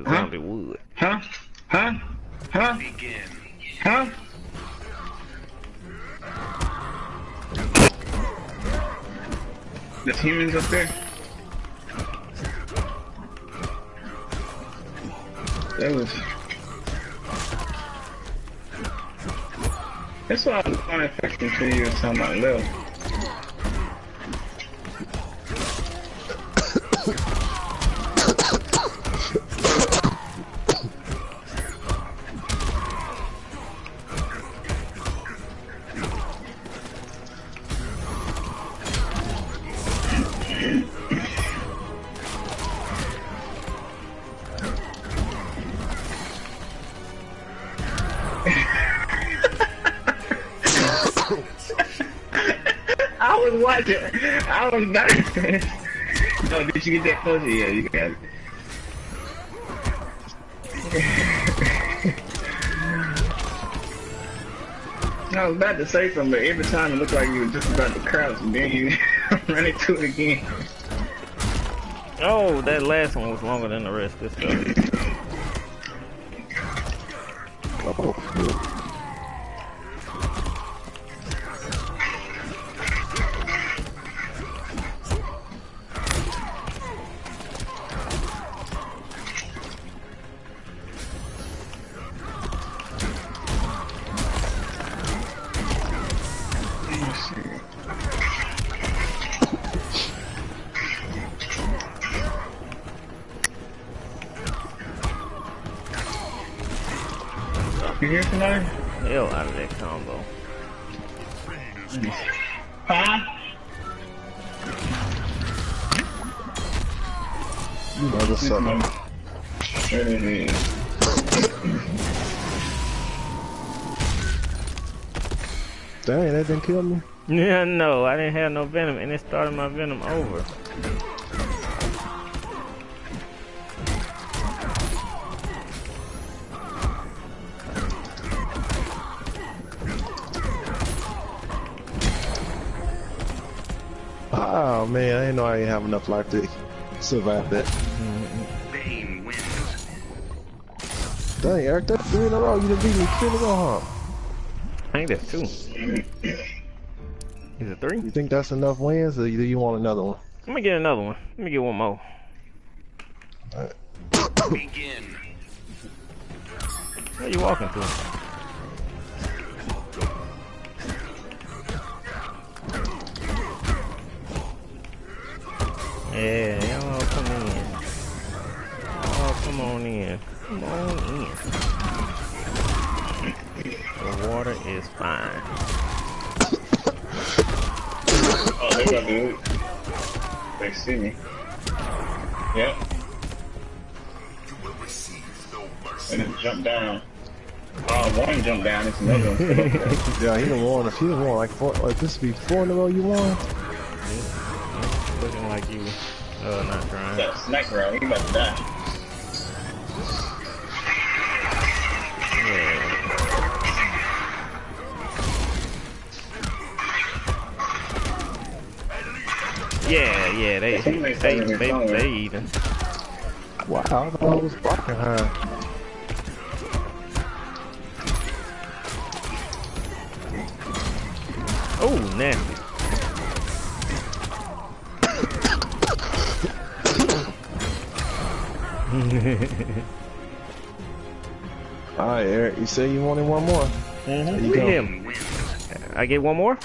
Zombie would. Huh? Huh? Huh? Begin. Huh? There's humans up there? That was... That's why I was unaffected until you were talking about Lil. I was watching. I was nervous. No, did you get that closer? Yeah, you got it. I was about to say something, but every time it looked like you were just about to crouch, and then you run into it again. Oh, that last one was longer than the rest. This stuff. Oh, You hear somebody? Hell out of that combo. Huh? you mother sucker. There it is. Dang, that didn't kill me. Yeah, no, I didn't have no venom, and it started my venom over. Oh man, I didn't know I didn't have enough life to survive that. Bane wins. Dang, Eric, that's 3 in a row. You done beat me 3 in a row, huh? I think that's 2. Is it 3? You think that's enough wins, or do you want another one? Let me get another one. Let me get one more. Alright. Begin. Where you walking to? Yeah, y'all come in. Oh, come on in. Come on in. The water is fine. Oh, they got it. They see me. Yep. And then jump down. Oh, one jump down, it's another one. Yeah, he done won. If he won like 4, like this would be 4 in a row you won. Looking like you, not trying. That snack round, he about to die. Yeah, they even. Wow, I thought I was blocking her. Oh, nasty. Alright, Eric, you say you wanted one more. I get one more?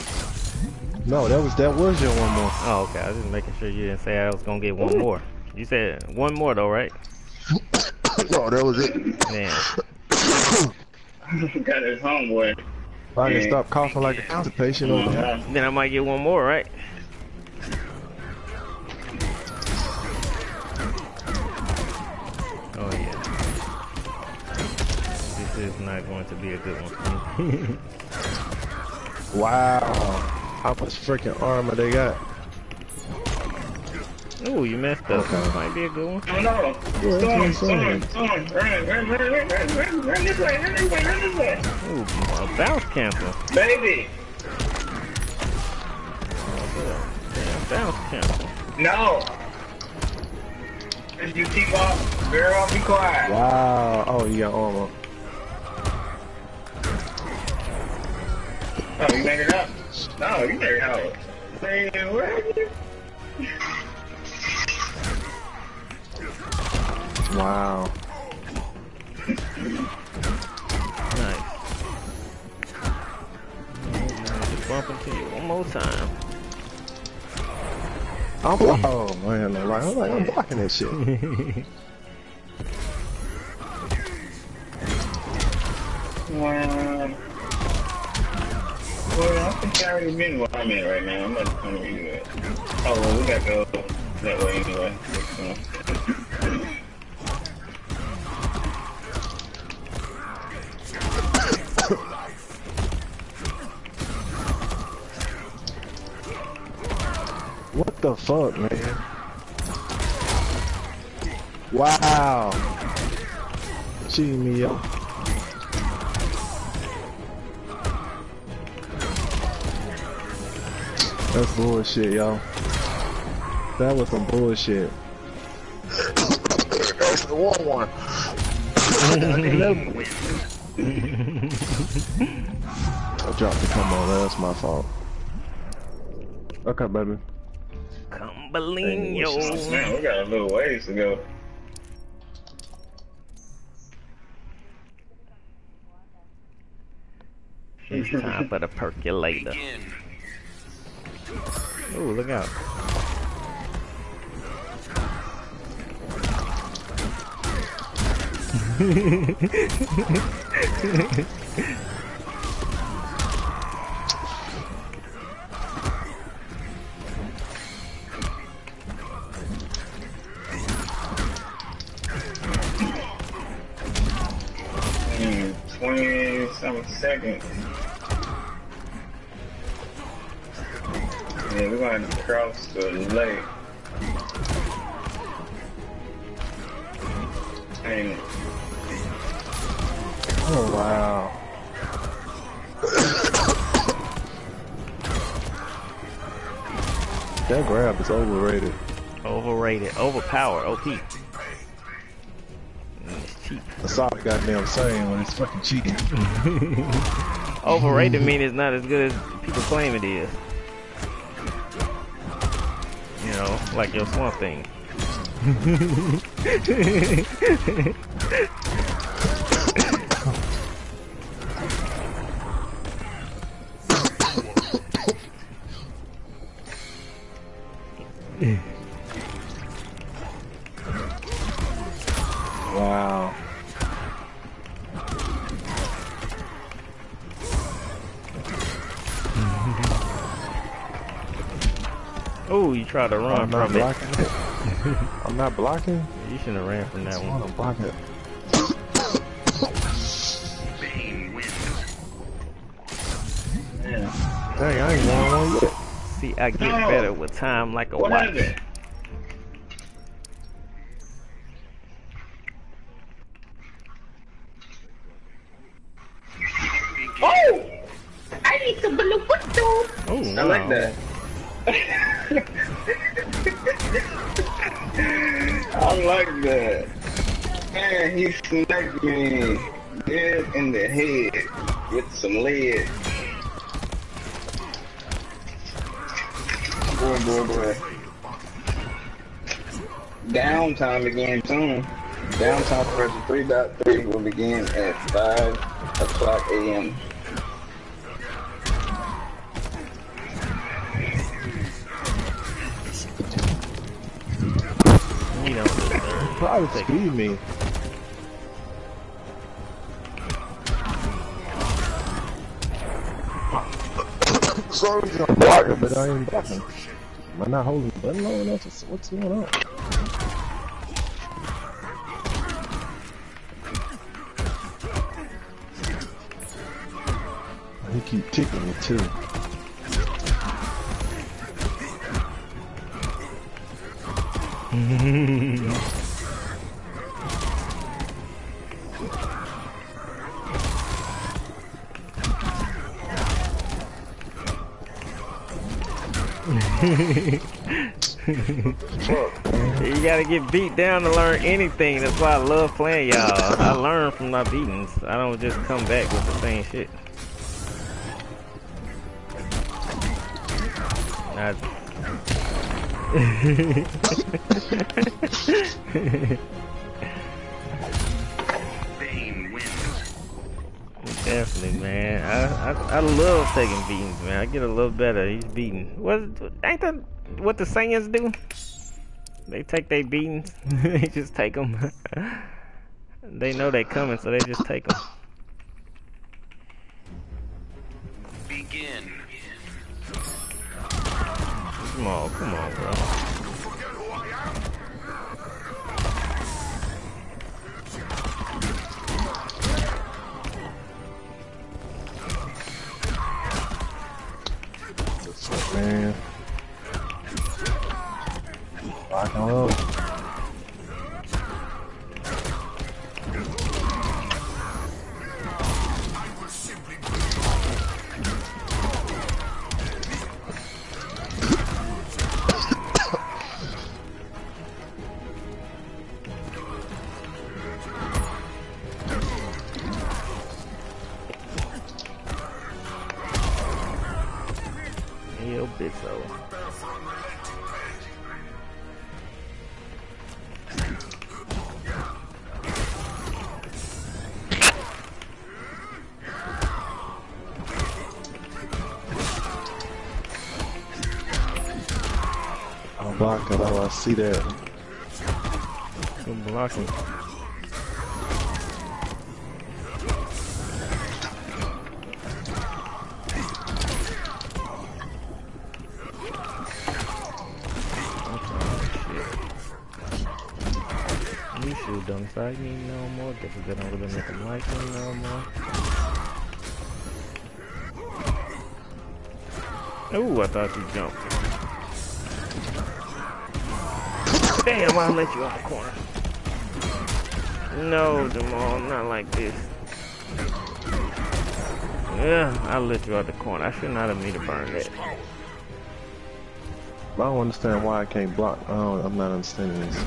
No, that was your one more. Oh, okay. I was just making sure you didn't say I was gonna get one more. You said one more though, right? No, that was it. Man. Got his homeboy. If I can stop coughing like a constipation over here. Then I might get one more, right? Oh yeah. This is not going to be a good one for me. Wow. How much freaking armor they got? Ooh, you messed up. Okay. Might be a good one. Oh no! Storm! Run this way! Ooh, a bounce cancel. Baby! Damn, bounce cancel. No! As you keep up, girl, be quiet. Wow. Oh, you got armor. Oh, you made it up? No, you made it out. Man, where are you? Wow. Nice. Just bump into you one more time. Oh man, I'm blocking that shit. Well, I think I already been where I'm at right now. I'm not going to redo it. Oh, well, we got to go that way anyway. What the fuck, man? Wow. Cheating me up. That's bullshit, y'all. That was some bullshit. That's the 1-1. I dropped the combo, that's my fault. Okay, baby. Cumberlinho. Man, we got a little ways to go. It's time for the percolator. Begin. Ooh, look out. In 20-some seconds. Yeah, we're going to cross the lake. And Oh, wow. That grab is overrated. Overrated. Overpowered. OP. It's cheap. That's all the goddamn saying when it's fucking cheating. Overrated mean it's not as good as people claim it is. You know, like your Swamp Thing. Wow. Oh, you tried to run I'm not from it. blocking it. I'm not blocking. You shouldn't have ran from that one. I'm blocking it. Bane wins. yeah. Dang, I ain't won one yet. See, I get No. better with time like a What watch. is it? Oh! I need some blue football. Oh, I like that. I like that. Man, he smacked me dead in the head with some lead. Boy. Downtime again soon. Downtime version 3.3 will begin at 5 o'clock a.m. You don't deserve Probably speed me. Sorry, I'm blocking, but I ain't blocking. Am I not holding the button long enough? What's going on? He keep ticking me too. Fuck, man. You gotta get beat down to learn anything. That's why I love playing y'all. I learn from my beatings. I don't just come back with the same shit. Bane wins. Definitely, man. I love taking beatings, man. I get a little better each beating. Ain't that what the Saiyans do? They take their beatings. They just take them. They know they coming, so they just take them. Begin. Come on, bro. Man. Lock him up. Yo, bitch, so. I'm blocking. Oh, I see that. Good blocking. Don't fight me no more. Guess we're gonna really make them like me no more. Ooh, I thought you jumped. Damn, I let you out the corner. No, Jamal, not like this. Yeah, I let you out the corner. I should not have made to burn that. I don't understand why I can't block. I'm not understanding this.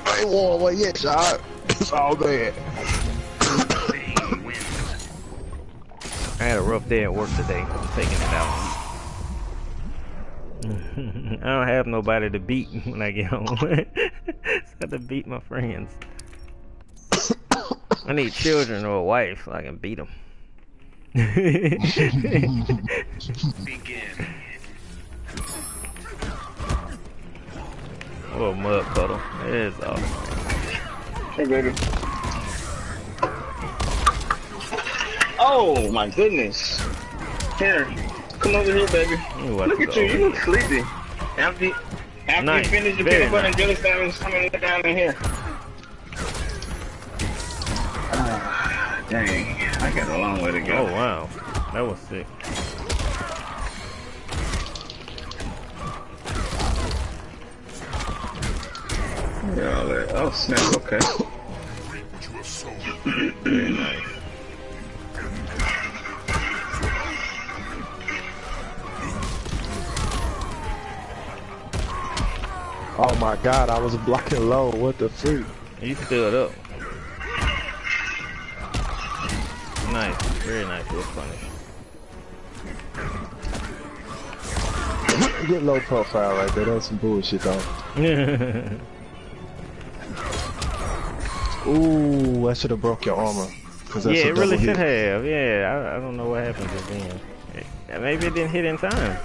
I ain't won one yet, shot. It's all bad. Bane wins. I had a rough day at work today. I'm taking it out. I don't have nobody to beat when I get home. So I have to beat my friends. I need children or a wife so I can beat them. Begin. Oh, mud puddle. It is awesome. Hey, baby. Oh, my goodness. Here. Come over here, baby. Look at you. You look sleepy. After Nice. you finish your Very peanut butter and nice. jelly sandwich, come and look down in here. Ah, dang. I got a long way to go. Oh, wow. That was sick. Yeah, all that. Oh, snap. Okay. Very nice. Oh my god, I was blocking low. What the freak? You stood up. Nice. Very nice. It was funny. Good low profile right there. That's some bullshit though. Ooh, I should have broke your armor. Cause that's Yeah, a it really double should hit. have. Yeah, I don't know what happened just then. Maybe it didn't hit in time.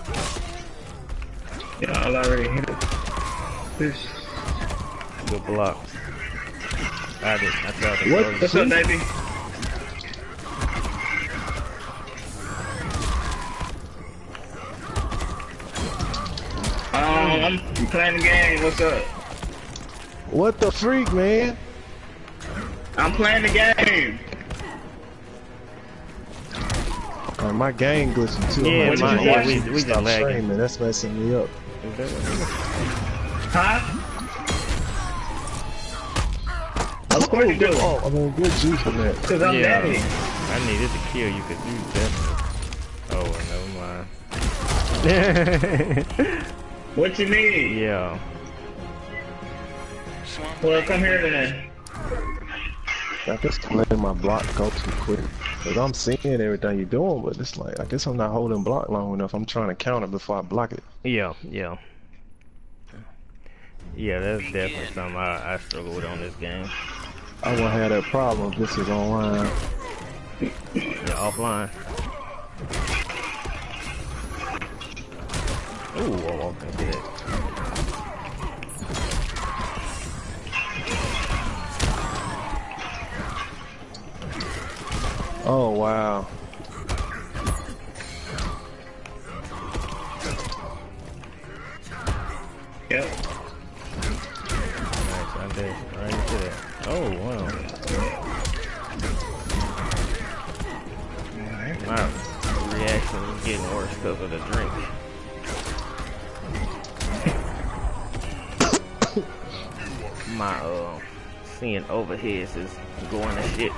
Yeah, I already hit it. Good block. I tried to What? close What's up, baby? I'm playing the game. What's up? What the freak, man? I'm playing the game. My game glitching too. Yeah, I'm mine- watching yeah, you we just stop lagging. streaming. That's messing me up. Huh? Of course you do. Oh, I mean, good juice on that. Cause I'm Yeah. daddy. I needed to kill you because you definitely. Oh, never mind. What you need? Yeah. Swamp Well, Thing come here wins. then. I just letting my block go too quick. Cause I'm seeing everything you're doing, but it's like, I guess I'm not holding block long enough. I'm trying to counter before I block it. Yeah. Yeah, that's definitely Begin. something I struggle with on this game. I won't have that problem if this is online. Yeah, offline. Ooh, I walked into that. Oh, wow. Yep. Nice, I did right into that. Oh, wow. My reaction is getting worse because of the drink. My seeing overheads is going to shit.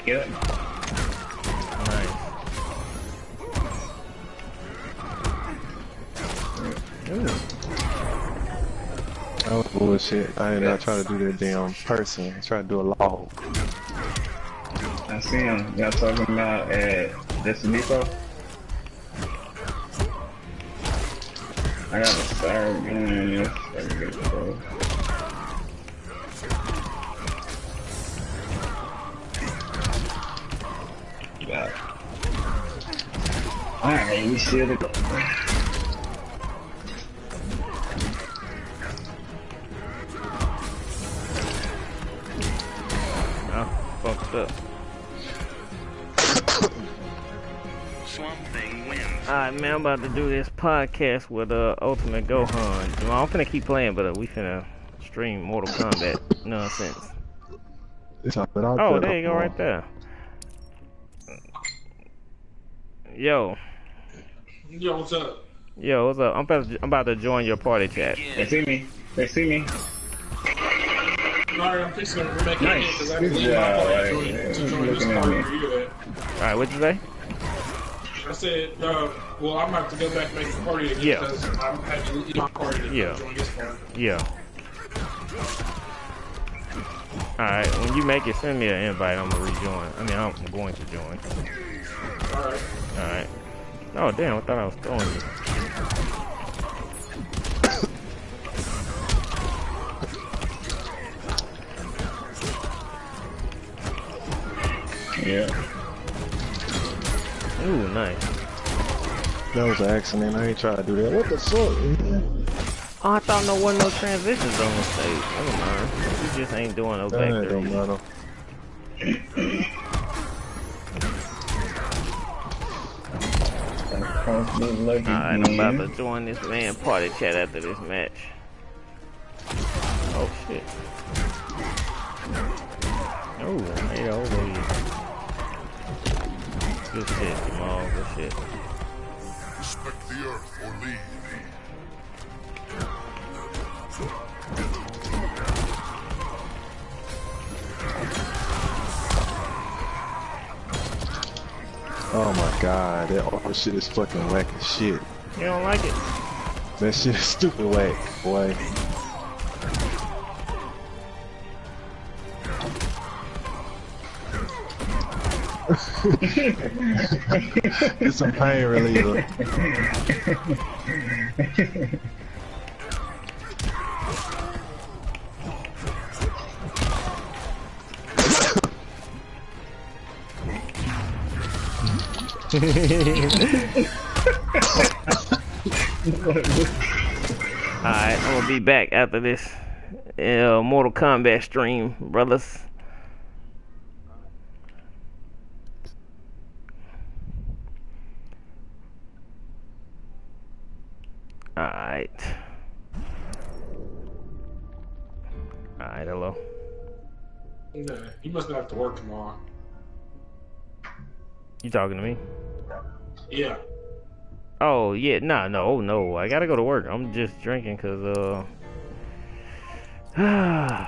Yep. Nice. Ooh. That was bullshit. I did not try to do that damn person. I tried to do a log. I see him. Y'all talking about this Nico? I got a sour gun in this. That's good, bro. Yeah. Alright, we should have. Oh, fucked up. Swamp Thing wins. Alright, man, I'm about to do this podcast with Ultimate Gohan. Well, I'm finna keep playing, but we finna stream Mortal Kombat nonsense. It's all good. I'll Oh, do there it you go, tomorrow. right there. Yo, Yo, what's up? what's up? I'm about to join your party chat. They see me. They see me. Alright, I'm fixing to make Nice. it because I Good can leave job, my party right? to join this Looking at party me. where you at. Alright, what'd you say? I said, well, I'm about to go back and make the party again Yeah. because I'm having to leave my party to Yeah. join this party. Yeah. Alright, when you make it, send me an invite. I'm gonna rejoin. I mean, I'm going to join. Alright. Alright. Oh, damn, I thought I was throwing you. Yeah. Ooh, nice. That was an accident. I ain't trying to do that. What the fuck, man? Oh, I thought no transitions on the stage. Never mind. You just ain't doing no back That don't threes. matter. Alright, I'm about to join this man party chat after this match. Oh shit. Oh, I made it over here. Good shit, Jamal, good shit. Respect the earth or leave. Oh my god, that all shit is fucking whack as shit. You don't like it? That shit is stupid whack, boy. It's some pain reliever. Alright, I'm gonna be back after this Mortal Kombat stream, brothers. Alright. Alright, hello. Nah, he must not have to work tomorrow. You talking to me? Yeah. Oh yeah, no, no. I gotta go to work. I'm just drinking cause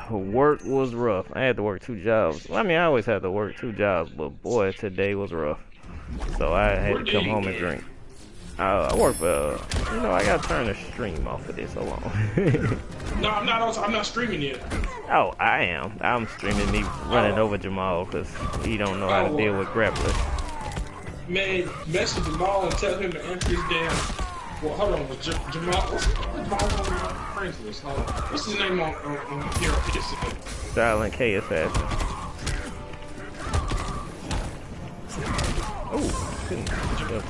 work was rough. I had to work 2 jobs. Well, I mean, I always had to work 2 jobs, but boy, today was rough. So I had to come home and drink. I work for, I gotta turn the stream off of this. Hold on. No, I'm not streaming yet. Oh, I am. I'm streaming me running over Jamal because he don't know how to deal with grapplers. Man, message Jamal and tell him to enter his damn. Well, hold on, Jamal. What's Jamal's on my friends list? Hold on. What's his name on here? Silent K Assassin. Oh.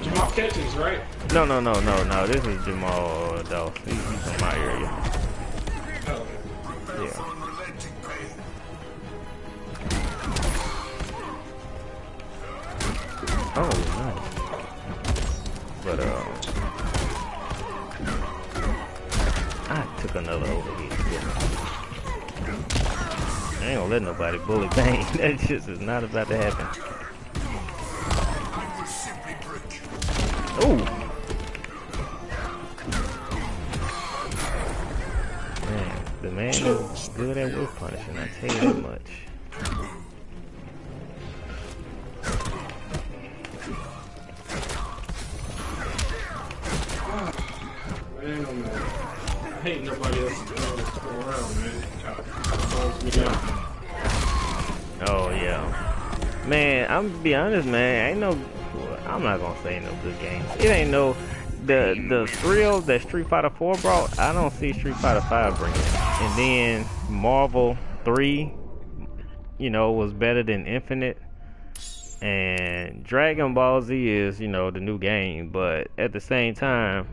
Jamal Catchings, right? No. This is Jamal Dawes. He's from my area. Oh. Yeah. Oh, nice. But I took another overheat. I ain't gonna let nobody bully Bane. That just is not about to happen. Ooh. Man, the man is good at wolf punishing, I tell you that much. Man, I hate nobody else coming around, man. Oh yeah. Man, I'm gonna be honest, man, ain't no, I'm not gonna say no good game. It ain't no, the thrill that Street Fighter 4 brought, I don't see Street Fighter 5 bringing it. And then Marvel 3, was better than Infinite. And Dragon Ball Z is, the new game, but at the same time,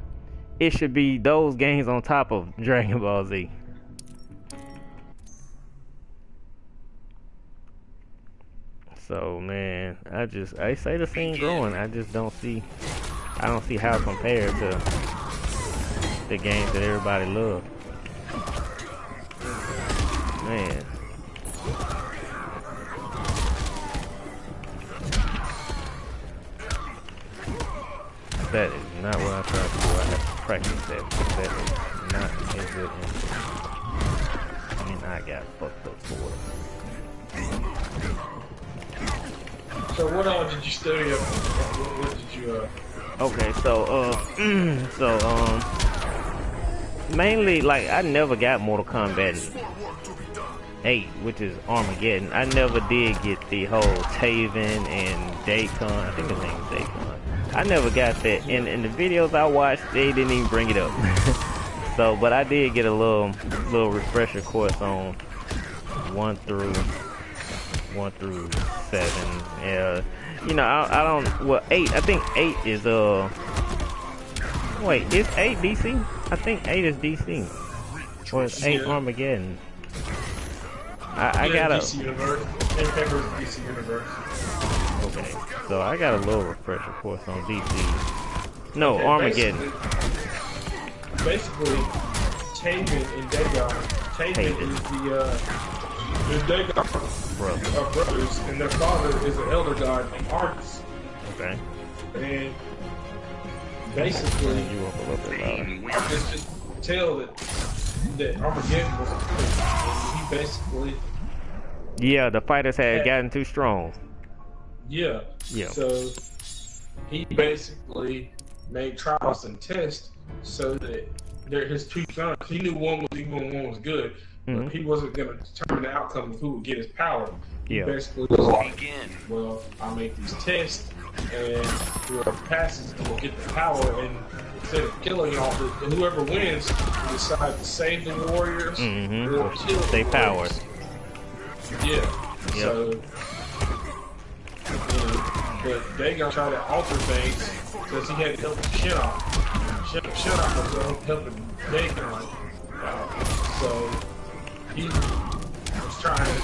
it should be those games on top of Dragon Ball Z. So man, I say the scene growing. I just don't see how compared to the games that everybody loves. Man. That is not what I tried to do. I have to practice that because that is not a good ending. And I got fucked up for it. So what all did you study up? What did you Okay, mainly like I never got Mortal Kombat 8, which is Armageddon. I never did get the whole Taven and Daycon. I think his name is Daycon. I never got that. In the videos I watched, they didn't even bring it up. So, but I did get a little refresher course on 1 through 7. Yeah, I don't. Well, 8. I think 8 is Wait, is 8 DC? I think 8 is DC. Or is 8 Armageddon? I got a. DC Universe. DC Universe. Okay, so I got a little refresher course on DC. No, okay, Armageddon. Basically, Taven and Dagon. Taven is the Dagon brothers, and their father is an elder god named Argus. Okay. And basically, Argus just tell that Armageddon was a prince, and he basically. Yeah, the fighters had gotten too strong. Yeah. So he basically made trials and tests so that his 2 sons. He knew one was evil and one was good, but he wasn't going to determine the outcome of who would get his power. He basically was like, "Well, I'll make these tests, and whoever passes will get the power. And instead of killing y'all, whoever wins will decide to save the warriors or kill the powers." Yeah. Yep. So. But Dagon tried to alter things because he had to help Shinnok. Shinnok was helping Dagon. So he was trying to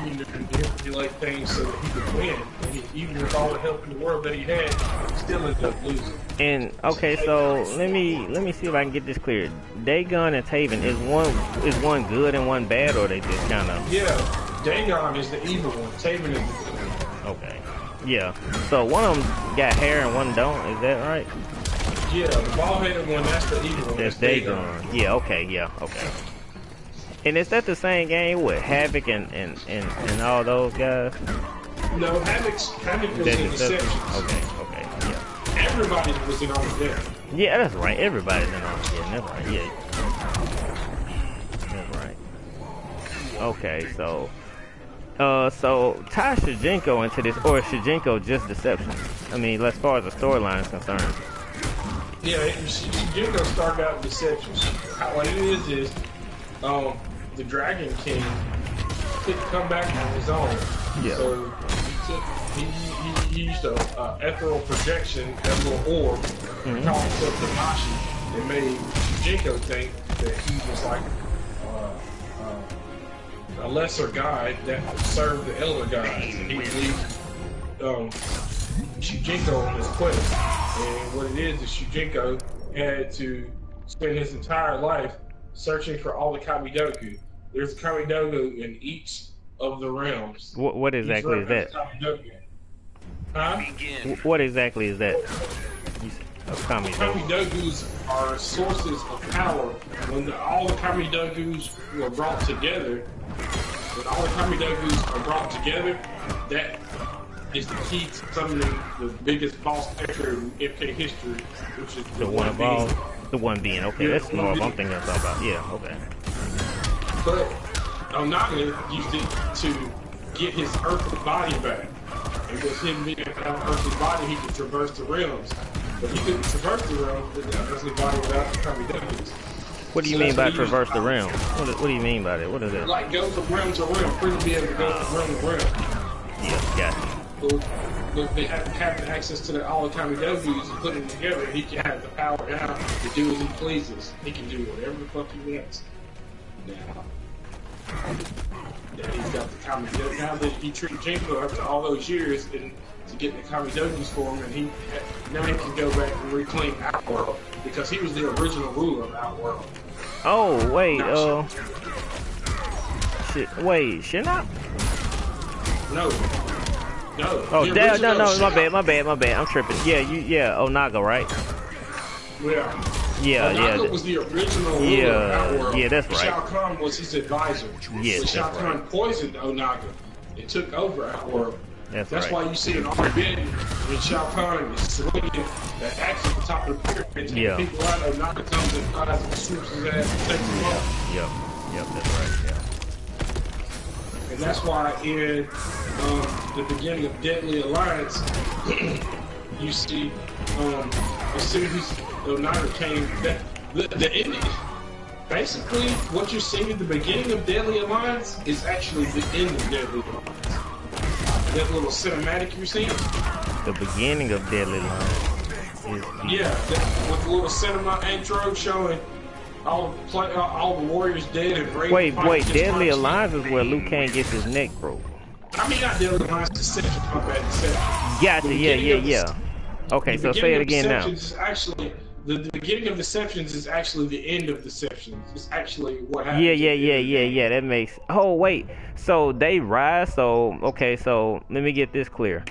manipulate things so that he could win. And even with all the help in the world that he had, he still ended up losing. And okay, so let me see if I can get this clear. Dagon and Taven, is one good and one bad, or they just kind of? Yeah. Dagon is the evil one. Taven is the good one. Okay. Yeah. So one of them got hair and one don't. Is that right? Yeah, the bald-headed one, that's the evil one. That's Dagon. Yeah. Okay. Yeah. Okay. And is that the same game with Havoc and all those guys? No, Havoc was in Deceptions. Okay. Okay. Yeah. Everybody was in Armageddon. Yeah, that's right. Everybody's in Armageddon. That's right. Yeah. That's right. Okay. So tie Shujinko into this, or is Shujinko just Deception? I mean, as far as the storyline is concerned. Yeah, Shujinko started out in Deceptions. What it is the Dragon King couldn't come back on his own. Yeah. So he used a ethereal projection, that little orb, called himself Tamashi, and made Shujinko think that he was like a lesser god that served the elder gods, and he believed Shujinko on his quest. And what it is Shujinko had to spend his entire life searching for all the Kamidogu. There's a Kamidogu in each of the realms. What exactly is that? Huh? What exactly is that? Kamidogus are sources of power. When all the Kamidogus were brought together, that is the key to summoning the biggest boss ever in MK history, which is the one Being. The one Being. Okay, yeah, that's more I'm thinking about. Yeah, okay. But Onaga used it to get his earthly body back. And with him being an earthly body, he could traverse the realms. But he couldn't traverse the realms with the earthly body without the Kamidogus. What do you mean by traverse the realm? What do you mean by that? What is that? Like go from realm to realm, free to be able to go from realm to realm. Yeah, gotcha. But they have access to all the Kamidogus and put them together, he can have the power now to do as he pleases. He can do whatever the fuck he wants. Now that he's got the Kamidogus, now that he treated Jinko after all those years and to get the Kamidogus for him, and now he can go back and reclaim Outworld because he was the original ruler of Outworld. Oh wait, Shinnok? No. Oh, no, my bad. I'm tripping. Yeah, Onaga, right? Yeah. Onaga was the original ruler of Outworld. Yeah, that's right. Shao Kahn was his advisor. Yes, but Shao Kahn poisoned Onaga. It took over Outworld. That's right. Why you see an Armageddon when Shao Kahn is swinging that axe at the top of the pyramid, taking people out. Onaga comes and flies and swoops his ass and takes them off. Yep, that's right. Yeah. And that's why in the beginning of Deadly Alliance, you see as soon as Onaga came, the ending. Basically, what you're seeing at the beginning of Deadly Alliance is actually the end of Deadly Alliance. That little cinematic you're seeing. The beginning of Deadly Alliance. With the little cinema intro showing all the warriors dead and brave. Wait, Deadly Alliance is where Liu Kang gets his neck broke. I mean, not Deadly Alliance, Deception. My bad, Deception. Gotcha. Yeah. Okay, so say it again now. The beginning of Deceptions is actually the end of Deceptions. It's actually what happens. Yeah. That makes. Oh wait, so they rise. So okay, so let me get this clear.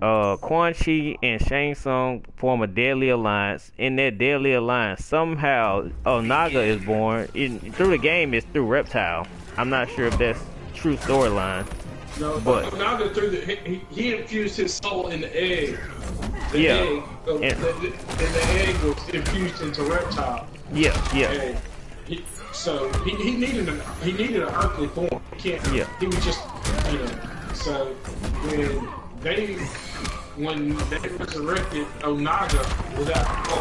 Quan Chi and Shang Tsung form a deadly alliance. In that deadly alliance, somehow Onaga is born. Through the game, it's through Reptile. I'm not sure if that's true storyline. No, but Onaga he infused his soul in the egg. The egg was infused into Reptile. Yeah. So he needed an earthly form. He was just So when they resurrected Onaga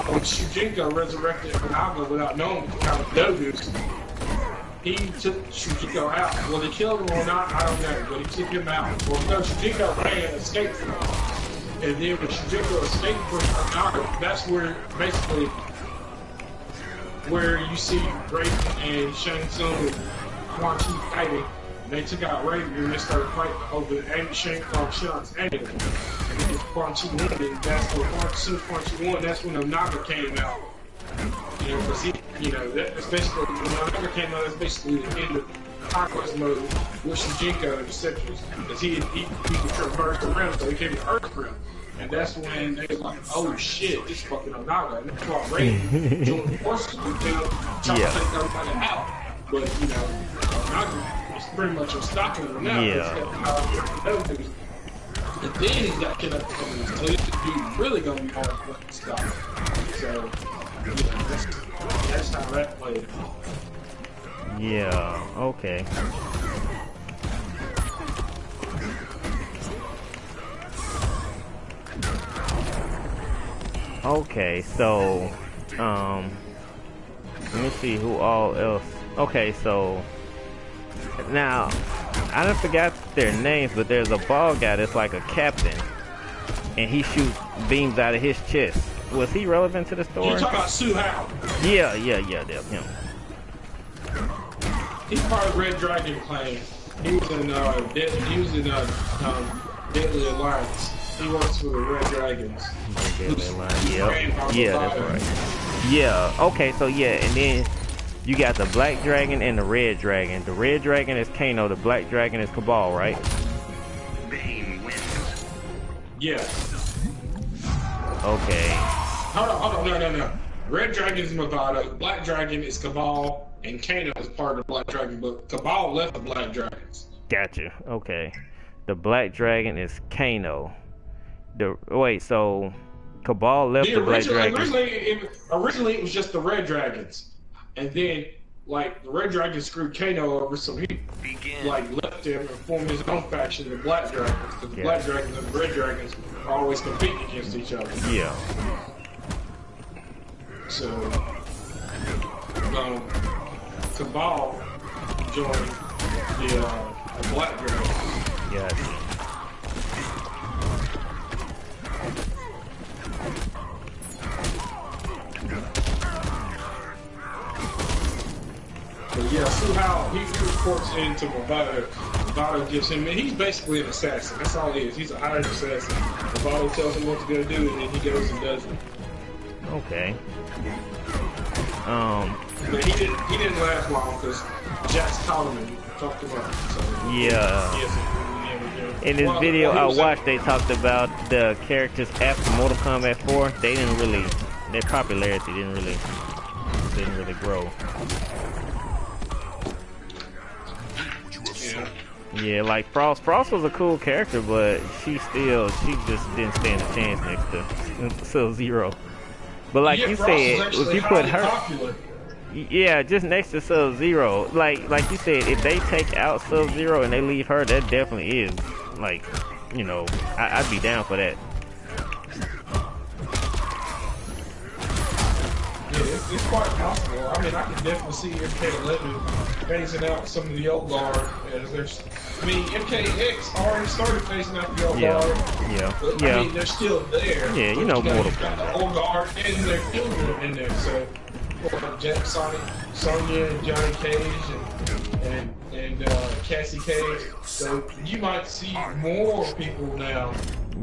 when Shujinko resurrected Onaga without knowing the Kamidogus, he took Shujinko out. Well, they killed him or not, I don't know, but he took him out. Well, no, Shujinko ran and escaped from him. And then when Shujinko escaped from Onaga, that's where you see Raven and Shang Tsung and Quan Chi fighting. They took out Raven and they started fighting over Shang-Chi's anger. And then Quan Chi won, and that's when Quan Chi won, that's when Onaga came out. Because especially when Onaga came out, that's basically the end of conquest mode with Shujinko and the Citrus, because he could traverse the rim, so he came to Earth rim. And that's when they was like, oh shit, this fucking Onaga. And that's why Raiden joined the forces with them, trying to take everybody out. But, you know, Onaga is pretty much unstoppable now. Yeah. And then he's got kid up coming. So this dude really gonna be hard to fucking stop. So, yeah, that's how that played. Yeah, okay. Okay, so, let me see who all else. Okay, so, now, I done forgot their names, but there's a bald guy that's like a captain, and he shoots beams out of his chest. Was he relevant to the story? You talking about Su Hao? Yeah, that's him. He's part of Red Dragon clan. He was in Deadly Alliance. He works for the Red Dragons. Yeah, that's right. Yeah, okay, so yeah, and then you got the Black Dragon and the Red Dragon. The Red Dragon is Kano, the Black Dragon is Cabal, right? Bane wins. Yeah. Okay. Hold on, no. Red Dragon is Movado, Black Dragon is Cabal, and Kano is part of the Black Dragon, but Cabal left the Black Dragons. Gotcha, okay. The Black Dragon is Kano. So Cabal left the Black Dragons. Originally it was just the Red Dragons, and then like the Red Dragon screwed Kano over, so he like left him and formed his own faction, the Black Dragons. Because the Black Dragons and the Red Dragons are always competing against each other. Yeah. So Cabal joined the Black Dragons. Gotcha. But yeah, Su Hao, he reports into Movado. Movado gives him, he's basically an assassin. That's all he is. He's a hired assassin. Movado tells him what to go do, and then he goes and does it. Okay. But he didn't last long because Jax Tolman talked about it. So, yeah. In this video I watched, they talked about the characters after Mortal Kombat 4. They didn't really, their popularity didn't really grow. Yeah, like Frost. Frost was a cool character, but she just didn't stand a chance next to Sub-Zero. But like you said, if you put her, yeah, just next to Sub-Zero, like you said, if they take out Sub-Zero and they leave her, that definitely is like, you know, I'd be down for that. Yeah, it's quite possible. I mean, I can definitely see MK11 phasing out some of the old guard. I mean, MKX already started phasing out the old guard. But, I mean, they're still there. Yeah, you know, Mortal Kombat. The old guard and their children in there. So, Jack, Sonic, Sonya, Johnny Cage, and Cassie Cage. So you might see more people now.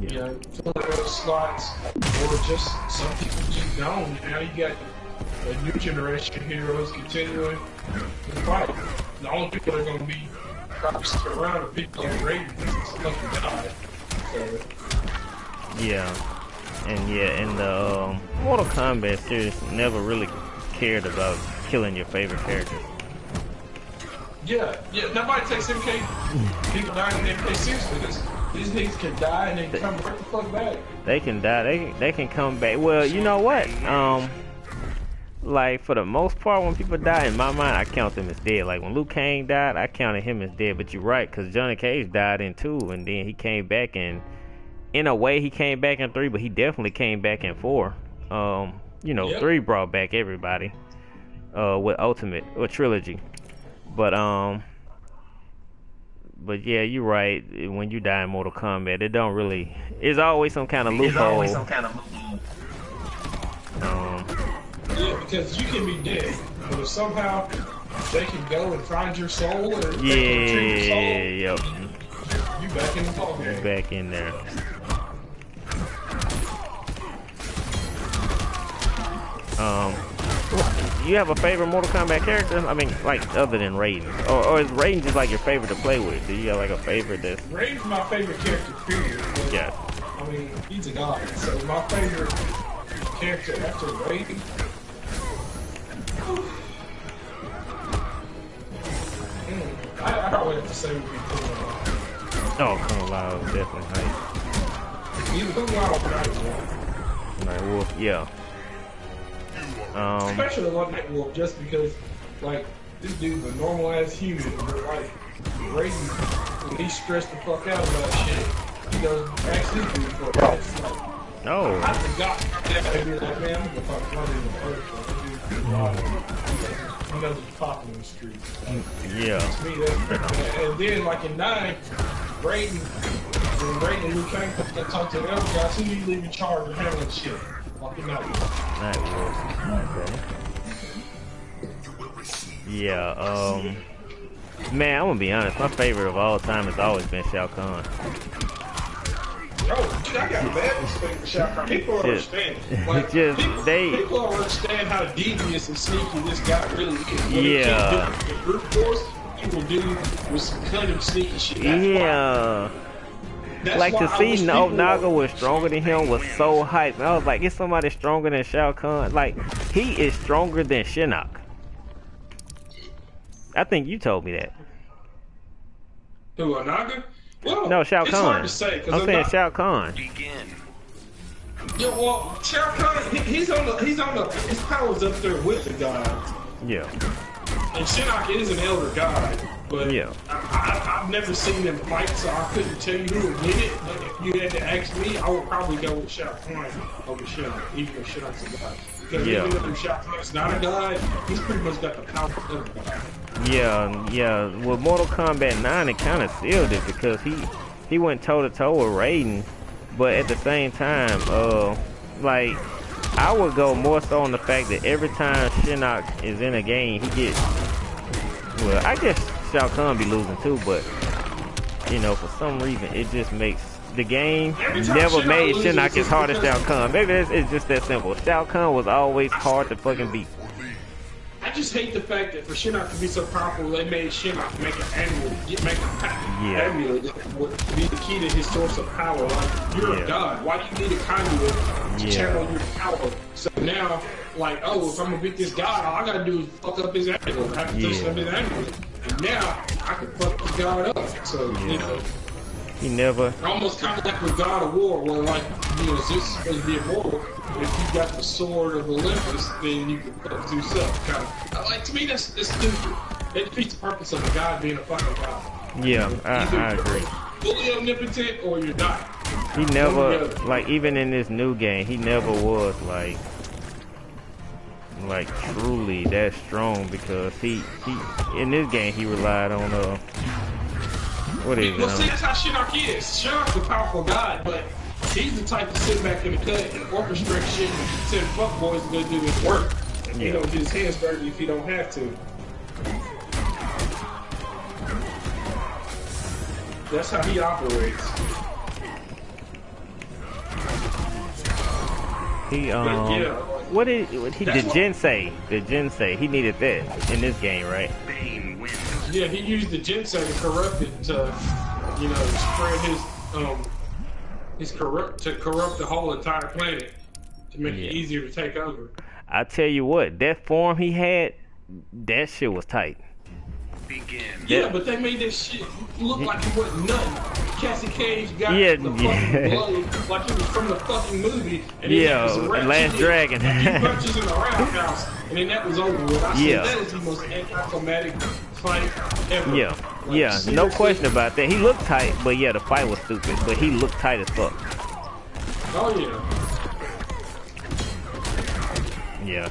You know, filling those slots, or just some people just gone. Now you got a new generation of heroes continuing to fight. The only people that are going to be probably stick around are people like Raiden because fucking died. So. Yeah, and the Mortal Kombat series never really cared about killing your favorite characters. Yeah, nobody takes MK. People dying in MK seriously. These niggas can die and then come right the fuck back. They can die. They can come back. Well, you know what? Like for the most part, when people die, in my mind, I count them as dead. Like when Liu Kang died, I counted him as dead. But you're right, because Johnny Cage died in 2, and then he came back, and in a way, he came back in 3, but he definitely came back in 4. You know, 3 brought back everybody with Ultimate or Trilogy. But yeah, you're right. When you die in Mortal Kombat, it don't really. It's always some kind of loophole. Yeah, because you can be dead, but if somehow they can go and find your soul, or retrieve your soul, you back in the ballgame. Back in there. you have a favorite Mortal Kombat character? I mean, like other than Raiden, or is Raiden just like your favorite to play with? Do you have like a favorite that's? Raiden's my favorite character, period. Yeah. I mean, he's a god. So my favorite character after Raiden. I would have to say would be Kung Lao. Oh, Kung Lao is definitely hype. Either Kung Lao or Night Wolf, yeah. Especially one Night Wolf, just because, like, this dude's a normal ass human, but like, Raiden, when he's stressed the fuck out about shit, he does actually do for a it's like, oh. I forgot that. I'd be like, man, I'm gonna fuck running in the first one. He knows he's popping in the streets. Yeah. To me, and then, like in 9, Raiden, when Raiden and Liu Kang talk to the other guys, who usually in charge of handling shit? Fucking Night Wolf. Night Wolf. Okay. Yeah, man, I'm gonna be honest, my favorite of all time has always been Shao Kahn. Oh, dude, I got bad respect for Shao Kahn. People don't understand. Like, people don't understand how devious and sneaky this guy really is. What yeah. He can do in brute force, he will do with some cunning, sneaky shit. Yeah. Like to see Naga was stronger than him was so hype. I was like, is somebody stronger than Shao Kahn? Like, he is stronger than Shinnok. I think you told me that. Who, Naga? Well, no, Shao Kahn. It's hard to say, I'm saying Shao Kahn. Begin. Yeah, well, Shao Kahn, his power's up there with the god. Yeah. And Shinnok is an elder god, but yeah. I've never seen them fight, so I couldn't tell you who would win it. But if you had to ask me, I would probably go with Shao Kahn over Shinnok, even if Shinnok's a god. Because even if Shao Kahn's not a god, he's pretty much got the power of a god. Yeah. With Mortal Kombat 9, it kind of sealed it because he went toe-to-toe with Raiden, but at the same time, like, I would go more so on the fact that every time Shinnok is in a game, he gets, well, I guess Shao Kahn be losing too, but, you know, for some reason, it just makes the game never made Shinnok as hard as Shao Kahn. Maybe it's just that simple. Shao Kahn was always hard to fucking beat. I just hate the fact that for Shinnok to be so powerful, they made Shinnok make an amulet, amulet would be the key to his source of power. Like, you're a god. Why do you need a conduit to channel your power? So now, like, oh, if I'm gonna beat this god, all I gotta do is fuck up his amulet. I have to touch up his amulet. And now, I can fuck the god up. So, you know. He never. Almost kind of like with God of War, where, like, you know, Zeus is supposed to be immortal. If you got the sword of Olympus, then you can fuck Zeus up. Kind of. Like, to me, that's stupid. It defeats the purpose of a god being a fucking god. Yeah, I agree. Fully omnipotent or you're not. He never, like, even in this new game, he never was like truly that strong because he in this game he relied on what is it? Well, see, that's how Shinnok is. Shinnok's a powerful god, but he's the type to sit back in the cut and orchestrate shit and send fuckboys to go do his work. And he don't get his hands dirty if he don't have to. That's how he operates. He the Jinsei, he needed that in this game, right? Bane wins. Yeah, he used the Jinsei to corrupt it to, you know, spread to corrupt the whole entire planet to make it easier to take over. I tell you what, that form he had, that shit was tight. Begin. Yeah, but they made that shit look like it wasn't nothing. Cassie Cage got the fucking blood like it was from the fucking movie. And Last Dragon. He punches in the roundhouse, and then that was over with. I said that is the most anticlimactic fight ever. Yeah, no question about that. He looked tight, but yeah, the fight was stupid. But he looked tight as fuck. Oh yeah. Yeah,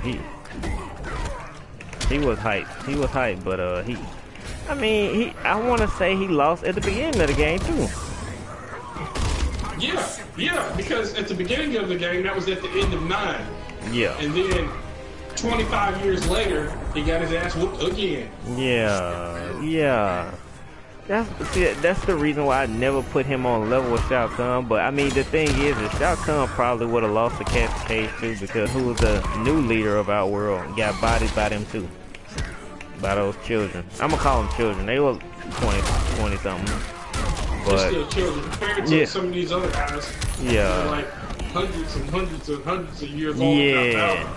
he was hype. He was hype, but I want to say he lost at the beginning of the game too. Yeah, because at the beginning of the game, that was at the end of 9. Yeah. And then 25 years later, he got his ass whooped again. Yeah. That's the reason why I never put him on level with Shao Kahn. But I mean, the thing is Shao Kahn probably would have lost the cage too, because who was the new leader of our world got bodied by them too, by those children. I'm gonna call them children. They were 20 something. But they're still children compared to some of these other guys. Yeah. They're like hundreds and hundreds and hundreds of years old. Yeah.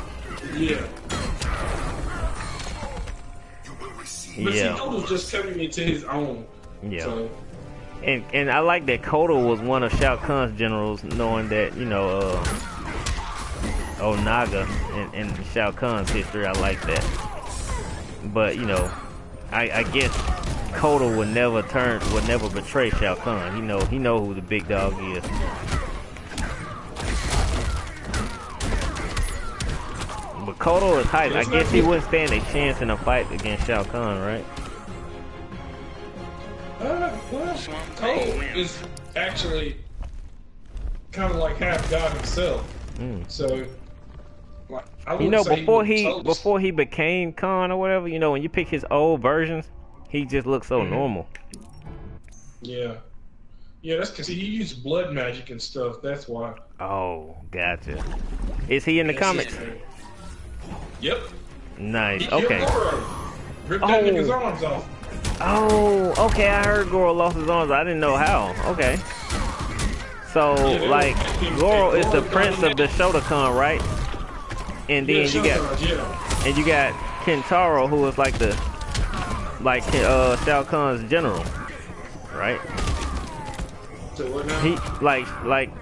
But see, Kodo's just coming into his own. Yeah. So. And I like that Kodo was one of Shao Kahn's generals, knowing that, you know, Onaga and Shao Kahn's history. I like that. But, you know, I guess Kodo would never betray Shao Kahn. He know who the big dog is. But Kodo is hype. I guess he wouldn't stand a chance in a fight against Shao Kahn, right? Well, Kodo is actually kind of like half god himself. So, like, I you know, before he became Khan or whatever, you know, when you pick his old versions, he just looks so normal. Yeah. Yeah, that's because he used blood magic and stuff. That's why. Oh, gotcha. Is he in the comics? Yep. Nice. He okay. Ripped that nigga's arms off. Oh, okay. I heard Goro lost his arms. I didn't know how. Okay. So, like, Goro is the prince of the Shotokan, right? And then you got Kentaro, who is like Shao Kahn's general, right? So what now? He like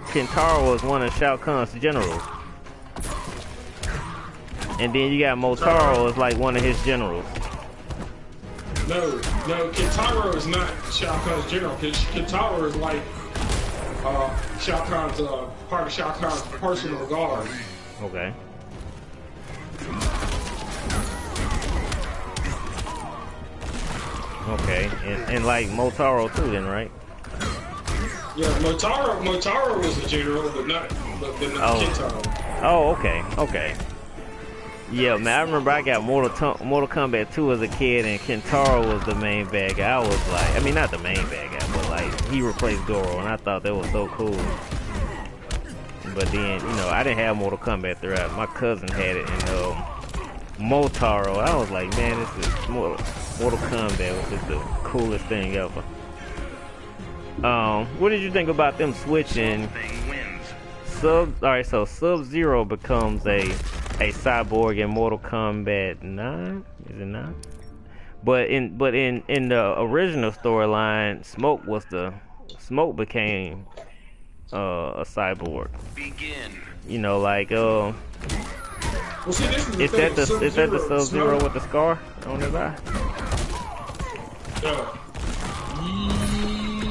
Kentaro was one of Shao Kahn's generals. And then you got Motaro as like one of his generals. No, Kentaro is not Shao Kahn's general. Kentaro is like Shao Kahn's part of Shao Kahn's personal guard. Okay. Okay, and like Motaro too, then, right? Yeah, Motaro was the general, but not Kentaro. Oh, okay. Yeah, man, I remember I got Mortal Kombat 2 as a kid, and Kentaro was the main bad guy. I was like, I mean, not the main bad guy, but like, he replaced Goro, and I thought that was so cool. But then, you know, I didn't have Mortal Kombat 3. My cousin had it, and Motaro, I was like, man, this is Mortal Kombat was just the coolest thing ever. What did you think about them switching? Alright, so Sub-Zero becomes a cyborg in Mortal Kombat 9, is it not? But in the original storyline, Smoke became a cyborg. You know, like well, see, is that the Sub-Zero with the scar on his eye?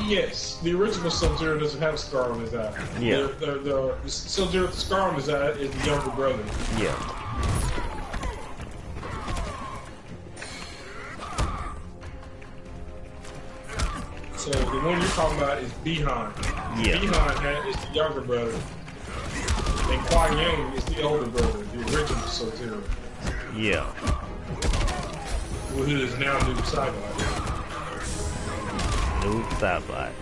Yes, the original Sub-Zero doesn't have a scar on his eye. Yeah. The Sub-Zero with the scar on his eye is the younger brother. Yeah. So the one you're talking about is Bihan. Yeah. Bihan is the younger brother. And Kuai Yang is the older brother, the original Sub-Zero. Yeah. Who is now Noob Saibot. Noob Saibot.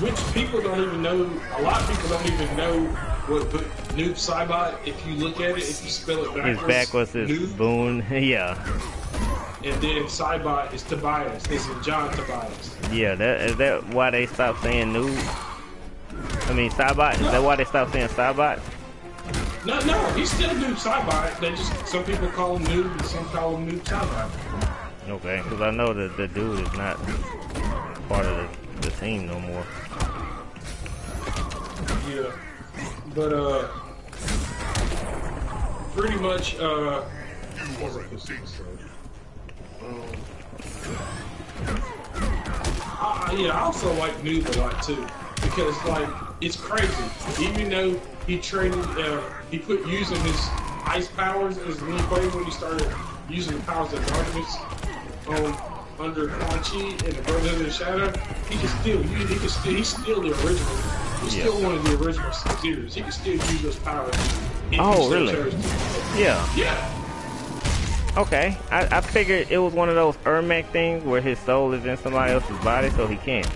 Which people don't even know, a lot of people don't even know what Noob Saibot, if you look at it, if you spell it backwards. His backwards is Noob. Boone, yeah. And then Saibot is Tobias. This is John Tobias. Yeah, is that why they stopped saying Noob? I mean, Saibot? Is that why they stopped saying Saibot? No, he's still Noob Saibot. They just, some people call him Noob and some call him Noob Saibot. Okay, because I know that the dude is not part of the team no more. Yeah, but pretty much I also like Noob a lot too, because like it's crazy. Even though he traded, he quit using his ice powers as when he started using the powers of darkness under Quan Chi and the Brotherhood of the Shadow. He's still the original. He's still one of the original Sub-Zeros. He can still use those powers. Oh, really? Yeah. Okay, I figured it was one of those Ermac things where his soul is in somebody else's body, so he can't.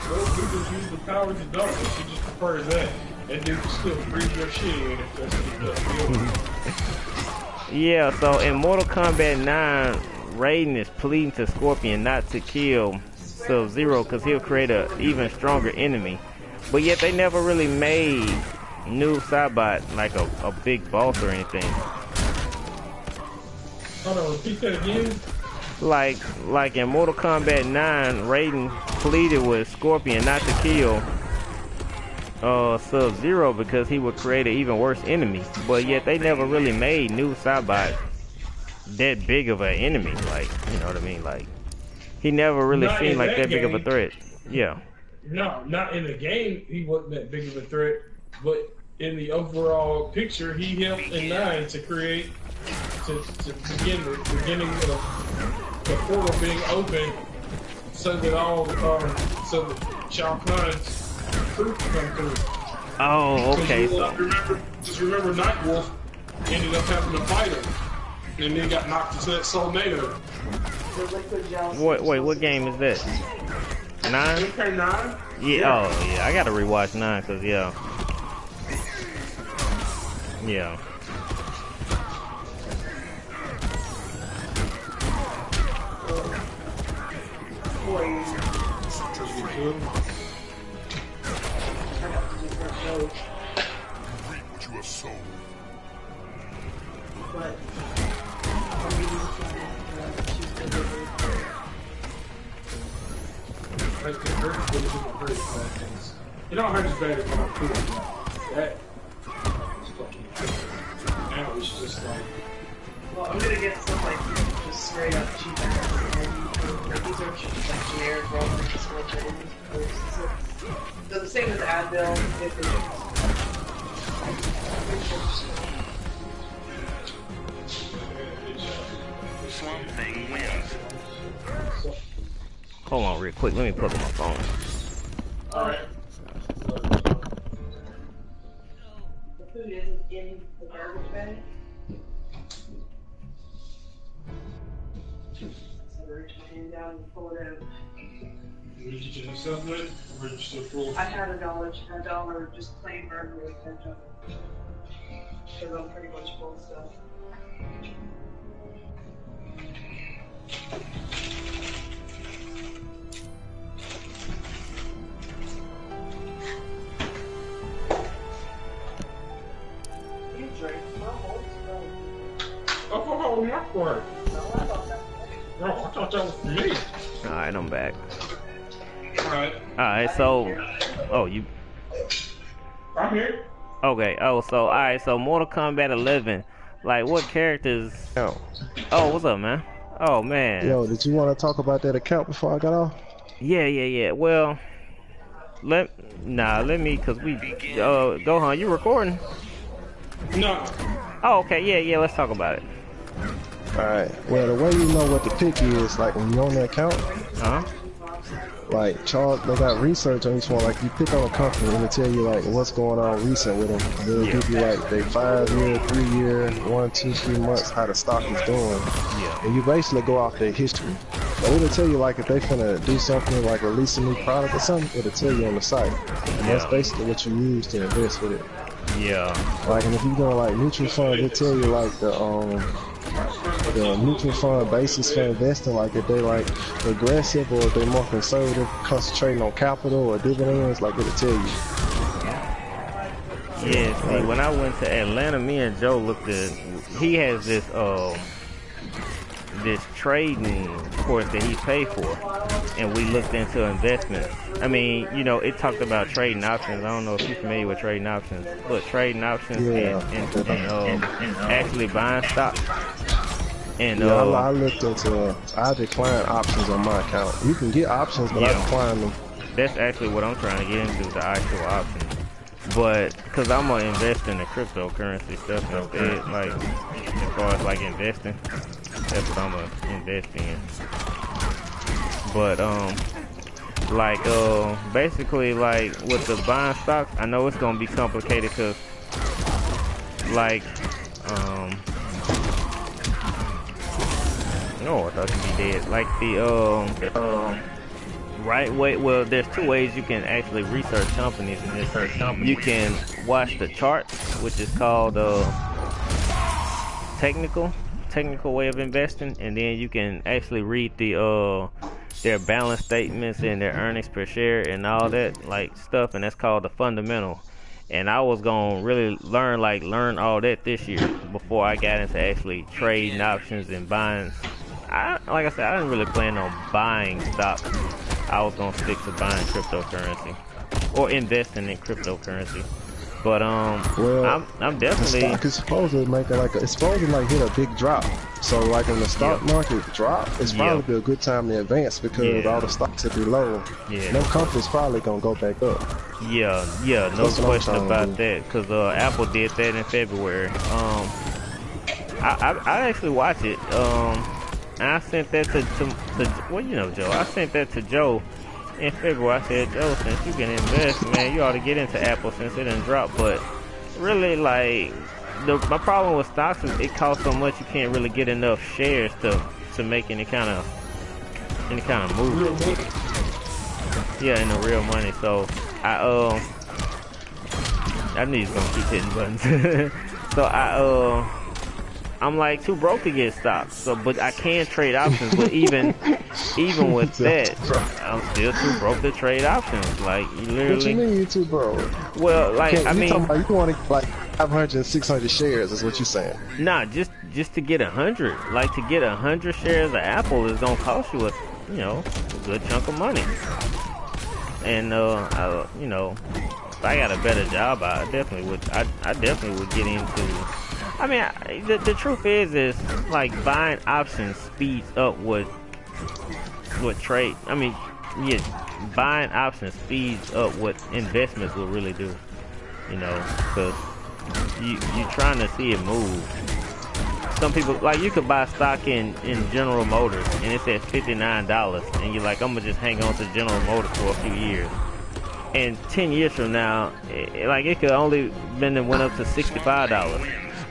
Those people use the powers of darkness. He just prefers that. That dude can still breathe your shit in if that's what he does. Yeah, so in Mortal Kombat 9, Raiden is pleading to Scorpion not to kill Sub-Zero because he'll create an even stronger enemy. But yet they never really made New Saibot like a big boss or anything. Hold on, repeat that again? Like in Mortal Kombat 9, Raiden pleaded with Scorpion not to kill Sub-Zero because he would create an even worse enemy. But yet they never really made New Saibot that big of an enemy. Like, you know what I mean? Like, he never really seemed like that big of a threat. Yeah. No, not in the game. He wasn't that big of a threat, but in the overall picture, he helped in 9 to create, to begin the beginning of the portal being open, so that so that Shao Kahn's crew can come through. Oh, okay. Remember, Nightwolf ended up having to fight him, and then got knocked into that Soulnado. Wait, what game is that? 9? Okay, 9? Yeah, oh yeah, I gotta rewatch 9 cause yeah. Reach your soul. But Like, it hurts, but it doesn't hurt as bad things. It don't hurt as bad as when I'm cool. That is fucking good. Now it's just like... well, I'm gonna get some like just straight up cheap ass. These are just like generic rollers, just real training. So the same as Advil, if it Swamp Thing wins. Hold on real quick, let me plug in my phone. Alright. the food isn't in the garbage bag. So I reach my hand down and pull it out. Did you get yourself that? Or did you still full? I had a dollar just plain burger with ketchup. Because I'm pretty much full of stuff. You drink my whole stuff. I thought that was my part. No, I thought that was No, I thought that was for me. Alright, I'm back. Alright. So oh you I'm here. okay, so Mortal Kombat 11, like what characters? Yo. Oh, what's up, man? Oh man. Yo, did you want to talk about that account before I got off? Yeah. Well, let me, cause we Gohan, you recording? No. Oh, okay, yeah, let's talk about it. Alright, well, the way you know what the pick is, like when you're on the account, like Charles, they got research on each one. Like you pick on a company and it'll tell you like what's going on recent with them. And it'll give you like they 5 year, 3 year, 1, 2, 3 months how the stock is doing. Yeah. And you basically go off their history. So it'll tell you like if they finna do something like release a new product or something, it'll tell you on the site. And that's basically what you use to invest with it. Yeah. Like, and if you're doing like mutual funds, they tell you like the mutual fund basis for investing, like if they like aggressive or if they more conservative, concentrating on capital or dividends, like it'll tell you. Yeah, see, when I went to Atlanta, me and Joe looked at, he has this trading course that he paid for, and we looked into investments. I mean, you know, it talked about trading options. I don't know if you're familiar with trading options, but trading options and actually buying stock. And yeah, I looked into, I declined options on my account. You can get options, but I declined them. That's actually what I'm trying to get into, the actual options. But, because I'm going to invest in the cryptocurrency stuff instead, like, as far as like investing, that's what I'm going to invest in. But Like, basically, like, with the buying stocks, I know it's gonna be complicated because, like, no, I thought you'd be dead. Like, right way, well, there's two ways you can actually research companies in this. You can watch the charts, which is called, technical way of investing, and then you can actually read their balance statements and their earnings per share and all that like stuff, and that's called the fundamental. And I was gonna really learn all that this year before I got into actually trading options and buying. Like I said, I didn't really plan on buying stocks. I was gonna stick to buying cryptocurrency or investing in cryptocurrency. But well, I'm definitely. The stock is supposed to make it's supposed to like hit a big drop. So like when the stock market drop, it's probably be a good time to advance because all the stocks are below. No company's probably gonna go back up. Yeah, no question about that. Cause Apple did that in February. I actually watched it. And I sent that to well, you know, Joe. I sent that to Joe in February. I said, Joe, since you can invest, man, you ought to get into Apple since it didn't drop. But really, like, my problem with stocks is it costs so much you can't really get enough shares to make any kind of move. Yeah, in the real money. So I knew he was gonna keep hitting buttons. So I'm like too broke to get stocks. So, but I can trade options. But even with that, I'm still too broke to trade options. Like, you literally. What you mean you too broke? Well, like, I mean, talking about you want to like 500, 600 shares is what you're saying? Nah, just to get 100. Like, to get 100 shares of Apple is gonna cost you a good chunk of money. And if I got a better job, I definitely would. I definitely would get into. I mean, the truth is like buying options speeds up what trade. I mean, yeah, buying options speeds up what investments will really do. You know, because you're trying to see it move. Some people, like, you could buy stock in General Motors and it's at $59, and you're like, I'm gonna just hang on to General Motors for a few years. And 10 years from now, it could only went up to $65.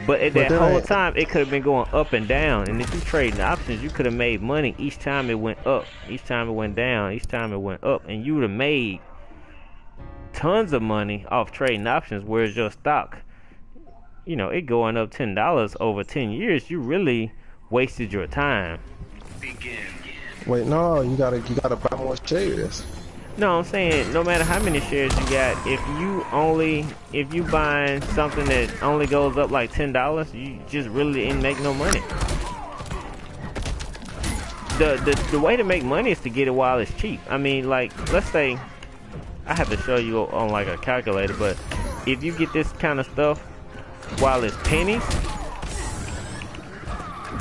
But at that whole time, it could have been going up and down. And if you trade options, you could have made money each time it went up, each time it went down, each time it went up. And you would have made tons of money off trading options, whereas your stock, it going up $10 over 10 years, you really wasted your time. Wait, no, you gotta buy more shares. No, I'm saying no matter how many shares you got, if you buying something that only goes up like $10, you just really didn't make no money. The way to make money is to get it while it's cheap. I mean, like, let's say I have to show you on like a calculator, but if you get this kind of stuff while it's pennies,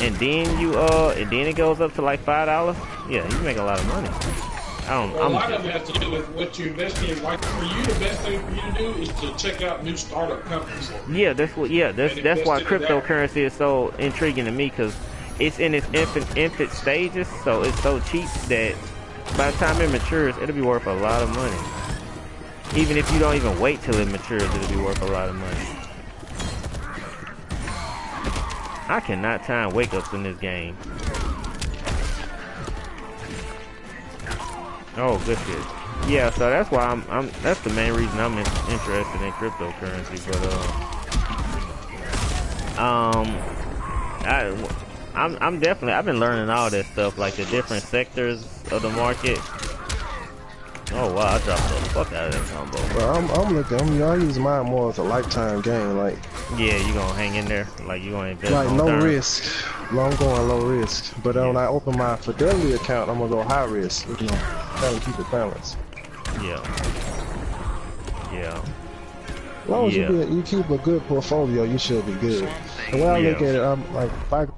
and then it goes up to like $5, yeah, you make a lot of money. A lot of it has to do with what you invest in. Like, for you, the best thing for you to do is to check out new startup companies. Yeah, that's why cryptocurrency is so intriguing to me, because it's in its infant stages, so it's so cheap that by the time it matures, it'll be worth a lot of money. Even if you don't even wait till it matures, it'll be worth a lot of money. I cannot time wake-ups in this game. Oh, good shit. Yeah, so that's why that's the main reason I'm interested in cryptocurrency. But I've been learning all that stuff, like the different sectors of the market. Oh wow, I dropped the fuck out of that combo. Well, I use mine more as a lifetime game, like. Yeah, you gonna hang in there, like you gonna invest. Like low risk, long going low risk. But when I open my Fidelity account, I'm gonna go high risk. Trying to keep it balanced. Yeah. As long as you keep a good portfolio, you should be good. And when I look at it, I'm like, if I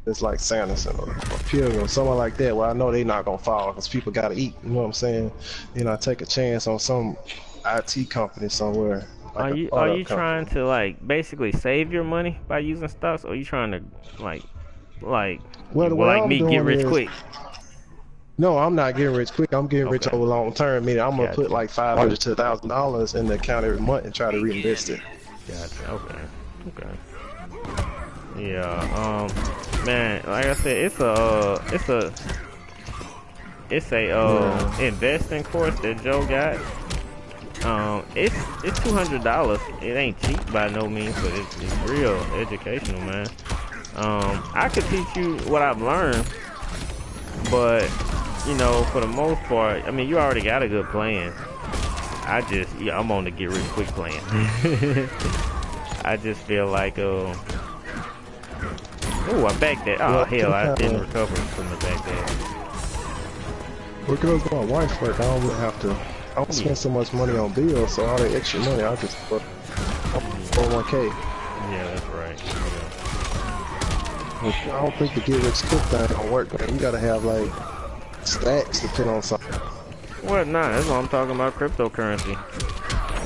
it's like Sanderson or Pilgrim or someone like that, where I know they're not gonna fall because people gotta eat. You know what I'm saying? Then I take a chance on some IT company somewhere. Are you trying to like basically save your money by using stocks, or are you trying to like me get rich quick? No, I'm not getting rich quick. I'm getting rich Okay. over long term. Meaning I'm gonna Gotcha. put like $500 to $1,000 in the account every month and try to reinvest it. Gotcha. Okay. Yeah. Man, like I said, it's a investing course that Joe got. It's $200. It ain't cheap by no means, but it's real educational, man. I could teach you what I've learned, but you know, for the most part, I mean, you already got a good plan. I'm on the get rich quick plan. I just feel like, I backed that. Oh hell, I didn't recover from the back there. Because my wife work, I don't really have to. I don't spend so much money on bills, so all that extra money, I just put 401k. Yeah, that's right. Yeah. I don't think the get rich quick thing don't work, man. You gotta have like stacks to put on something. What? Nah, that's what I'm talking about. Cryptocurrency.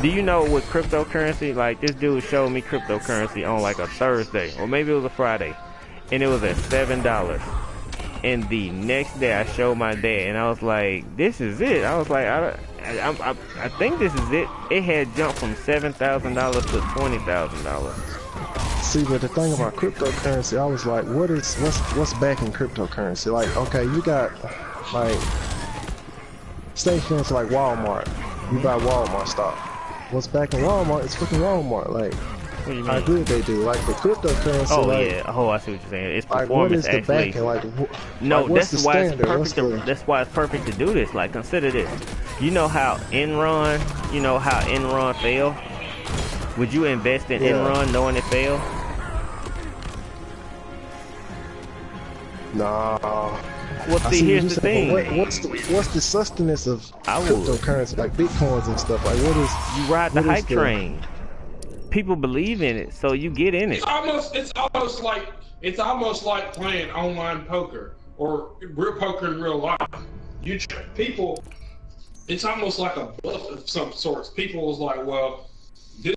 Do you know with cryptocurrency, like this dude showed me cryptocurrency on like a Thursday, or maybe it was a Friday, and it was at $7. And the next day I showed my dad, and I was like, this is it. I was like, I think this is it. It had jumped from $7,000 to $20,000. See, but the thing about cryptocurrency, I was like, what's backing cryptocurrency? Like, okay, you got like, say for instance, like Walmart. You buy Walmart stock. What's backing Walmart? It's fucking Walmart. Like, What do you mean? how good they do. Like the cryptocurrency. Oh like, yeah. Oh, I see what you're saying. It's like, what performance is the actually. backing? Like, No, like, what's that's the why it's standard? perfect. That's why it's perfect to do this. Like, consider this. You know how Enron failed? Would you invest in Enron knowing it failed? Nah. Well, see, here's the thing. What's the sustenance of cryptocurrency, like bitcoins and stuff? Like, what is? You ride the hype train. People believe in it, so you get in it. It's almost like playing online poker or real poker in real life. People, it's almost like a bluff of some sorts. People was like, well, this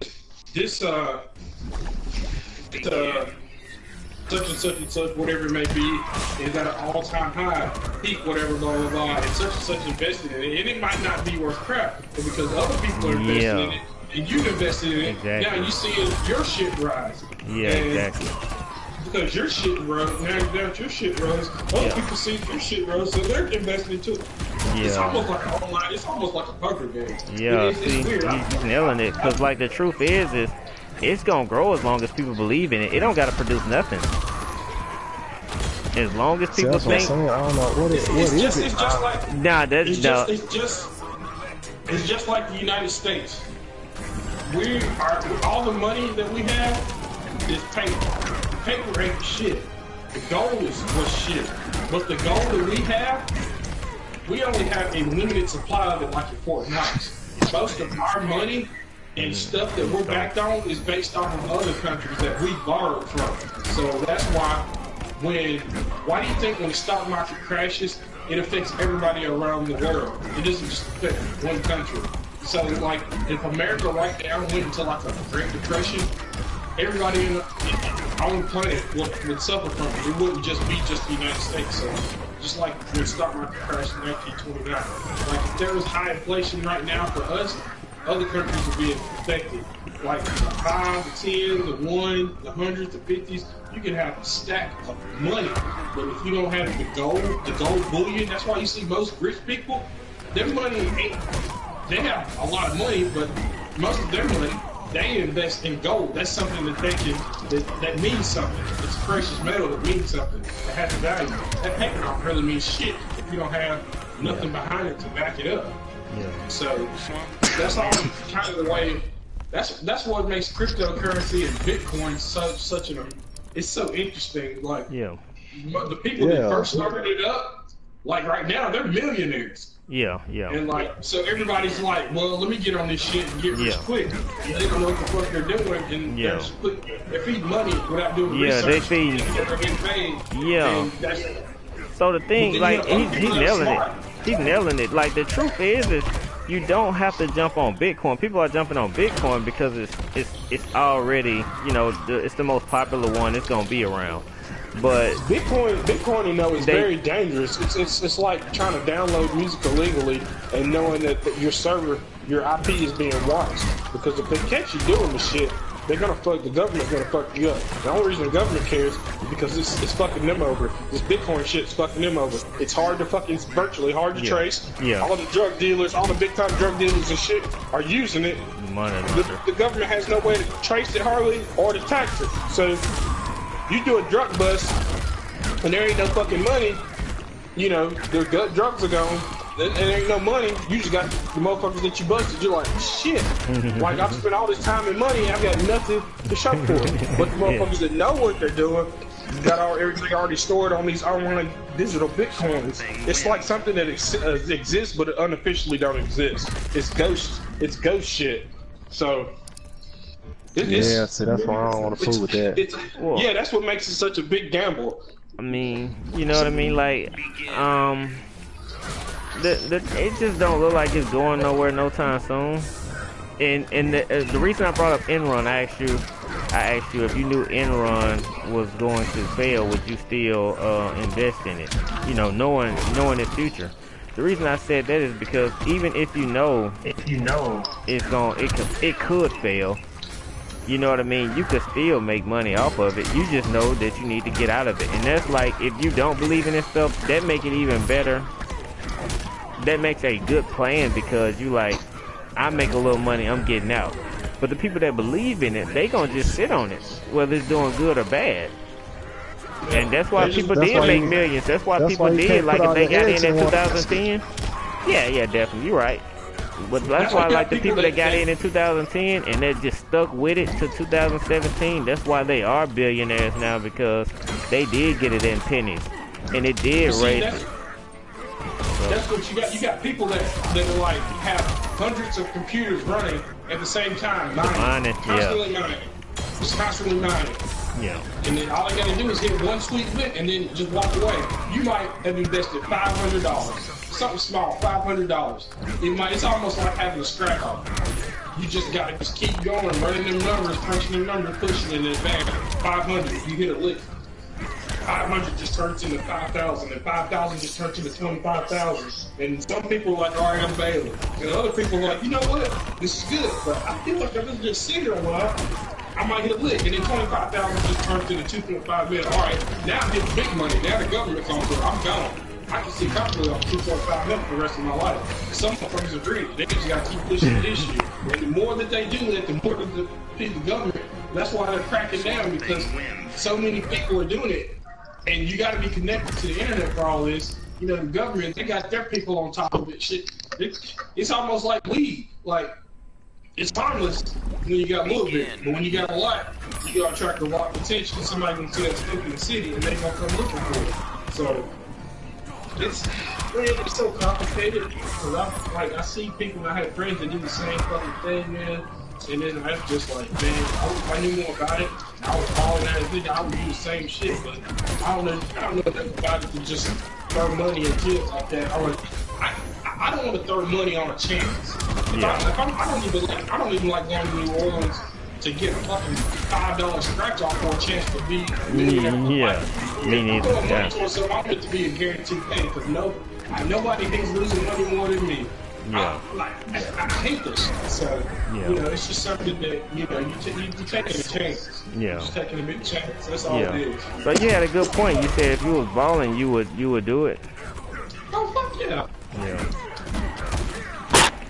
such and such, whatever it may be, is at an all-time high, peak, whatever, blah, blah, blah, and such invested in it. And it might not be worth crap, but because other people are investing in it, and you've invested in it, now you see your shit rise. Yeah, exactly. Because your shit rose, now that your shit rose, other people see your shit rose, so they're investing too. Yeah. It's almost like an online, it's almost like a poker game. Yeah, it's weird. He's nailing it. Because, like, the truth is it's gonna grow as long as people believe in it. It don't gotta produce nothing. As long as people think. I don't know what is it. It's just like it's just like the United States. All the money that we have is paper. Paper ain't shit. The gold is what's shit. But the gold that we have, we only have a limited supply of it, like in Fort Knox. Most of our money and stuff that we're backed on is based off of other countries that we borrowed from. So that's why why do you think when the stock market crashes, it affects everybody around the world? It doesn't just affect one country. So like, if America right now went into like a Great Depression, everybody on the planet would suffer from it. It wouldn't just be just the United States. So just like when the stock market crashed in 1929, like if there was high inflation right now for us, other countries would be affected. Like the 5, the 10, the 1, the 100s, the 50s, you can have a stack of money. But if you don't have the gold bullion, that's why you see most rich people, their money they have a lot of money, but most of their money, they invest in gold. That's something that that means something. It's precious metal that means something, that has a value. That paper don't really mean shit if you don't have nothing behind it to back it up. Yeah. So that's all kind of the way. That's what makes cryptocurrency and Bitcoin it's so interesting. Like the people that first started it up, like right now they're millionaires. Yeah. And like, so everybody's like, well, let me get on this shit and get rich quick. And they don't know what the fuck they're doing, and they're feeding money without doing research. They feed. They're getting paid. Yeah. So the thing, like, he's nailing it. He's nailing it. Like, the truth is you don't have to jump on Bitcoin. People are jumping on Bitcoin because it's already, it's the most popular one. It's gonna be around. But Bitcoin, you know, is very dangerous. It's like trying to download music illegally and knowing that your server, your IP is being watched. Because if they catch you doing the shit, they're gonna fuck, the government's gonna fuck you up. The only reason the government cares is because it's fucking them over. This Bitcoin shit's fucking them over. It's hard to fucking, virtually hard to trace. Yeah. All the drug dealers, all the big time drug dealers and shit are using it. The government has no way to trace it hardly or to tax it. So you do a drug bust and there ain't no fucking money, you know, the drugs are gone. And there ain't no money, you just got the motherfuckers that you busted, you're like, shit. Like, I've spent all this time and money, I've got nothing to show for it. But the motherfuckers that know what they're doing, got everything already stored on these online digital bitcoins. It's like something that exists, but it unofficially don't exist. It's ghost shit. So, yeah, see, that's why I don't want to fool with that. Yeah, that's what makes it such a big gamble. I mean, you know what I mean? Like, it just don't look like it's going nowhere no time soon. And the reason I brought up Enron, I asked you if you knew Enron was going to fail, would you still invest in it? You know, knowing its future. The reason I said that is because even if you know it could fail. You know what I mean? You could still make money off of it. You just know that you need to get out of it. And that's like, if you don't believe in this stuff, that make it even better. That makes a good plan because you like, I make a little money, I'm getting out. But the people that believe in it, they gonna just sit on it, whether it's doing good or bad. And that's why people did make millions. That's why people did, like if they got in 2010. Yeah, definitely, you're right. But that's why, like, the people that got in 2010 and they just stuck with it to 2017, that's why they are billionaires now, because they did get it in pennies. And it did raise. That's what you got. You got people that are like have hundreds of computers running at the same time, constantly mining, just constantly mining. Yeah. And then all they got to do is hit one sweet bit and then just walk away. You might have invested $500, something small, $500. It's almost like having a scrap off. You just got to just keep going, running them numbers, punching them numbers, pushing, and then bang, 500. You hit a lick. 500 just turns into 5,000, and 5,000 just turns into 25,000. And some people are like, all right, I'm bailing. And other people are like, you know what? This is good, but I feel like if I just sit here a while, I might hit a lick. And then 25,000 just turns into 2.5 million. All right, now I'm getting big money. Now the government's on board. I'm gone. I can see comfortably on 2.5 million for the rest of my life. Some motherfuckers agree. They just got to keep pushing the issue. And the more that they do that, the more that the government, that's why they're cracking down, because so many people are doing it. And you got to be connected to the internet for all this. You know, the government, they got their people on top of it. Shit, it's almost like weed. Like, it's harmless when you got a little bit, but when you got a lot, you got to attract a lot of attention. Somebody can see that stuff in the city, and they gonna come looking for it. So it's so complicated. Cause I see people. I have friends that do the same fucking thing, man. And then I was just like, man, if I knew more about it, I was falling out of it, I would do the same shit, but I don't know nothing about it to just throw money at kids like that. I don't want to throw money on a chance. I don't even like going to New Orleans to get a fucking $5 scratch off for a chance to be a millionaire. Me neither. I'm going I want it to be a guaranteed thing, because nobody thinks losing money more than me. Yeah. I hate this. So, you know, it's just something that, you know, you're taking a chance. Yeah. You're just taking a big chance. That's all it is. But you had a good point. You said if you was balling, you would do it. Oh, fuck yeah. Yeah.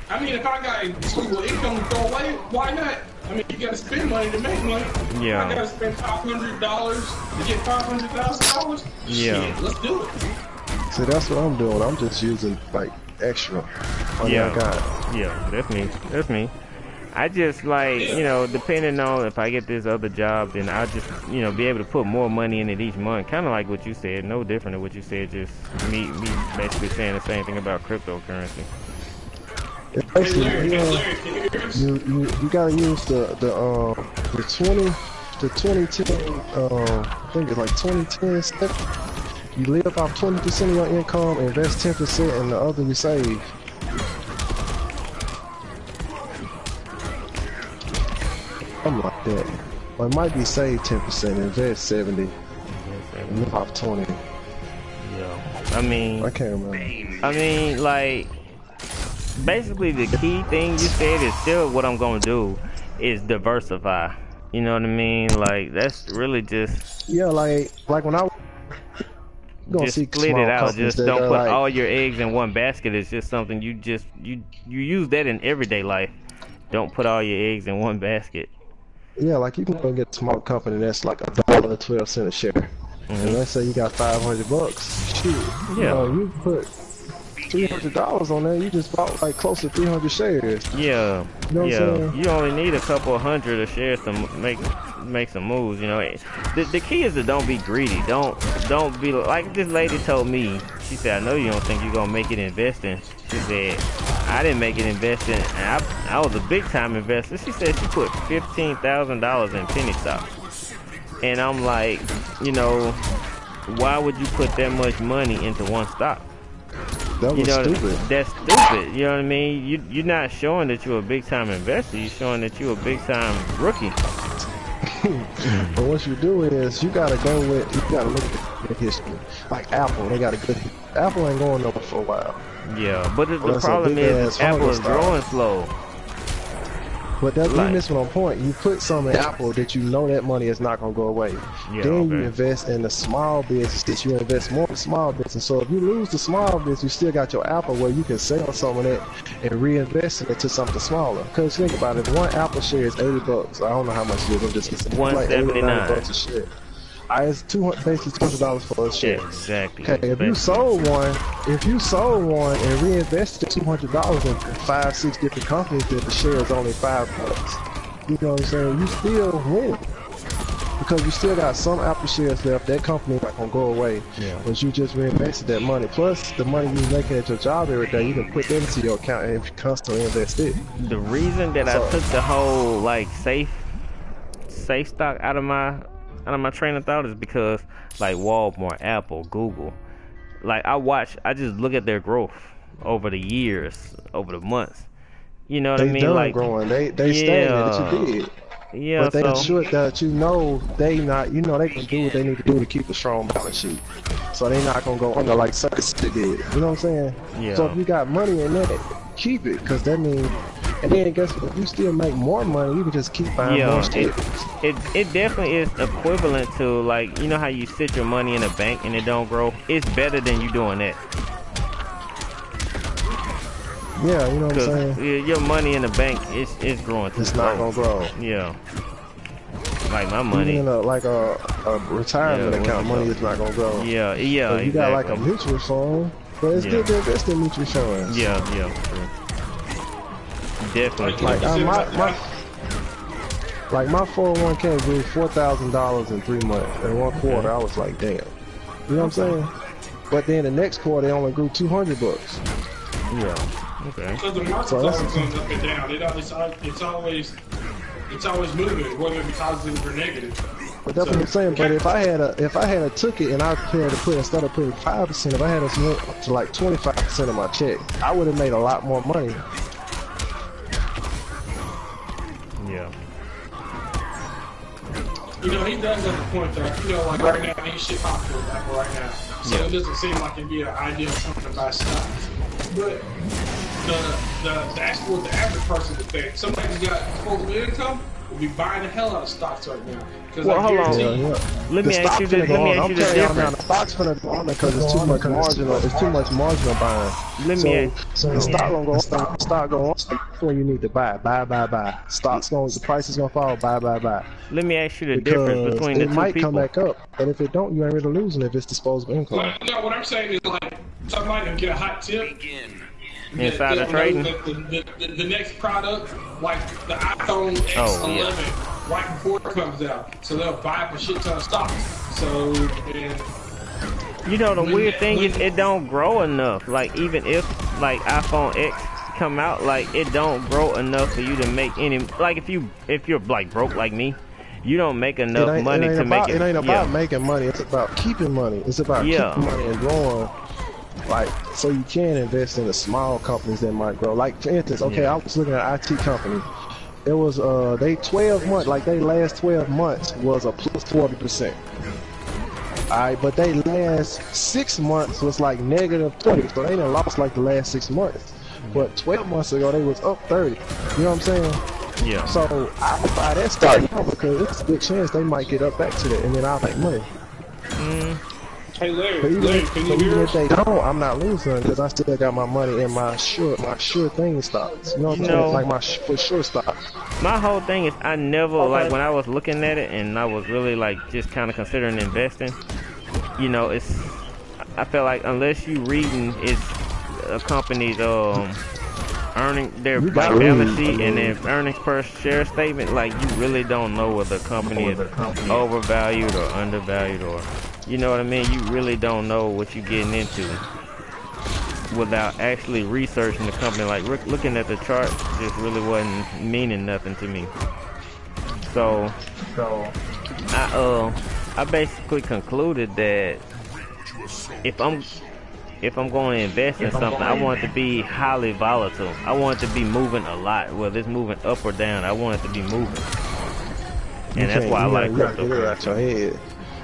I mean, if I got disposable income to throw away, why not? I mean, you gotta spend money to make money. Yeah. I gotta spend $500 to get $500,000. Yeah. Shit, let's do it. See, that's what I'm doing. I'm just using, like, extra. I got. Yeah, that's me. I just like, you know, depending on if I get this other job, then I'll just, you know, be able to put more money in it each month. Kind of like what you said, no different than what you said, just me basically saying the same thing about cryptocurrency. Basically, you gotta use the 2010, I think it's like 2010 step. You live off 20% of your income, invest 10%, and the other you save. Something like that. Or it might be save 10%, invest 70. Top 20. Yeah. I mean, I can't remember. I mean, like, basically the key thing you said is still what I'm gonna do is diversify. You know what I mean? Like, that's really just. Yeah, like when I gonna just see split it small out. companies Just that don't are put like, all your eggs in one basket. It's just something you use that in everyday life. Don't put all your eggs in one basket. yeah, like you can go get a small company that's like $1.12 a share. And let's say you got $500. Shoot, you know, you put $300 on there. You just bought like close to 300 shares. Yeah, you know what I'm saying? You only need a couple of hundred of shares to make some moves. You know, the key is to don't be greedy. Don't be like this lady told me. She said, "I know you don't think you're gonna make it investing." She said, "I didn't make it investing, and I was a big time investor." She said she put $15,000 in penny stock, and I'm like, you know, why would you put that much money into one stock? That was stupid. That's stupid. You know what I mean? You're not showing that you're a big time investor. You're showing that you're a big time rookie. But what you do is you gotta look at the history. Like Apple, they got a good. Apple ain't going nowhere for a while. Yeah, but the problem is Apple is growing slow. But that you missing on point. You put some in Apple that you know that money is not gonna go away. Yeah, then you invest in the small businesses. You invest more in small business. So if you lose the small business, you still got your Apple where you can sell some of it and reinvest it into something smaller. Because think about it, one Apple share is $80. I don't know how much it is. I'm just $179 like a share. It's basically $200 for a share. Exactly. Okay, if you sold one and reinvested $200 in 5-6 different companies, that the share is only $5. You know what I'm saying? You still win because you still got some Apple shares left. That company not gonna go away. Yeah. But you just reinvested that money. Plus the money you making at your job every day, you can put that into your account and constantly invest it. The reason that I took the whole like safe stock out of my train of thought is because like Walmart, Apple, Google, like I just look at their growth over the years, over the months. You know what I mean? Done like growing, they stagnant. That you did. Yeah, but they assured that they can do what they need to do to keep a strong balance sheet. So they not gonna go under like Circus did. You know what I'm saying? Yeah. So if you got money in that, keep it, cause that means. And then guess what? If you still make more money, you can just keep buying more shares. It definitely is equivalent to like, you know how you sit your money in a bank and it don't grow? It's better than you doing that. Yeah, you know what I'm saying? Your money in the bank is growing. It's not gonna grow. Yeah. Like my money. Even in a retirement account, money is not gonna grow. Yeah, so you got like a mutual fund, but it's good to invest in mutual funds. Yeah, true. Definitely. Like my 401k grew $4,000 in 3 months. In 1 quarter, I was like, damn. You know what I'm saying? But then the next quarter, they only grew $200. Yeah. Okay. Because the market's always going up and down. It's always moving, whether it be positive or negative. But that's what I'm saying. But if I had took it and I had to put, instead of putting 5%, if I had to like 25% of my check, I would have made a lot more money. Yeah. You know, he does have a point though. You know, like right now, ain't shit popular right now. So it doesn't seem like it'd be an ideal time to buy stocks. But that's what the average person would think. Somebody who's got disposable income will be buying the hell out of stocks right now. Well, hold on. Let me ask you this. The stock's gonna go on because it's too much marginal. It's too much marginal buying. So the stock gonna go on. Stock go on. When you need to buy. The price is gonna fall. Buy. Let me ask you the difference between the two people. It might come back up, but if it don't, you ain't really losing if it's disposable income. No, what I'm saying is like somebody can get a hot tip. Inside trading. The next product, like the iPhone X11, right before it comes out, so they'll buy up a shit ton of stocks. So, you know, the weird thing is it don't grow enough. Like even if like iPhone X come out, like it don't grow enough for you to make any. Like if you're like broke like me, you don't make enough money to make it. It ain't about making money. It's about keeping money. It's about keeping money and growing. Like, so you can invest in the small companies that might grow. Like, for instance, I was looking at an IT company. It was, they 12 months, like they last 12 months was a plus 40%. Alright, but they last 6 months was like -20, so they done lost like the last 6 months. But 12 months ago, they was up 30. You know what I'm saying? Yeah. So I would buy that stock now because it's a good chance they might get up back to that, and then I'll make money. Hey Larry, But even, Larry, can you hear even us? if they don't, I'm not losing because I still got my money in my sure thing stocks. You know what I'm saying? Like my for sure stock. My whole thing is I never like when I was looking at it and I was really like just kind of considering investing. You know, I feel like unless you reading it's a company's earning their like balance sheet and their earnings per share statement, like you really don't know whether the company is overvalued or undervalued, or you know what I mean. You really don't know what you're getting into without actually researching the company. Like looking at the chart just really wasn't meaning nothing to me. So I basically concluded that if I'm going to invest in something, I want it to be highly volatile. I want it to be moving a lot, whether it's moving up or down. I want it to be moving, and that's why I like cryptocurrency.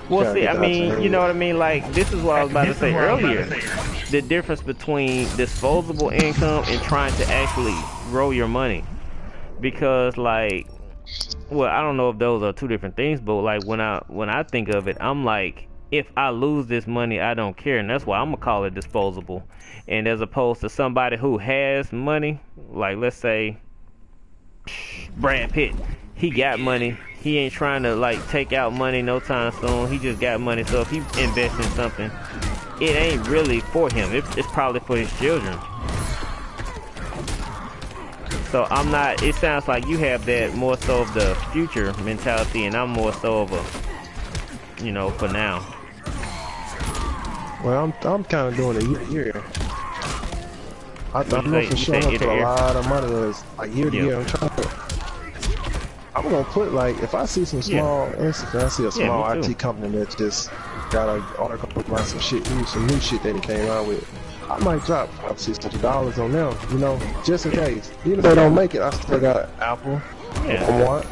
Well, see, I mean, you know what I mean? Like, this is what I was about to say earlier. The difference between disposable income and trying to actually grow your money. Because, like, well, I don't know if those are two different things, but, like, when I think of it, I'm like, if I lose this money, I don't care. And that's why I'm going to call it disposable. And as opposed to somebody who has money, like, let's say, Brad Pitt. He got money. He ain't trying to like take out money no time soon. He just got money. So if he invests in something, it ain't really for him. It's probably for his children. So I'm not. It sounds like you have that more so of the future mentality, and I'm more so of a, you know, for now. Well, I'm kind of doing a year. I know for sure I'm gonna put a lot of money in this, like year to year. I'm gonna put like if I see some small instance, I see a small IT company that just got an article about some new shit that he came out with. I might drop $500-$600 on them, you know, just in case. Even if they don't make it, I still got Apple, Walmart,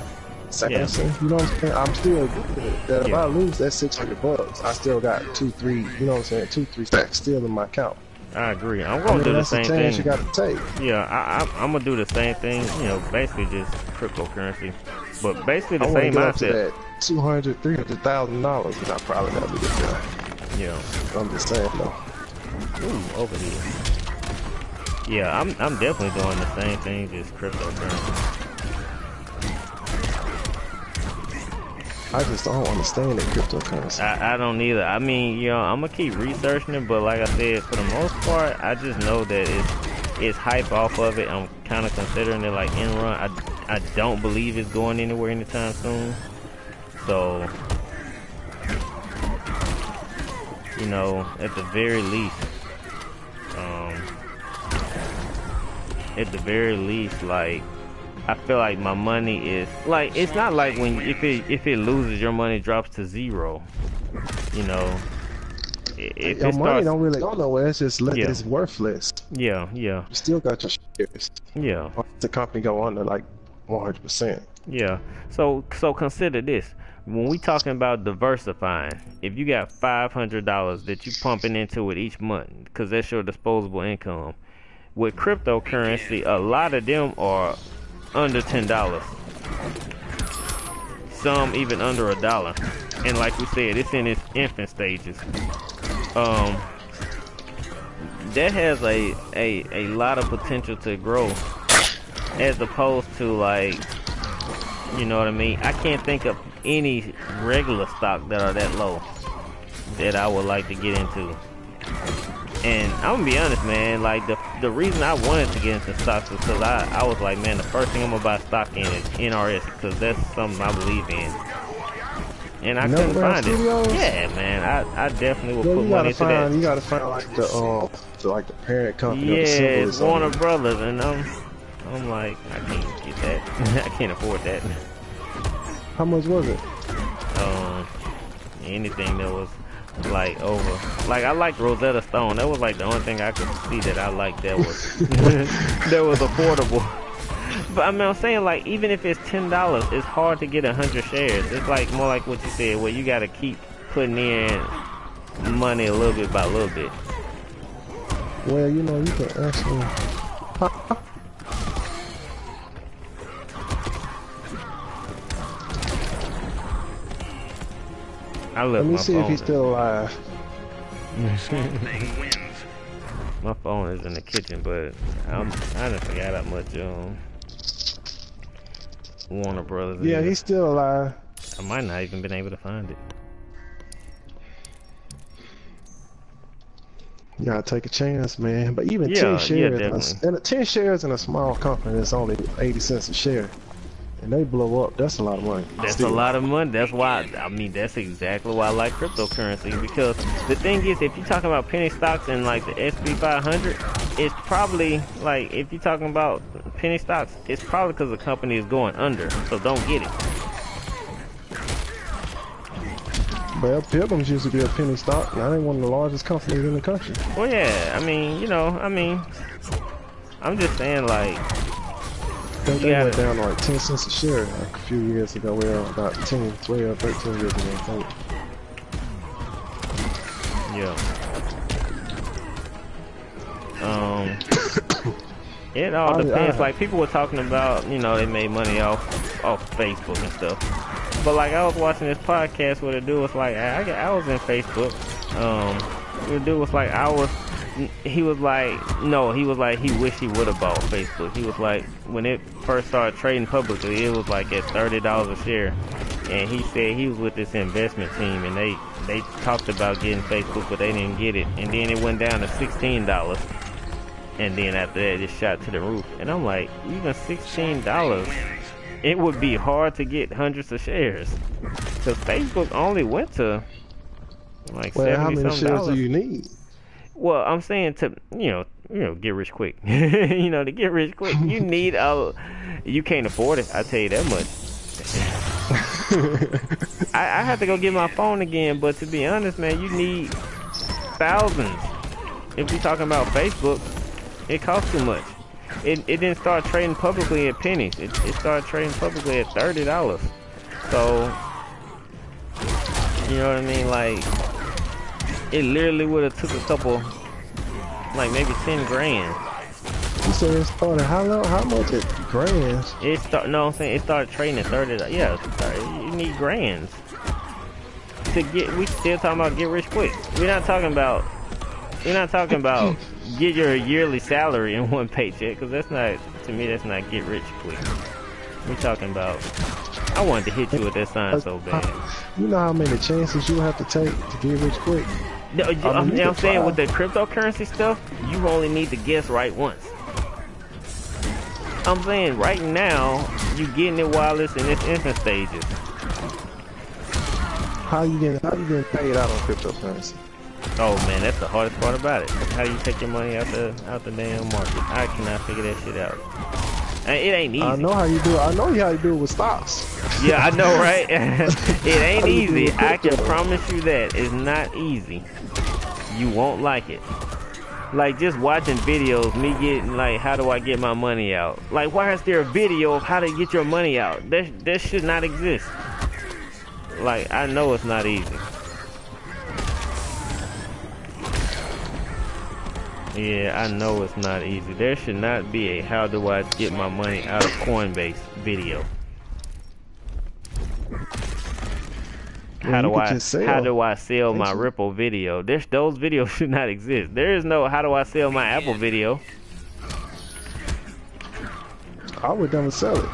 Samsung. You know what I'm saying? I'm still good at it. That if I lose that $600, I still got 2-3. You know what I'm saying? 2-3 stacks still in my account. I agree. I'm gonna do the same thing. You gotta take. Yeah, I'm gonna do the same thing. You know, basically just cryptocurrency, but basically the same mindset. $200,000-$300,000, and I probably never get there. Yeah, I'm just saying though. Ooh, over here. Yeah, I'm definitely doing the same thing, just cryptocurrency. I just don't understand that cryptocurrency. I don't either. I mean, you know, I'm gonna keep researching it, but like I said, for the most part, I just know that it's hype off of it. I'm kind of considering it like in run. I don't believe it's going anywhere anytime soon. So, you know, at the very least, like, I feel like my money is like, it's not like when if it loses, your money drops to zero. You know, if your money don't really go nowhere. It's just it's worthless. Yeah. You still got your shares. Yeah. The company go under like 100%. Yeah. So consider this. When we talking about diversifying, if you got $500 that you pumping into it each month, because that's your disposable income. With cryptocurrency, a lot of them are under $10. Some even under $1. And like we said, it's in its infant stages. That has a lot of potential to grow, as opposed to, like, you know what I mean? I can't think of any regular stock that are that low that I would like to get into. And I'm gonna be honest, man, like the reason I wanted to get into stocks is because I was like, man, the first thing I'm gonna buy stock in is NRS, because that's something I believe in. And I couldn't find it. Yeah, man, I definitely would put money into that. You gotta find like the parent company. Yeah, it's Warner Brothers, and I'm like, I can't get that. I can't afford that. How much was it? Anything that was like over, like I like Rosetta Stone. That was like the only thing I could see that I liked that was that was affordable. But I mean, I'm saying, like, even if it's $10, it's hard to get 100 shares. It's like more like what you said, where you gotta keep putting in money a little bit by a little bit. Well, you know, you can actually. Let me see if he's still alive. My phone is in the kitchen, but I done forgot how much Warner Brothers. Yeah, he's still alive. I might not even been able to find it. You gotta take a chance, man. But even 10 shares, and 10 shares in a small company is only 80 cents a share, and they blow up. That's a lot of money. That's a lot of money. That's why, I mean, that's exactly why I like cryptocurrency, because the thing is, if you're talking about penny stocks and like the SP 500, it's probably like, if you're talking about penny stocks, it's probably because the company is going under, so don't get it. Well, Pilgrims used to be a penny stock. Now they one of the largest companies in the country. Well, yeah, I mean, you know, I'm just saying, like, I think they went down to like 10 cents a share like a few years ago. We were about 10, 12, 13 years ago, I think. Yeah. It all depends. Like, people were talking about, you know, they made money off Facebook and stuff. But like, I was watching this podcast where the dude was like, I was in Facebook. The dude was like, he was like, he wished he would have bought Facebook. He was like, when it first started trading publicly, it was like at $30 a share. And he said he was with this investment team, and they talked about getting Facebook, but they didn't get it. And then it went down to $16. And then after that, it shot to the roof. And I'm like, even $16, it would be hard to get hundreds of shares. Because Facebook only went to like $70-something. How many shares do you need? Well, I'm saying to, you know, get rich quick. You know, to get rich quick, you need you can't afford it, I tell you that much. I have to go get my phone again, but to be honest, man, you need thousands. If you're talking about Facebook, it costs too much. It didn't start trading publicly at pennies. It started trading publicly at $30. So, you know what I mean? Like, it literally would have took a couple, like maybe 10 grand. You said it started how much at grands? No, I'm saying it started trading at $30. Yeah, you need grands to get. We still talking about get rich quick. We're not talking about get your yearly salary in one paycheck, because that's not, to me, that's not get rich quick. We're talking about, I wanted to hit you with that sign so bad. You know how many chances you have to take to get rich quick? No, I'm saying with the cryptocurrency stuff, you only need to guess right once. I'm saying right now, you getting it while it's in its infant stages. How you getting paid out on cryptocurrency? Oh man, that's the hardest part about it. How do you take your money out the damn market? I cannot figure that shit out. It ain't easy. I know how you do it. I know how you do it with stocks. Yeah, I know, right? It ain't easy. I can promise you that. It's not easy. You won't like it. Like, just watching videos, me getting, like, how do I get my money out? Like, why is there a video of how to get your money out? That should not exist. Like, I know it's not easy. Yeah, I know it's not easy. There should not be a how do I get my money out of Coinbase video. How do I sell my Ripple video? Those videos should not exist. There is no how do I sell my Apple video. I would never sell it.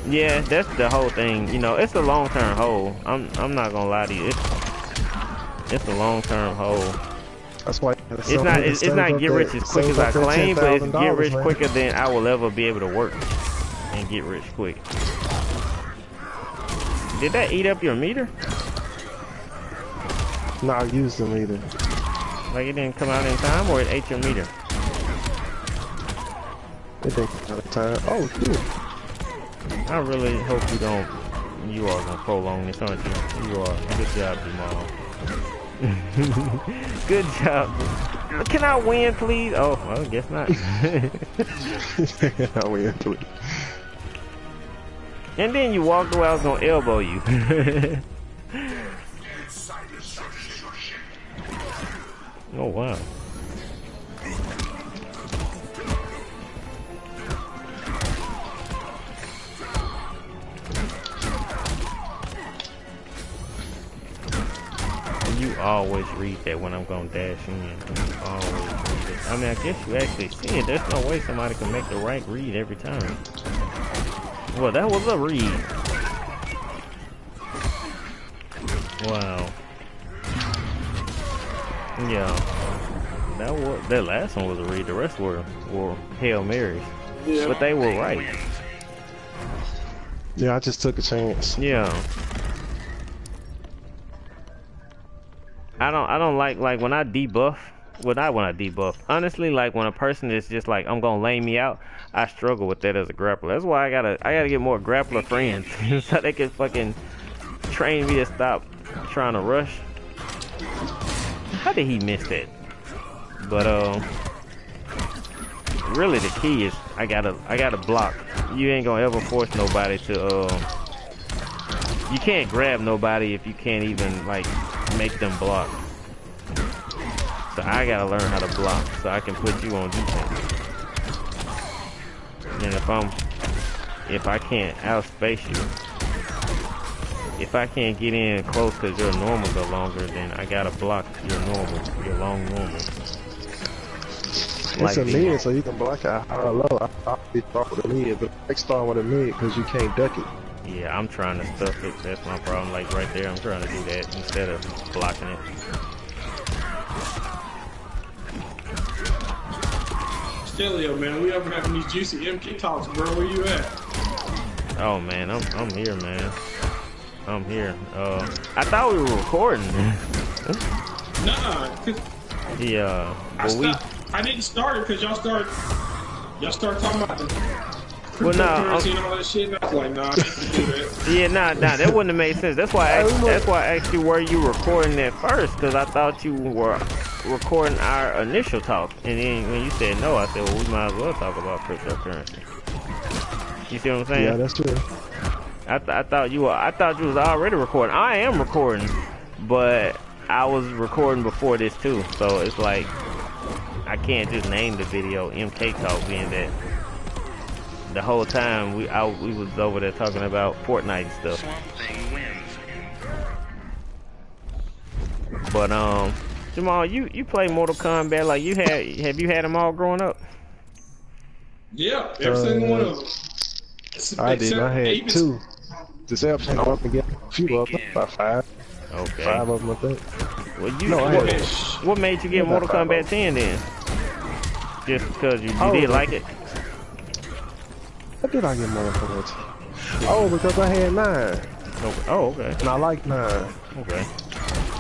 Yeah, that's the whole thing. You know, it's a long-term hold. I'm not gonna lie to you. It's a long-term hold. That's why it's not get rich as quick as I claim, but it's get rich quicker than I will ever be able to work and get rich quick. Did that eat up your meter? No, I used the meter. Like, it didn't come out in time, or it ate your meter? It didn't come out in time. Oh, shoot. I really hope you are gonna prolong this, aren't you? You are. Good job, Jamal. Good job. Can I win, please? Oh, well, I guess not. I win, please. And then you walked away. I was gonna elbow you. Oh wow. You always read that when I'm gonna dash in. You always read it. I mean, I guess you actually see it. There's no way somebody can make the right read every time. Well, that was a read. Wow. Yeah. That last one was a read. The rest were Hail Marys. Yeah. But they were right. Yeah, I just took a chance. Yeah. I don't like when I debuff. Well, not when I debuff. Honestly, like when a person is just like, I'm gonna lay me out, I struggle with that as a grappler. That's why I gotta get more grappler friends so they can fucking train me to stop trying to rush. How did he miss that? But really the key is I gotta block. You ain't gonna ever force nobody to you can't grab nobody if you can't even like make them block. So I gotta learn how to block so I can put you on defense. And if I can't outspace you, if I can't get in close because your normals are longer, then I gotta block your long normal. It's Like a mid, so you can block it high or low. I'll be start with a mid, but I start with a mid because you can't duck it. Yeah, I'm trying to stuff it. That's my problem. Like right there, I'm trying to do that instead of blocking it. Stelio, man, we ever having these juicy MK talks, bro? Where you at? Oh man, I'm here, man. I'm here. I thought we were recording. Nah. Yeah, I didn't start it because y'all start talking about the cryptocurrency and all that shit. And I was like, nah, I need to do that. Yeah, nah, that wouldn't have made sense. That's why I asked you where you were recording that first, because I thought you were recording our initial talk, and then when you said no, I said, well, we might as well talk about cryptocurrency. You see what I'm saying? Yeah, that's true. I thought you was already recording. I am recording, but I was recording before this too, so it's like I can't just name the video MK Talk, being that the whole time we was over there talking about Fortnite and stuff. But Jamal, you play Mortal Kombat like have you had them all growing up? Yeah, every single one of them. I did. I had 2. This option up and get a few of them, about 5. Okay. 5 of them, I think. Well, what made you get Mortal Kombat 10 then? Just because you did like it? How did I get Mortal Kombat 10? Oh, because I had 9. Okay. Oh, okay. And I like 9. Okay.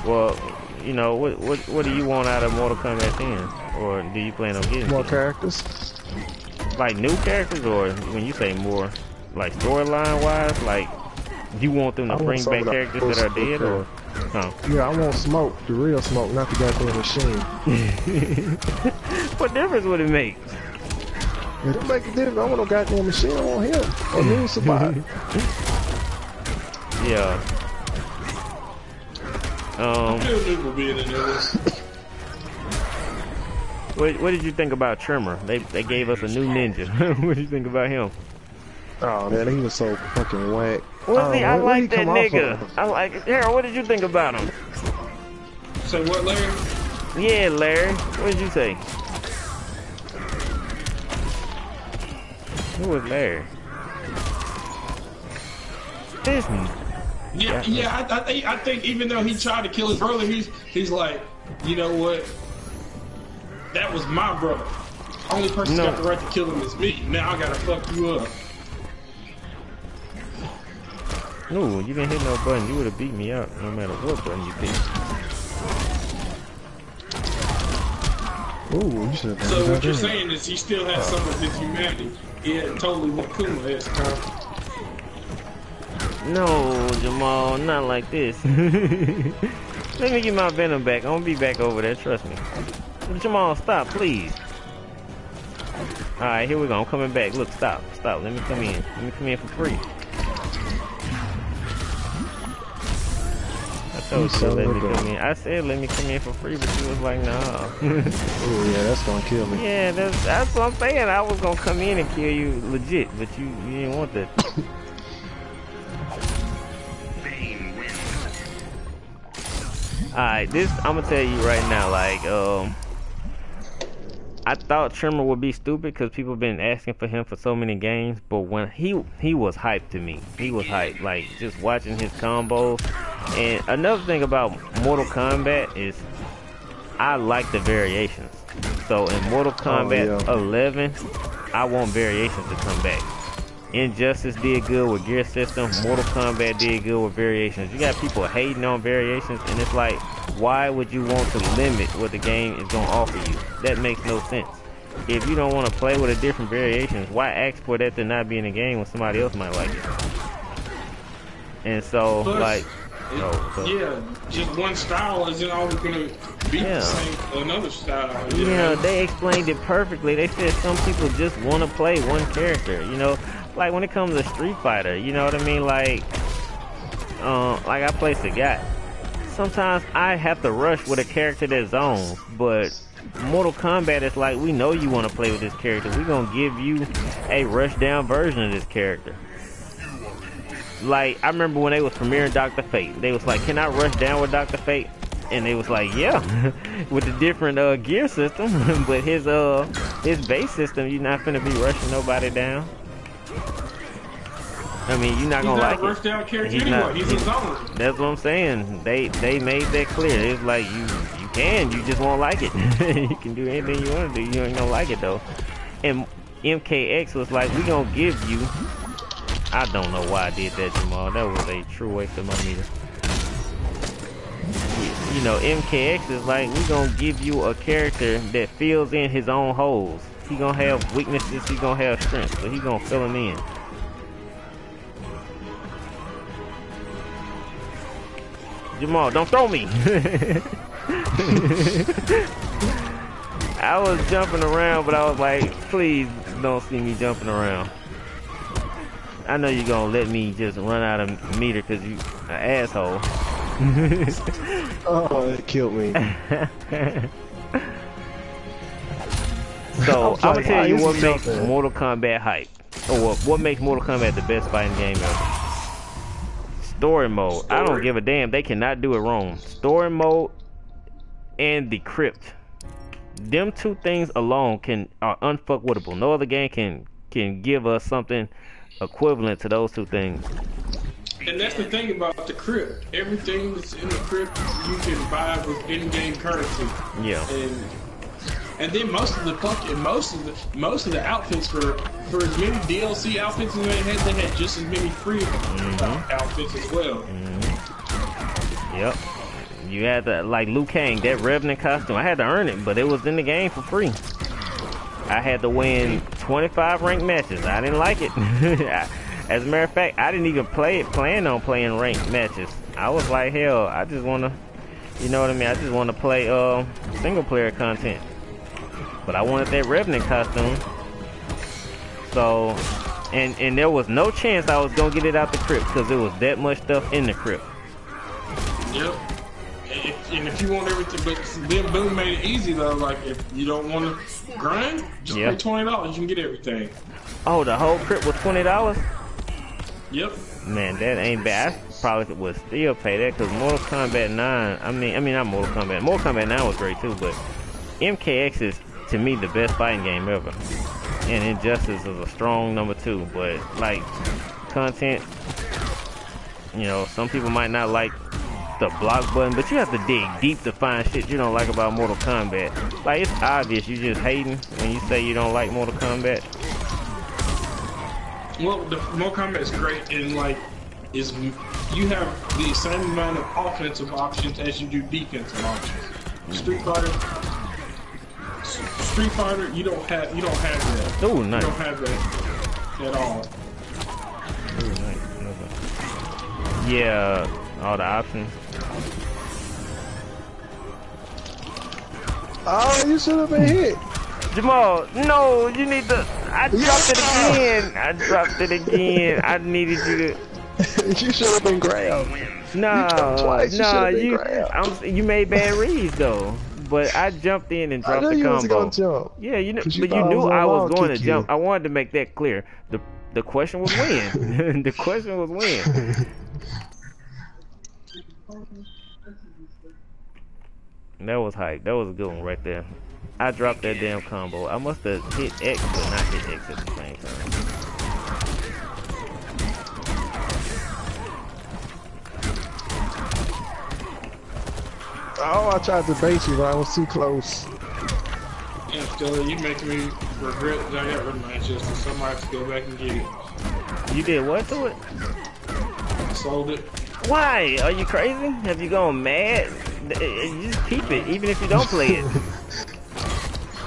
Well, you know, what do you want out of Mortal Kombat 10? Or do you plan on getting more characters? Like new characters, or when you say more, like storyline wise, like you want them to bring back characters that are dead, or no? Yeah, I want Smoke, the real Smoke, not the goddamn machine. What difference would it make? It don't make a difference. I want no goddamn machine. I want him. Or me somebody. Yeah. What did you think about Trimmer? They gave us a new ninja. What did you think about him? Oh man, he was so fucking whack. I like that nigga. I like it. Harold, what did you think about him? Say what, Larry? Yeah, Larry. What did you say? Who was Larry? This one. Yeah. I think even though he tried to kill his brother, he's like, you know what? That was my brother. Only person got the right to kill him is me. Now I gotta fuck you up. No, you didn't hit no button. You would have beat me out no matter what button you picked. Ooh, you should have. So what you're saying is he still has some of his humanity. He had totally what Kuma has, Tom. No, Jamal, not like this. Let me get my Venom back. I'm gonna be back over there, trust me. Jamal, stop, please. Alright, here we go. I'm coming back. Look, stop. Let me come in. Let me come in for free. I told you to let me come in. I said let me come in for free, but you was like, nah. Oh yeah, that's gonna kill me. Yeah, that's what I'm saying. I was gonna come in and kill you legit, but you didn't want that. Bane wins. Alright, this I'm gonna tell you right now, like, I thought Trimmer would be stupid because people been asking for him for so many games, but when he was hyped to me. He was hyped, like just watching his combos. And another thing about Mortal Kombat is I like the variations. So in Mortal Kombat 11, I want variations to come back. Injustice did good with gear system. Mortal Kombat did good with variations. You got people hating on variations, and it's like, why would you want to limit what the game is going to offer you? That makes no sense. If you don't want to play with a different variations, why ask for that to not be in the game when somebody else might like it? And so, plus, like, yeah, just one style isn't always going to be the same another style. Yeah, they explained it perfectly. They said some people just want to play one character, you know? Like when it comes to Street Fighter, you know what I mean? Like I play Sagat. Sometimes I have to rush with a character that zones, but Mortal Kombat is like, we know you want to play with this character. We're going to give you a rush down version of this character. Like, I remember when they was premiering Dr. Fate, they was like, can I rush down with Dr. Fate? And they was like, yeah, with the different gear system, but his base system, you're not finna be rushing nobody down. I mean, you're not gonna like it. He's anyway. He's a zone. That's what I'm saying. They made that clear. It's like you just won't like it. You can do anything you want to do. You ain't gonna like it though. And MKX was like, we gonna give you. I don't know why I did that, Jamal. That was a true waste of my meter. You know, MKX is like, we gonna give you a character that fills in his own holes. He gonna have weaknesses. He gonna have strengths, so he gonna fill them in. Jamal, don't throw me. I was jumping around, but I was like, please don't see me jumping around. I know you're gonna let me just run out of meter because you an asshole. Oh, it killed me. So I'm gonna tell you what makes Mortal Kombat hype, or what makes Mortal Kombat the best fighting game ever. Story mode. I don't give a damn. They cannot do it wrong. Story mode and the crypt. Them two things alone are unfuckwittable. No other game can give us something equivalent to those two things. And that's the thing about the crypt. Everything that's in the crypt you can buy with in-game currency. Yeah. And then most of the outfits for as many DLC outfits as they had just as many free outfits as well. Yep. You had to, like Liu Kang, that Revenant costume. I had to earn it, but it was in the game for free. I had to win 25 ranked matches. I didn't like it. As a matter of fact, I didn't even plan on playing ranked matches. I was like, hell, I just want to, you know what I mean? I just want to play single player content. But I wanted that Revenant costume. So, and there was no chance I was going to get it out the crypt because there was that much stuff in the crypt. Yep. And if you want everything, but then Boom made it easy though. Like if you don't want to grind, just pay $20. You can get everything. Oh, the whole crypt was $20? Yep. Man, that ain't bad. I probably would still pay that because Mortal Kombat 9. I mean not Mortal Kombat. Mortal Kombat 9 was great too, but MKX is to me the best fighting game ever. And Injustice is a strong number 2. But like content, you know, some people might not like the block button, but you have to dig deep to find shit you don't like about Mortal Kombat. Like, it's obvious you just hating when you say you don't like Mortal Kombat. Well, the Mortal Kombat is great, and like, you have the same amount of offensive options as you do defensive options. Street Fighter, you don't have that. Oh, nice. You don't have that at all. Ooh, nice. Yeah, all the options. Oh, you should have been hit. Jamal, no, you need to. I dropped it again. I dropped it again. I needed you to. You should have been grabbed. No, no, you made bad reads though. But I jumped in and dropped the combo. Yeah, but you knew I was going to jump. I wanted to make that clear. The question was when. The question was when. That was hype. That was a good one right there. I dropped that damn combo. I must have hit X, but not hit X at the same time. Oh, I tried to bait you, but I was too close. Yeah, still, you making me regret that I got rid of my iJ2. Somebody have to go back and get it. You did what to it? Sold it. Why? Are you crazy? Have you gone mad? Just keep it, even if you don't play it.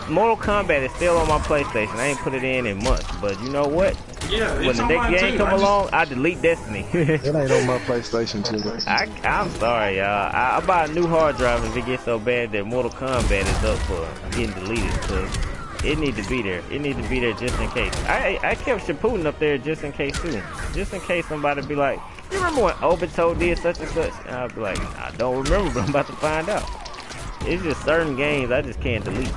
Mortal Kombat is still on my PlayStation. I ain't put it in months, but you know what? Yeah, when the next game come along, I delete Destiny. It ain't on my PlayStation too. I'm sorry, y'all. I buy a new hard drive if it gets so bad that Mortal Kombat is up for getting deleted. Cause it need to be there. It need to be there just in case. I kept Shippuden up there just in case too. Just in case somebody be like, you remember when Obito did such and such? And I'll be like, I don't remember, but I'm about to find out. It's just certain games I just can't delete.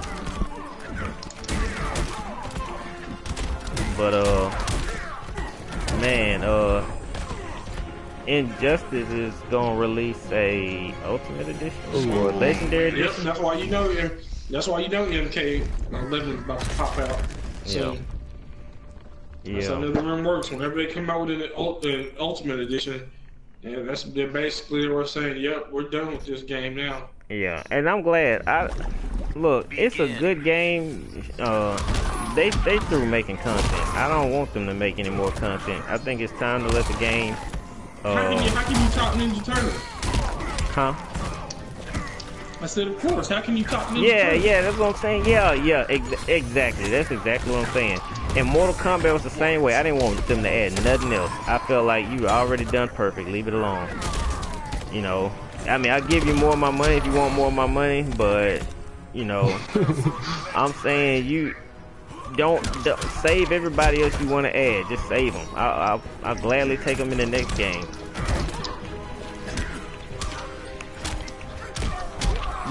But man, Injustice is gonna release a Ultimate Edition or Legendary Edition. Yep, that's why you know MK11 is about to pop out. So that's how NetherRealm works. Whenever they come out with an Ultimate Edition, yeah, they're basically saying, yep, we're done with this game now. Yeah, and I'm glad. Look, it's a good game. They through making content. I don't want them to make any more content. I think it's time to let the game. How can you top Ninja Turtles? Huh? I said, of course. How can you top Ninja Turtles? Yeah, that's what I'm saying. Yeah, exactly. That's exactly what I'm saying. And Mortal Kombat was the same way. I didn't want them to add nothing else. I felt like you already done perfect. Leave it alone. You know, I mean, I'll give you more of my money if you want more of my money, but you know, I'm saying you. Don't save everybody else you want to add. Just save them. I'll gladly take them in the next game.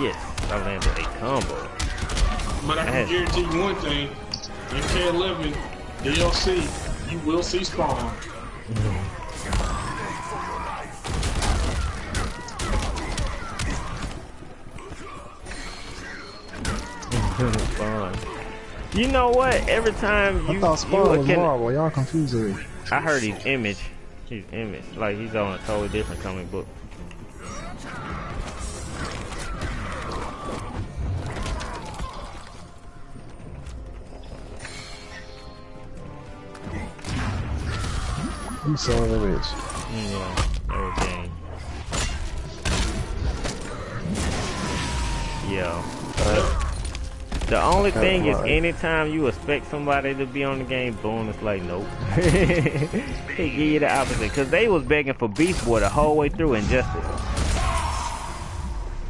Yes, I landed a combo. But I can guarantee you one thing: MK11 DLC, you will see Spawn. Spawn. You know what? Every time you... I thought Spawn was Marvel. Y'all confused me. I heard he's Image. He's Image. Like, he's on a totally different comic book. You saw Image. Yeah, everything. Yeah. The only thing is, anytime you expect somebody to be on the game, boom, it's like, nope. They give you the opposite. Because they was begging for Beast Boy the whole way through Injustice.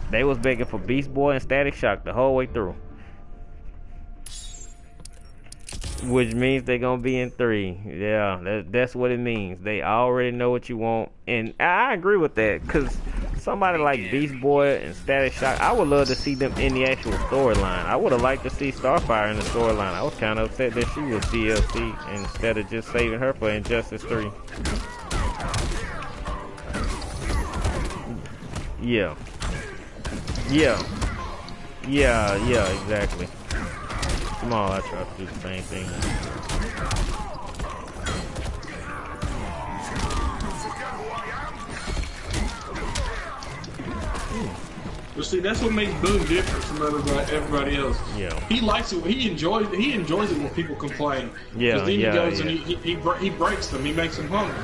They was begging for Beast Boy and Static Shock the whole way through. Which means they're going to be in 3. Yeah, that's what it means. They already know what you want. And I agree with that. Because somebody like Beast Boy and Static Shock, I would love to see them in the actual storyline. I would have liked to see Starfire in the storyline. I was kind of upset that she was DLC instead of just saving her for Injustice 3. Yeah, exactly. Come on, I try to do the same thing. But see, that's what makes Boom different from everybody else. Yeah. He likes it. He enjoys it when people complain. Yeah. Because then he goes and he breaks them. He makes them hungry.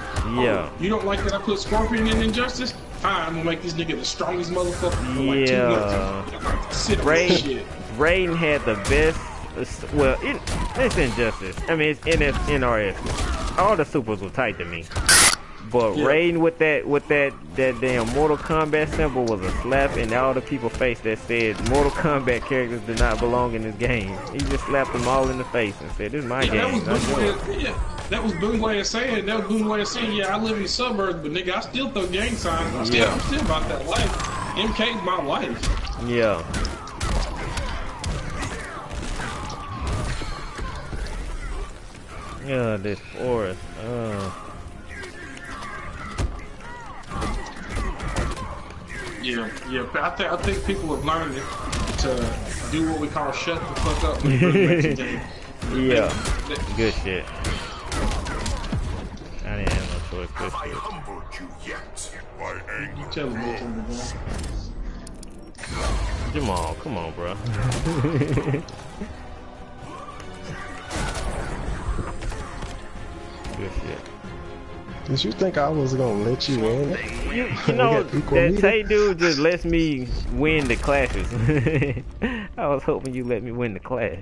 Yeah. Oh, you don't like that I put Scorpion in Injustice? Fine, I'm gonna make this nigga the strongest motherfucker for like 2 months. Sit on this shit. Raiden had the best. Well, it's Injustice. I mean, it's NRS. All the supers were tight to me. But raiding with that damn Mortal Kombat symbol was a slap in all the people's face that said Mortal Kombat characters do not belong in this game. He just slapped them all in the face and said, "This is my game." That was Boon's way of saying. That was Boon's way of saying, "Yeah, I live in the suburbs, but nigga, I still throw gang signs. I'm still about that life. MK's my life." Yeah. Yeah, this forest. Yeah. I think people have learned to do what we call shut the fuck up when you really make the game. Yeah. Good shit. I didn't have no choice. Good shit. Tell me. Jamal, come on, bro. Good shit. Did you think I was gonna let you win? You know, that Tay dude just lets me win the clashes. I was hoping you let me win the clash.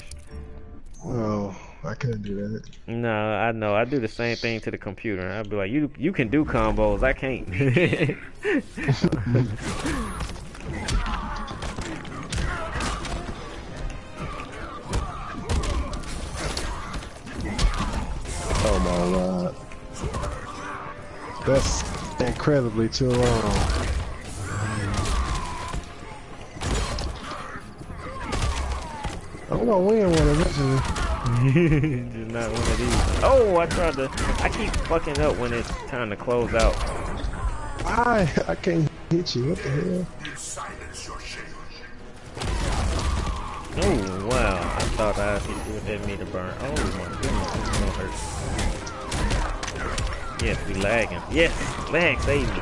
Oh, I couldn't do that. No, I know. I do the same thing to the computer. I'd be like, you can do combos, I can't. Oh my god. That's incredibly too long. I'm gonna win one eventually. Just not one of these. Oh, I keep fucking up when it's time to close out. I can't hit you, what the hell? Oh, wow. I thought I hit you with that meter burn. Oh my goodness, it's gonna hurt. Yes, we lagging. Yes, lag saved me.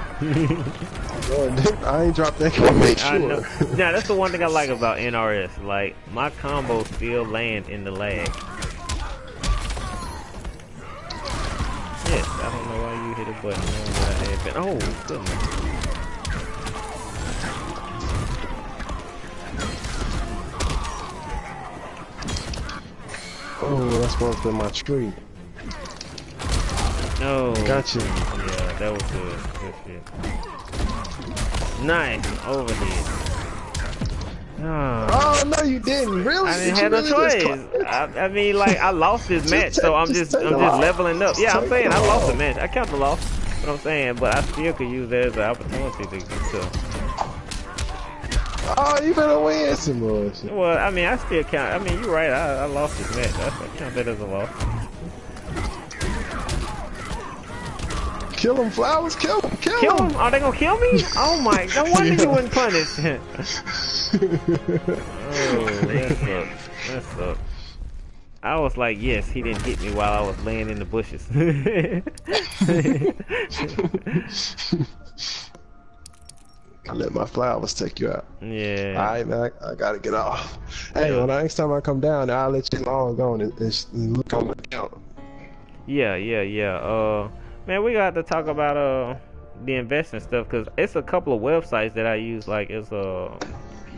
I ain't dropped that to make sure. Now, that's the one thing I like about NRS. Like, my combos still land in the lag. Yes, I don't know why you hit a button. Oh, goodness. Oh, that's supposed to be my tree. No. Gotcha. Yeah, that was good. Good shit. Nice. Overhead. Oh no, you didn't. Really? I didn't have no choice. I mean, like, I lost this match, so I'm just leveling up. Yeah, I'm saying I lost the match. I count the loss. What I'm saying, but I still could use that as an opportunity to. Oh, you better win some more. Well, I mean, I still count. I mean, you're right. I lost this match. I count that as a loss. Kill him, Flowers. Kill him. Kill him. Are they gonna kill me? Oh my! No wonder you wouldn't punish. Oh, that sucks. That sucks. I was like, yes, he didn't hit me while I was laying in the bushes. I let my Flowers take you out. Yeah. Alright, man, I gotta get off. Hey, when next time I come down, I'll let you log on and look on the account. Yeah. Man, we got to talk about the investing stuff, because it's a couple of websites that I use, like it's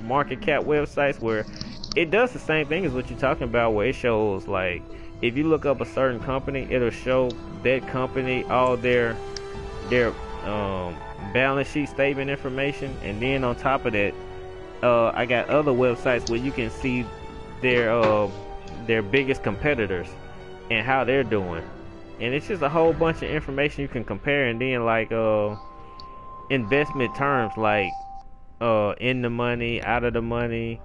market cap websites where it does the same thing as what you're talking about, where it shows, like, if you look up a certain company, it'll show that company all their balance sheet statement information, and then on top of that, I got other websites where you can see their biggest competitors and how they're doing. And it's just a whole bunch of information you can compare, and then like investment terms like in the money, out of the money,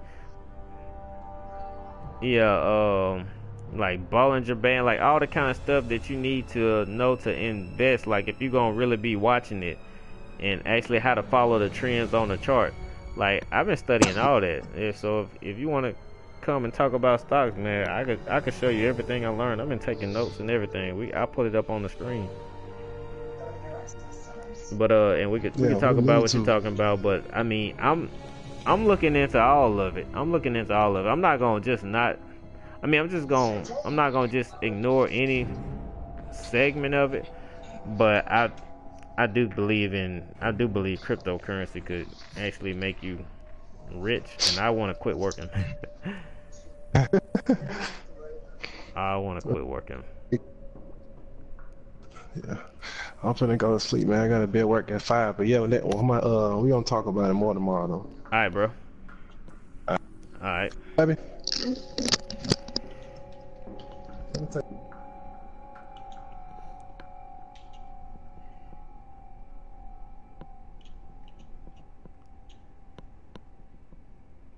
like Bollinger Band, like all the kind of stuff that you need to know to invest, like if you're gonna really be watching it, and actually how to follow the trends on the chart. Like, I've been studying all that. So if you want to come and talk about stocks, man, I could show you everything I learned. I've been taking notes and everything. I put it up on the screen. But and we could talk about what you're talking about. But I mean, I'm looking into all of it. I'm not gonna just not. I mean, I'm not gonna just ignore any segment of it. But I do believe cryptocurrency could actually make you rich, and I want to quit working. I want to quit working. Yeah. I'm finna go to sleep, man. I gotta be at work at 5. But yeah, we gonna talk about it more tomorrow, though. All right, bro. All right. Baby.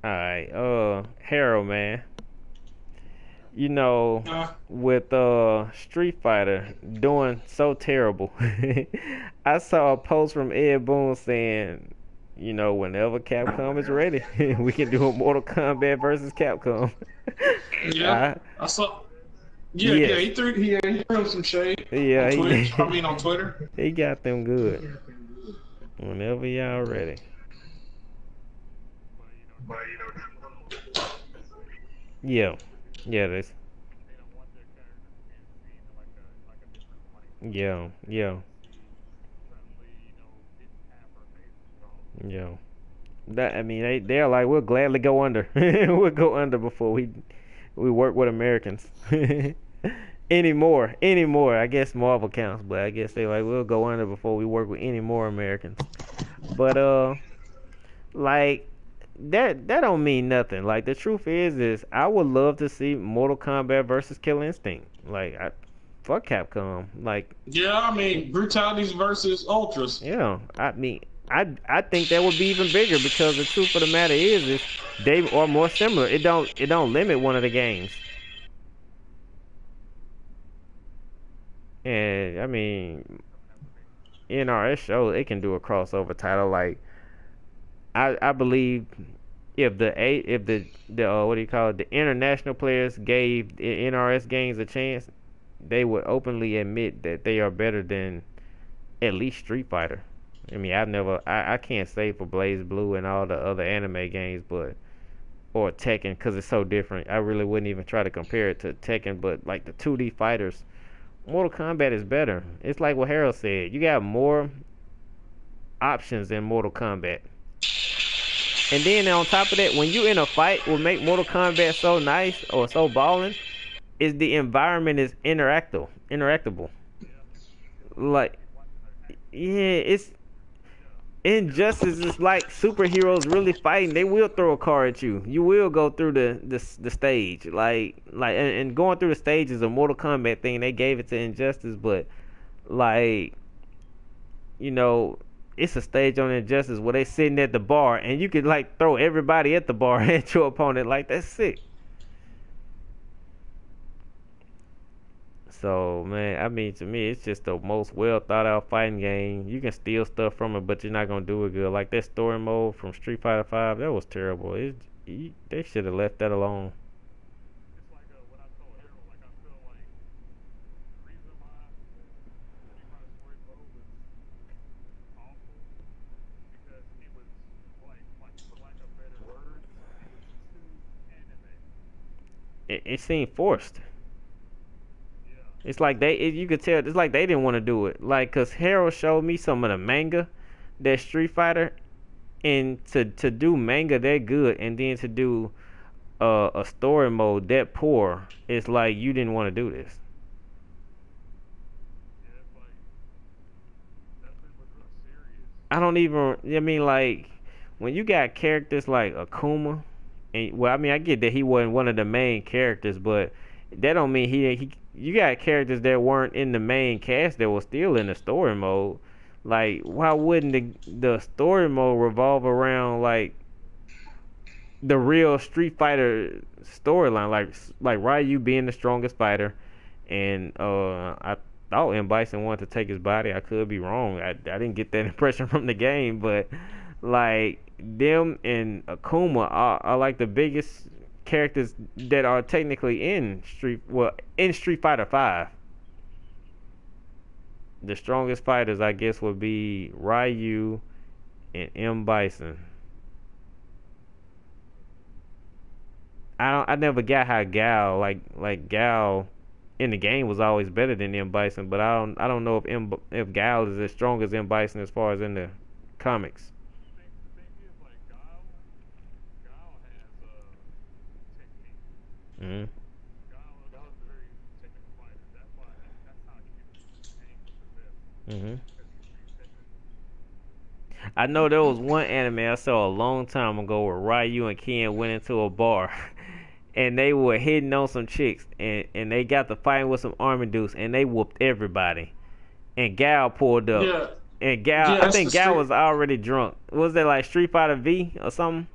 All right. Harold, man. You know, with Street Fighter doing so terrible, I saw a post from Ed Boon saying, you know, whenever Capcom is ready, we can do a Mortal Kombat versus Capcom. Yeah, I saw. Yeah, yes. yeah, he threw him some shade. Yeah, on Twitch. I mean on Twitter. He got them good. Whenever y'all ready. Yeah. Yeah, this. Yeah, yeah. Yeah. That, I mean, they're like, we'll gladly go under. We'll go under before we work with Americans. Anymore. I guess Marvel counts, but I guess they like, we'll go under before we work with any more Americans. But like that don't mean nothing. Like the truth is I would love to see Mortal Kombat versus Killer Instinct. Like fuck Capcom. Like yeah, I mean brutalities versus ultras. Yeah, I mean I think that would be even bigger because the truth of the matter is they are more similar. It don't limit one of the games. And I mean NRS shows it can do a crossover title. Like I believe if the what do you call it, the international players gave the NRS games a chance, they would openly admit that they are better than at least Street Fighter. I mean, I can't say for Blaze Blue and all the other anime games, but or Tekken because it's so different. I really wouldn't even try to compare it to Tekken, but like the 2D fighters, Mortal Kombat is better. It's like what Harold said. You got more options in Mortal Kombat. And then on top of that, when you in a fight, what make Mortal Kombat so nice or so ballin' is the environment is interactable. Like, yeah, it's Injustice is like superheroes really fighting. They will throw a car at you. You will go through the stage. And going through the stage is a Mortal Kombat thing. They gave it to Injustice, but like, you know, it's a stage on Injustice where they sitting at the bar and you could like throw everybody at the bar at your opponent. Like, that's sick. So, man, I mean, to me, it's just the most well thought out fighting game. You can steal stuff from it, but you're not gonna do it good. Like that story mode from Street Fighter 5, that was terrible. They should have left that alone. It seemed forced. It's like you could tell, it's like they didn't want to do it. Like, cause Harold showed me some of the manga that Street Fighter, and to do manga that good, and then to do a story mode that poor, it's like you didn't want to do this. I don't even. I mean, like when you got characters like Akuma, and well, I mean, I get that he wasn't one of the main characters, but that don't mean he. You got characters that weren't in the main cast that were still in the story mode. Like, why wouldn't the story mode revolve around like the real Street Fighter storyline, like Ryu being the strongest fighter, and I thought M. Bison wanted to take his body. I could be wrong. I didn't get that impression from the game, but like them and Akuma are like the biggest characters that are technically in Street Fighter 5. The strongest fighters, I guess, would be Ryu and M. Bison. I never got how Gal like Gal in the game was always better than M. Bison, but I don't know if Gal is as strong as M. Bison as far as in the comics. Mm-hmm. Mhm. I know there was one anime I saw a long time ago where Ryu and Ken went into a bar and they were hitting on some chicks and they got to fighting with some army dudes and they whooped everybody. And Gal pulled up. Yeah. And Gal, Yeah, I think Gal was already drunk. Was that like Street Fighter V or something?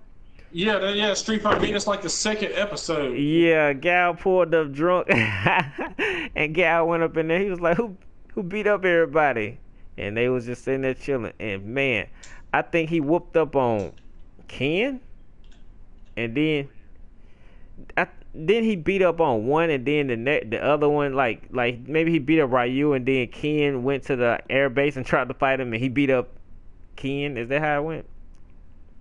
Yeah, Street Fighter V. That's like the second episode. Yeah, Gal pulled up drunk, and Gal went up in there. He was like, "Who beat up everybody?" And they was just sitting there chilling. And man, I think he whooped up on Ken, and then he beat up on one, and then the other one, like maybe he beat up Ryu, and then Ken went to the air base and tried to fight him, and he beat up Ken. Is that how it went?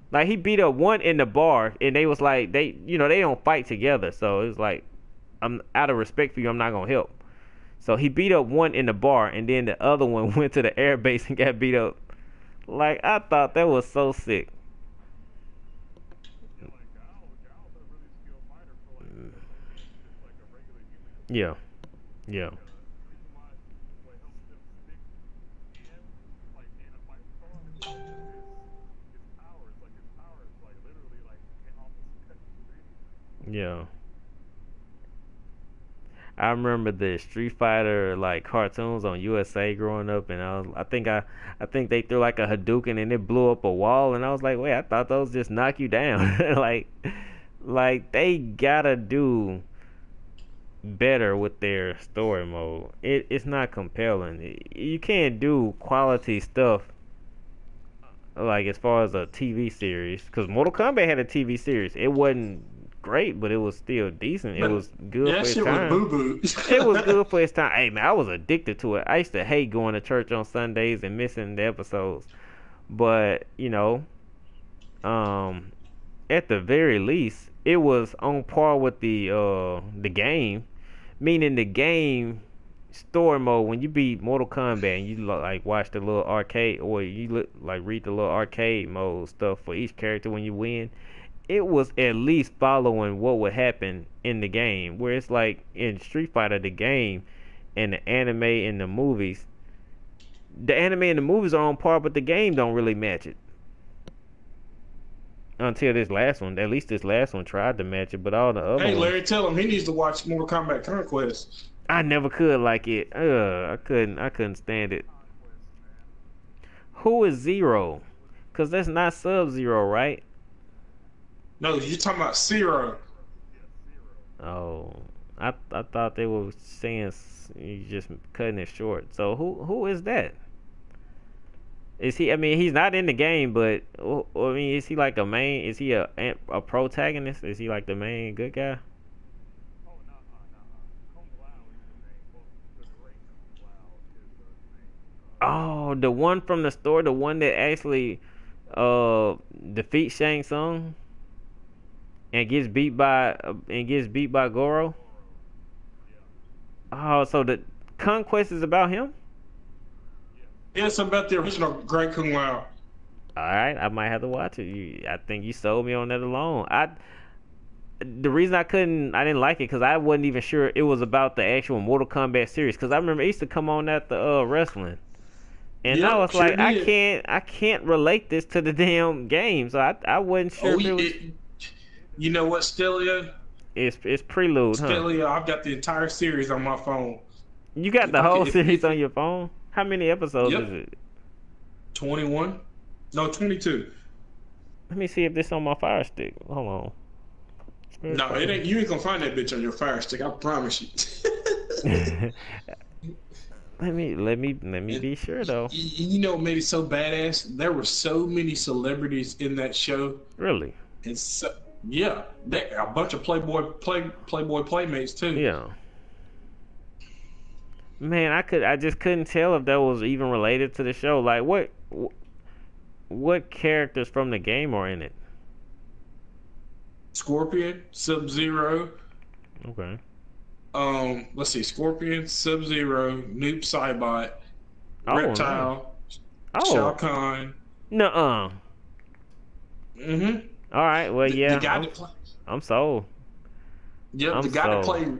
Like he beat up one in the bar, and they was like they don't fight together, so it's like I'm out of respect for you, I'm not gonna help. So he beat up one in the bar, and then the other one went to the air base and got beat up. Like, I thought that was so sick. Yeah. Yeah. Yeah. I remember the Street Fighter like cartoons on USA growing up, and I think they threw like a Hadouken and it blew up a wall, and I was like, wait, I thought those just knock you down. like they gotta do better with their story mode. It's not compelling. You can't do quality stuff like as far as a TV series, because Mortal Kombat had a TV series. It wasn't great, but it was still decent. It was good for its time. Was boo-boo. It was good for its time. Hey man, I was addicted to it. I used to hate going to church on Sundays and missing the episodes. But, at the very least, it was on par with the game. Meaning the game story mode, when you beat Mortal Kombat and you like watch the little arcade, or you like read the little arcade mode stuff for each character when you win, it was at least following what would happen in the game. Where it's like in Street Fighter, the game and the anime and the movies, the anime and the movies are on par, but the game don't really match it. Until this last one, at least this last one tried to match it, but all the other ones, Larry, tell him he needs to watch Mortal Kombat Conquest. I never could like it. I couldn't stand it. Who is Zero? Cause that's not Sub-Zero, right? No, you're talking about Zero. Oh, I thought they were saying you just cutting it short. So who is that? Is he? I mean, he's not in the game, but I mean, is he like a main? Is he a protagonist? Is he like the main good guy? Oh, the one from the store, the one that actually defeats Shang Tsung and gets beat by Goro. Oh, so the Conquest is about him? Yeah, it's about the original Great Kung Lao. Alright, I might have to watch it. I think you sold me on that alone. The reason I didn't like it, because I wasn't even sure it was about the actual Mortal Kombat series. Because I remember it used to come on at the wrestling, and I was like, I can't relate this to the damn game, so I wasn't sure if it was. You know what, Stelio? It's Prelude, Stelio, I've got the entire series on my phone. You got the whole series on your phone? How many episodes is it? 21. No, 22. Let me see if this on my Fire Stick. Hold on. No, it ain't. You ain't gonna find that bitch on your Fire Stick. I promise you. let me be sure though. You know what made it so badass? There were so many celebrities in that show. Really? And so, yeah, a bunch of Playboy playmates too. Yeah. Man, I just couldn't tell if that was even related to the show. Like, what characters from the game are in it? Scorpion, Sub-Zero. Okay. Let's see, Scorpion, Sub-Zero, Noob Saibot, Reptile, Shao Kahn. Nuh-uh. Mm-hmm. All right. Well, yeah. The guy that play. I'm sold. Yeah, the guy that played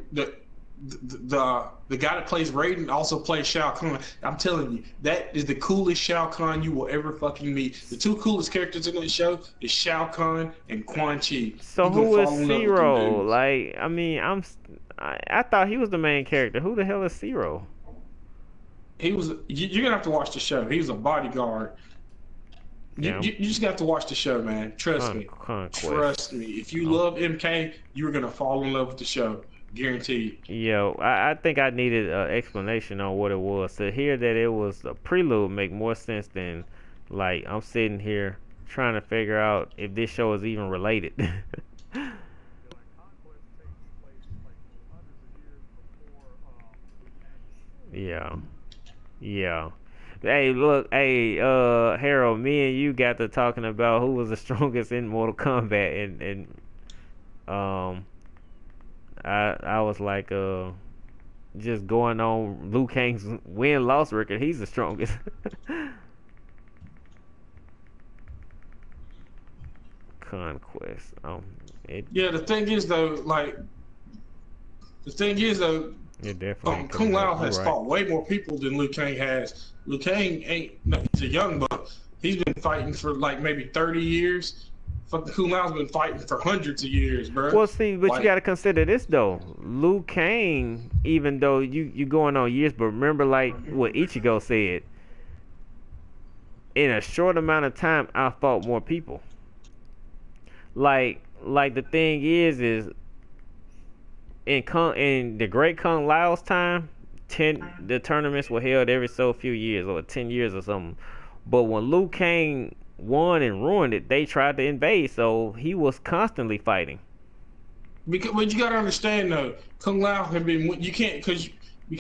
the guy that plays Raiden also plays Shao Kahn. I'm telling you, that is the coolest Shao Kahn you will ever fucking meet. The two coolest characters in the show is Shao Kahn and Quan Chi. So who is Zero? Like, I mean, I thought he was the main character. Who the hell is Zero? He was. You're gonna have to watch the show. He was a bodyguard. You just got to watch the show, man. Trust me. Trust me. If you love MK, you're gonna fall in love with the show. Guaranteed. Yo, I think I needed an explanation on what it was. To hear that it was a prelude make more sense than, like, I'm sitting here trying to figure out if this show is even related. Yeah. Yeah. Hey, look, hey, Harold, me and you got to talking about who was the strongest in Mortal Kombat, and I was like, just going on Liu Kang's win-loss record. He's the strongest. Conquest. Yeah, the thing is though, Kung Lao has fought way more people than Liu Kang has. Liu Kang he's a young buck. He's been fighting for like maybe 30 years. Fucking Kung Lao's been fighting for hundreds of years, bro. Well, see, but you got to consider this though. Liu Kang, even though you going on years, but remember like what Ichigo said. In a short amount of time, I fought more people. Like the thing is in the Great Kung Lao's time, the tournaments were held every so few years or 10 years or something. But when Liu Kang won and ruined it, they tried to invade, so he was constantly fighting. But you gotta understand though, Kung Lao had been because and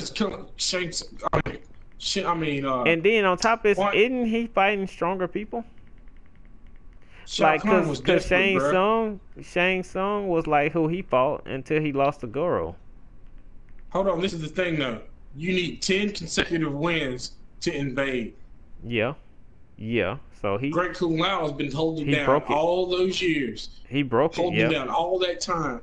then on top of this, isn't he fighting stronger people? Like, cause Shang Tsung was like who he fought until he lost to Goro. Hold on, this is the thing though. You need 10 consecutive wins to invade. Yeah. So Great Kung Lao has been holding down all those years. He broke it. Holding down all that time,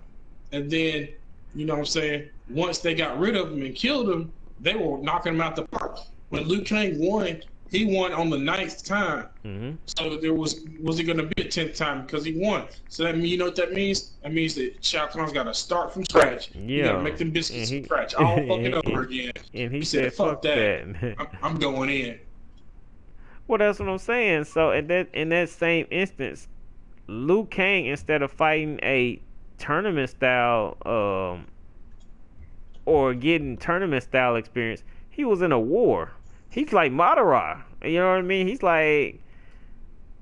and then you know what I'm saying. Once they got rid of him and killed him, they were knocking him out the park. When Liu Kang won, he won on the 9th time. Mm-hmm. So there was it going to be a 10th time because he won. So that means, you know what that means? That means that Shao Kahn's got to start from scratch. Yeah. You got to make them biscuits from scratch all fucking over again. And he said, "Fuck that. I'm going in." Well, that's what I'm saying. So in that same instance, Liu Kang, instead of fighting a tournament style or getting tournament style experience, he was in a war. He's like Madara. You know what I mean? He's like,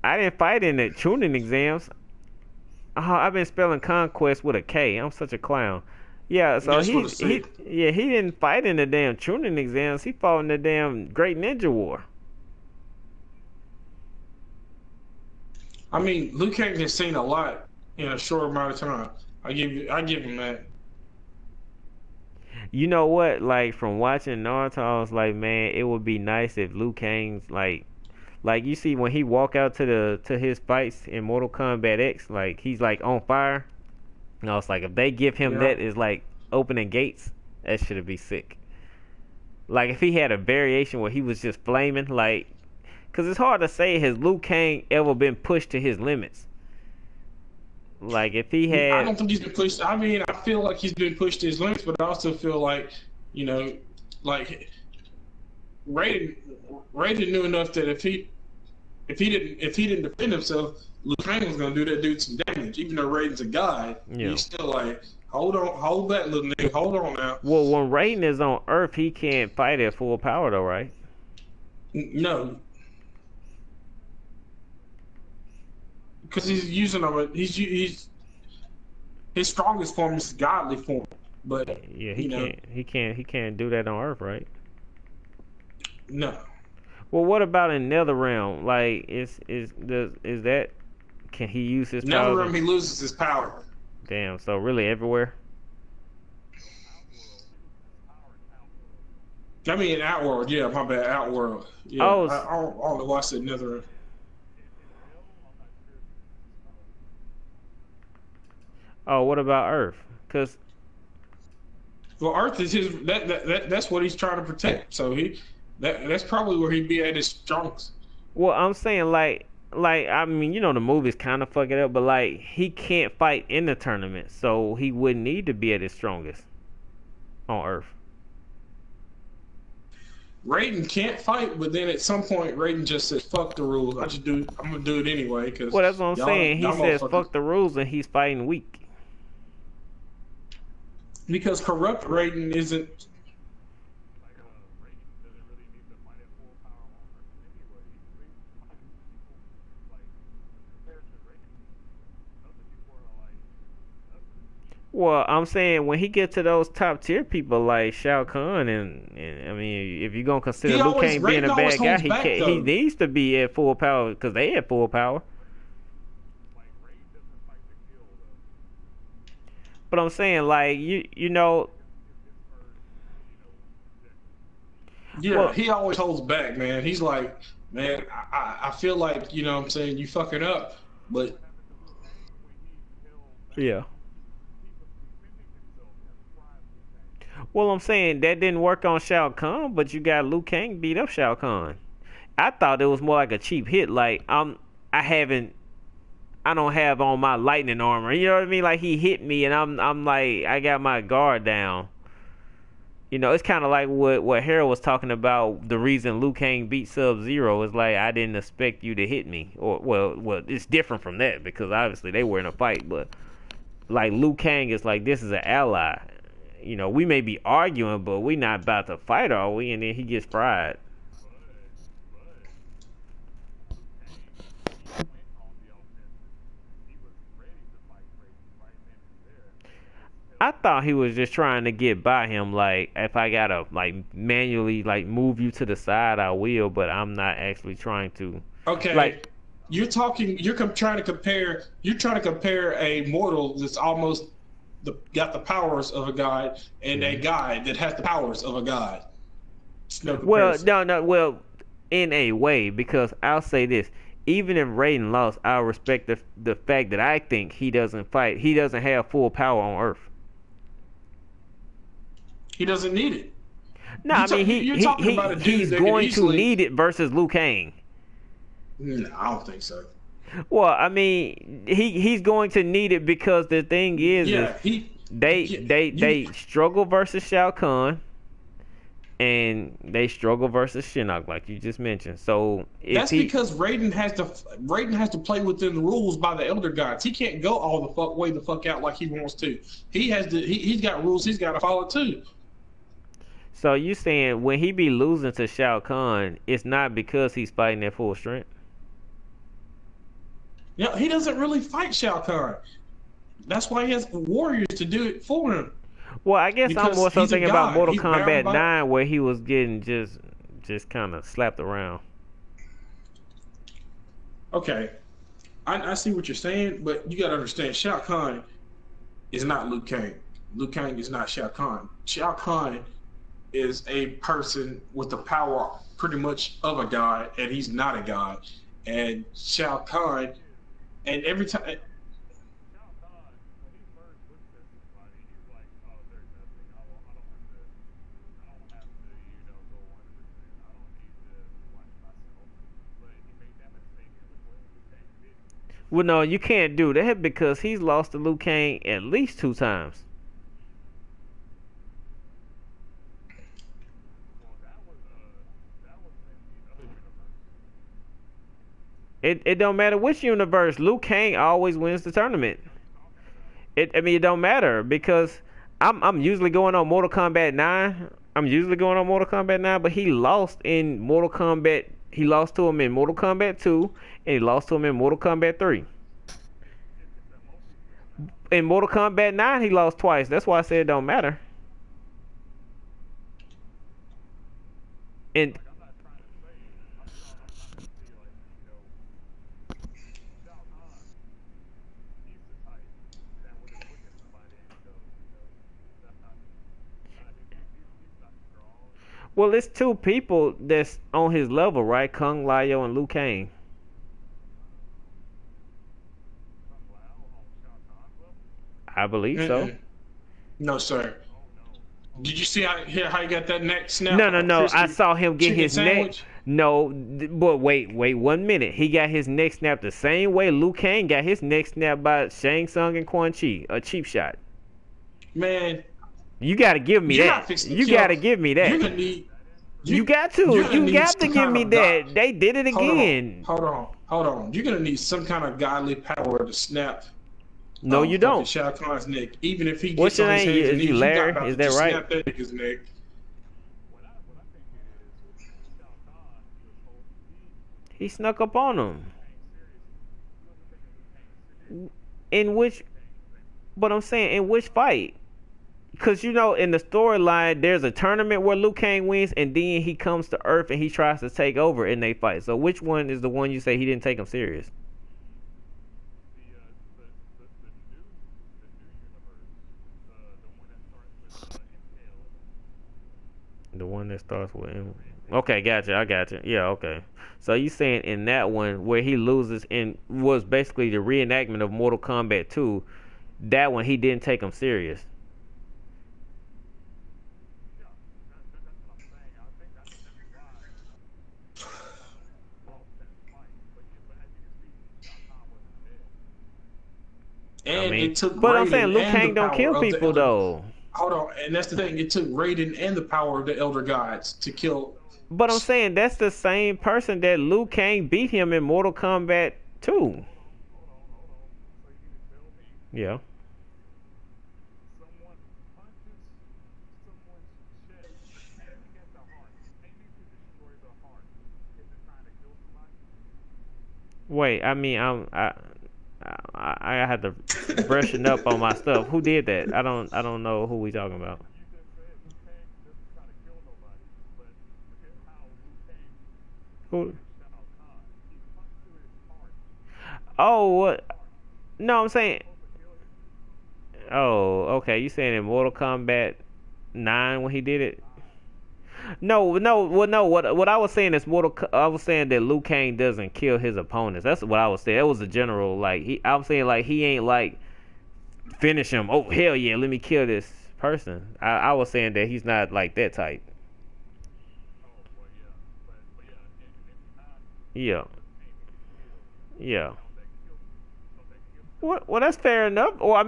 I didn't fight in the tuning exams. I've been spelling conquest with a K. I'm such a clown. Yeah, so he didn't fight in the damn tuning exams. He fought in the damn Great Ninja War. I mean, Liu Kang has seen a lot in a short amount of time. I give him that. You know what? Like, from watching Naruto, I was like, man, it would be nice if Liu Kang's like you see when he walk out to his fights in Mortal Kombat X, like he's like on fire. And I was like, if they give him that as like opening gates, that should be sick. Like if he had a variation where he was just flaming, like, cause it's hard to say has Liu Kang ever been pushed to his limits. Like if he had, I don't think he's been pushed. I mean, I feel like he's been pushed to his limits, but I also feel like, you know, like Raiden knew enough that if he didn't defend himself, Liu Kang was gonna do that dude some damage. Even though Raiden's a god, he's still like, hold that little nigga, hold on now. Well, when Raiden is on Earth, he can't fight at full power though, right? No. Because he's using he's his strongest form is godly form, but yeah, he can't do that on Earth, right? No. Well, what about in NetherRealm? Like, is can he use his power? NetherRealm, he loses his power. Damn. So really everywhere. I mean, Outworld. Yeah, my bad. Outworld. Yeah. Oh, I don't know why I said NetherRealm. Oh, what about Earth? Cause Well, Earth is his. That's what he's trying to protect. So that's probably where he'd be at his strongest. Well, I'm saying like I mean, the movies kind of fuck it up, but like he can't fight in the tournament, so he wouldn't need to be at his strongest on Earth. Raiden can't fight, but then at some point, Raiden just says, "Fuck the rules. I'm gonna do it anyway." Cause well, that's what I'm saying. He says, "Fuck the rules," and he's fighting weak. Because corrupt Raiden isn't. Well, I'm saying when he gets to those top tier people like Shao Kahn, and I mean, if you're gonna consider Liu Kang being a bad guy, he needs to be at full power because they at full power. But I'm saying, like you know. Yeah, well, he always holds back, man. He's like, man, I feel like, what I'm saying, you fucking up, but yeah. Well, I'm saying that didn't work on Shao Kahn, but you got Liu Kang beat up Shao Kahn. I thought it was more like a cheap hit. Like I don't have on my lightning armor. You know what I mean? Like he hit me, and I'm like I got my guard down. It's kind of like what Harold was talking about. The reason Liu Kang beat Sub-Zero is like I didn't expect you to hit me, or well, it's different from that because obviously they were in a fight, but like Liu Kang is like this is an ally. We may be arguing, but we not about to fight, are we? And then he gets fried. I thought he was just trying to get by him. Like, if I gotta like manually like move you to the side, I will. But I'm not actually trying to. Okay. Like, you're trying to compare a mortal that's almost got the powers of a god and a god that has the powers of a god. Well, well, in a way, because I'll say this. Even if Raiden lost, I'll respect the fact that I think he doesn't fight. He doesn't have full power on Earth. He doesn't need it. No, I mean he's going to need it versus Liu Kang. No, I don't think so. Well, I mean he's going to need it because the thing is, they struggle versus Shao Kahn, and they struggle versus Shinnok, like you just mentioned. So that's because Raiden has to play within the rules by the Elder Gods. He can't go all the fuck out like he wants to. He's got rules he's got to follow too. So you saying when he be losing to Shao Kahn, it's not because he's fighting at full strength? Yeah, he doesn't really fight Shao Kahn. That's why he has warriors to do it for him. Well, I guess I'm more so thinking about Mortal Kombat 9 where he was getting just kind of slapped around. Okay. I see what you're saying, but you got to understand, Shao Kahn is not Liu Kang. Liu Kang is not Shao Kahn. Shao Kahn is a person with the power pretty much of a god, and he's not a god. And Shao Kahn, and every time... Well, no, you can't do that because he's lost to Liu Kang at least 2 times. It don't matter which universe. Liu Kang always wins the tournament. I mean, it don't matter because I'm usually going on Mortal Kombat 9. But he lost in Mortal Kombat. He lost to him in Mortal Kombat 2, and he lost to him in Mortal Kombat 3. In Mortal Kombat 9, he lost twice. That's why I said it don't matter. And well, it's 2 people that's on his level, right? Kung Lao and Liu Kang. I believe so. No, sir. Did you see how he got that neck snap? No. I saw him get his sandwich? neck. No, but wait 1 minute. He got his neck snapped the same way Liu Kang got his neck snapped by Shang Tsung and Quan Chi. A cheap shot. Man, you gotta give me that. You gotta give me that. You're gonna need. You got to give me that. They did it again. Hold on. You're gonna need some kind of godly power to snap. No, you don't. Shao Kahn's neck, even if he gets What's your on his name? hands and Is you knees, Larry? Is that right? Snap that nigga's neck. He snuck up on him. In which? But I'm saying, in which fight? Because, in the storyline, there's a tournament where Liu Kang wins, and then he comes to Earth and he tries to take over and they fight. So which one is the one you say he didn't take him serious? The one that starts with M. Okay, gotcha. I gotcha. Yeah, okay. So you saying in that one where he loses and was basically the reenactment of Mortal Kombat 2, that one he didn't take him serious. And it took. But I'm saying Liu Kang don't kill people though. Hold on, and that's the thing. It took Raiden and the power of the Elder Gods to kill. But I'm saying that's the same person that Liu Kang beat him in Mortal Kombat 2. Yeah. Wait, I mean, I had to brushing up on my stuff. Who did that? I don't know who we talking about. Who? Oh, what? No, I'm saying. Oh, okay. You saying in Mortal Kombat 9 when he did it? No. What I was saying is I was saying that Liu Kang doesn't kill his opponents. That's what I was saying. It was a general I'm saying he ain't finish him. Oh hell yeah, let me kill this person. I was saying that he's not like that type. Yeah. Well, that's fair enough. Or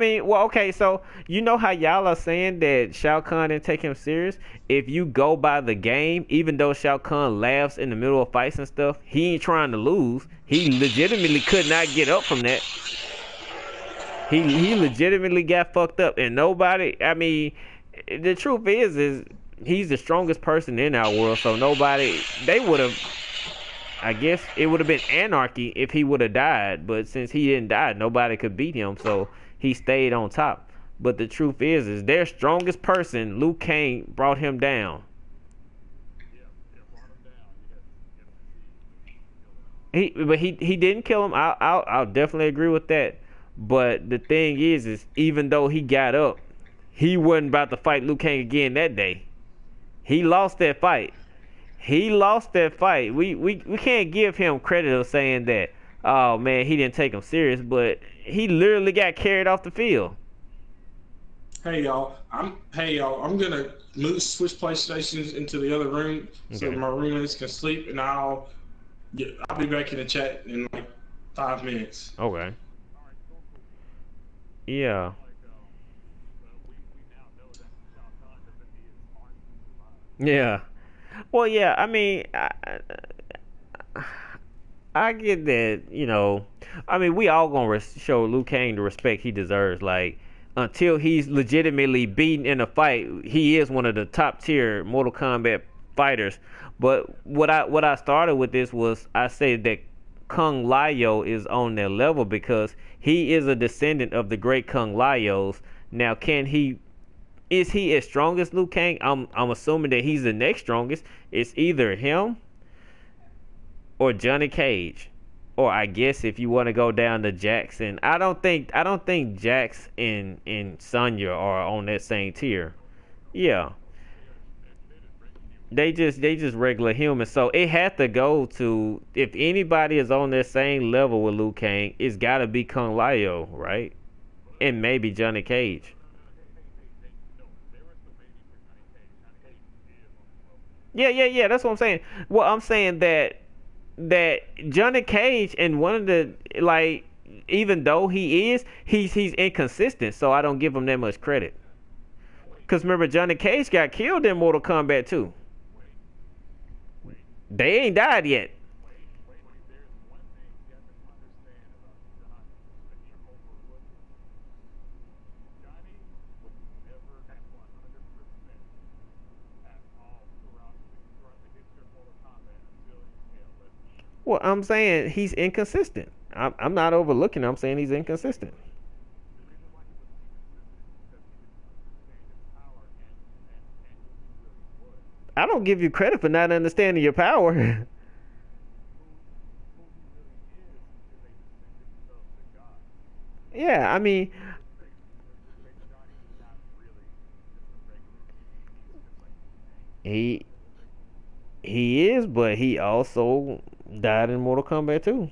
okay. So how y'all are saying that Shao Kahn didn't take him serious. If you go by the game, even though Shao Kahn laughs in the middle of fights and stuff, he ain't trying to lose. He legitimately could not get up from that. He legitimately got fucked up, and nobody. The truth is he's the strongest person in our world. So they would have. I guess it would have been anarchy if he would have died, but since he didn't die, nobody could beat him, so he stayed on top. But the truth is their strongest person, Liu Kang, brought him down. He didn't kill him. I'll definitely agree with that. But the thing is even though he got up, he wasn't about to fight Liu Kang again that day. He lost that fight. We can't give him credit of saying that, oh man, he didn't take him serious, but he literally got carried off the field. Hey y'all, I'm gonna switch PlayStations into the other room so my roommates can sleep, and I'll be back in the chat in 5 minutes. Okay. Yeah. Yeah. Well, yeah, I get that, we all gonna show Liu Kang the respect he deserves. Until he's legitimately beaten in a fight, he is one of the top tier Mortal Kombat fighters. But what I started with this was I said that Kung Lao is on that level because he is a descendant of the great Kung Laos. Now, is he as strong as Liu Kang? I'm assuming that he's the next strongest. It's either him or Johnny Cage, or I guess if you want to go down to Jax. And I don't think Jax and Sonya are on that same tier. Yeah, they just regular humans. So it had to go to, if anybody is on that same level with Liu Kang, it's got to be Kung Lao, right? And maybe Johnny Cage. Yeah. That's what I'm saying. Well, I'm saying that Johnny Cage and one of the like, even though he's inconsistent, so I don't give him that much credit. Cause remember, Johnny Cage got killed in Mortal Kombat 2. They ain't died yet. Well, I'm saying he's inconsistent. I'm not overlooking. I'm saying he's inconsistent. I don't give you credit for not understanding your power. Yeah, I mean, he he is, but he also died in Mortal Kombat 2.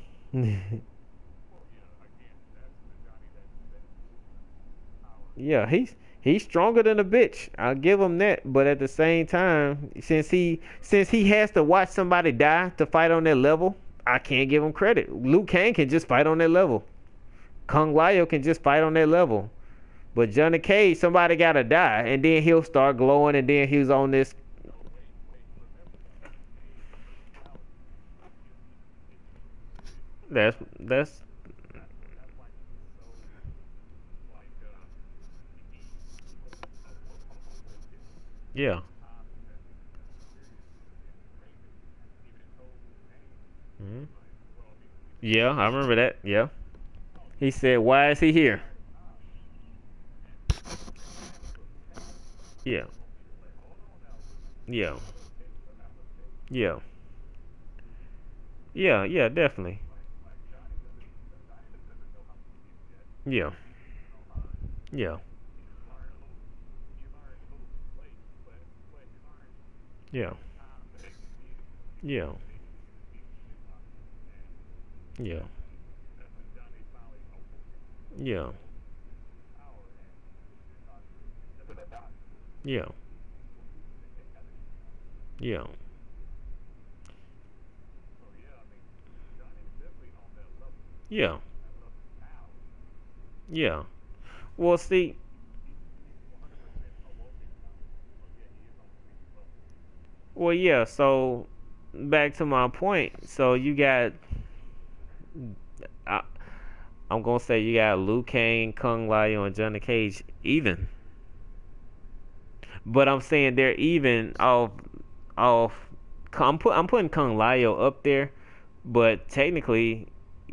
Yeah, he's stronger than a bitch. I'll give him that. But at the same time, since he has to watch somebody die to fight on that level, I can't give him credit. Liu Kang can just fight on that level. Kung Lao can just fight on that level. But Johnny Cage, somebody gotta die, and then he'll start glowing, and then he's on this. That's yeah. Hmm. Yeah, I remember that. Yeah. He said, "Why is he here?" Yeah. Yeah. Yeah. Yeah, definitely. Yeah. Yeah. Yeah. Yeah. Yeah. Yeah. Yeah. Yeah. Yeah. Yeah. Well, see, well, yeah, so back to my point. So you got, I, I'm gonna say you got Liu Kang, Kung Lao, and Johnny Cage even. But I'm saying they're even off. I'm putting Kung Lao up there, but technically,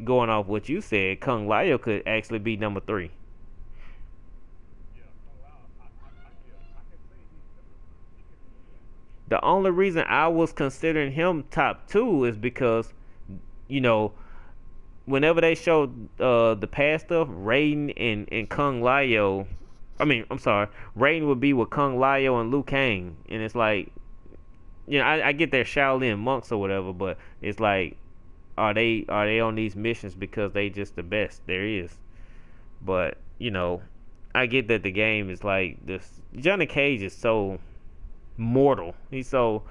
going off what you said, Kung Lao could actually be number three. The only reason I was considering him top two is because, you know, whenever they showed the past stuff, Raiden and Kung Lao, I mean, I'm sorry, Raiden would be with Kung Lao and Liu Kang, and it's like, I get they're Shaolin monks or whatever, but it's like, are they on these missions because they just the best there is? But I get that the game is like this. Johnny Cage is so mortal. He's so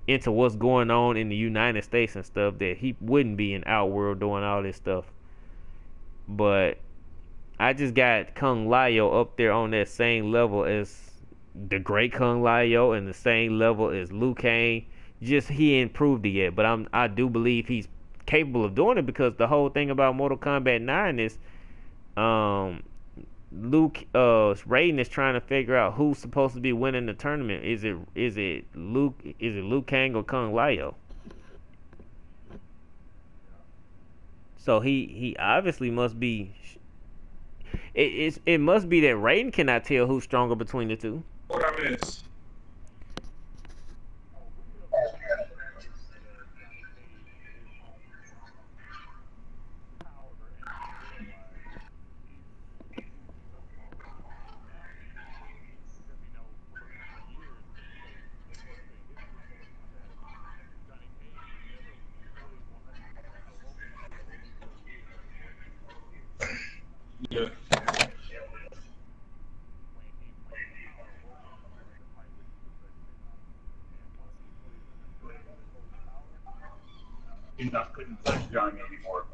into what's going on in the United States and stuff that he wouldn't be in Outworld doing all this stuff. But I just got Kung Lao up there on that same level as the great Kung Lao and the same level as Liu Kang. Just he ain't proved it yet, but I do believe he's capable of doing it because the whole thing about Mortal Kombat 9 is um Raiden is trying to figure out who's supposed to be winning the tournament. Is it Liu Kang or Kung Lao? So he obviously must be. It must be that Raiden cannot tell who's stronger between the two. What I miss? Yeah. Shinnok couldn't fight Johnny anymore.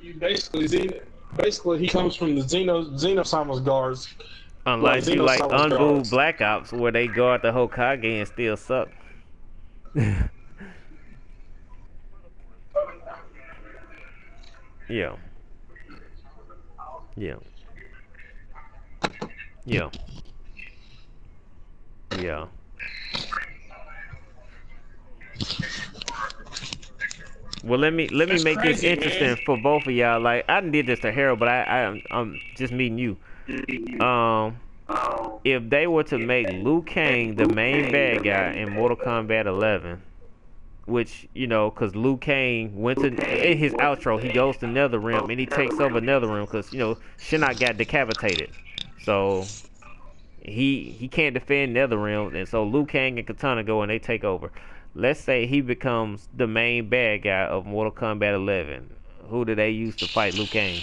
You basically he comes from the Xenosaurus guards. Unless you like Unboot Black Ops, where they guard the Hokage and still suck. Yeah. Yeah. Yeah. Yeah. Well, let me make this interesting for both of y'all. Like, I did this to Harold, but I'm just meeting you. If they were to make Liu Kang the main bad guy in Mortal Kombat 11, which, you know, because Liu Kang went to, in his outro, he goes to NetherRealm and he takes over NetherRealm because, you know, Shinnok got decapitated. So he can't defend NetherRealm, and so Liu Kang and Katana go and they take over. Let's say he becomes the main bad guy of Mortal Kombat 11. Who do they use to fight Liu Kang?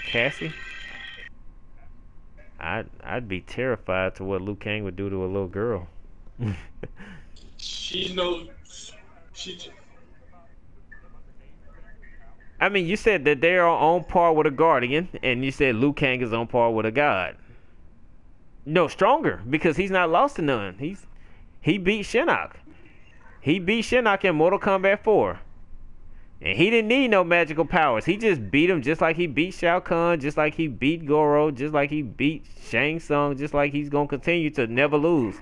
Cassie? I'd be terrified to what Liu Kang would do to a little girl. I mean, you said that they are on par with a Guardian, and you said Liu Kang is on par with a God. No, stronger, because he's not lost to none. He beat Shinnok. He beat Shinnok in Mortal Kombat 4. And he didn't need no magical powers. He just beat him just like he beat Shao Kahn, just like he beat Goro, just like he beat Shang Tsung, just like he's going to continue to never lose.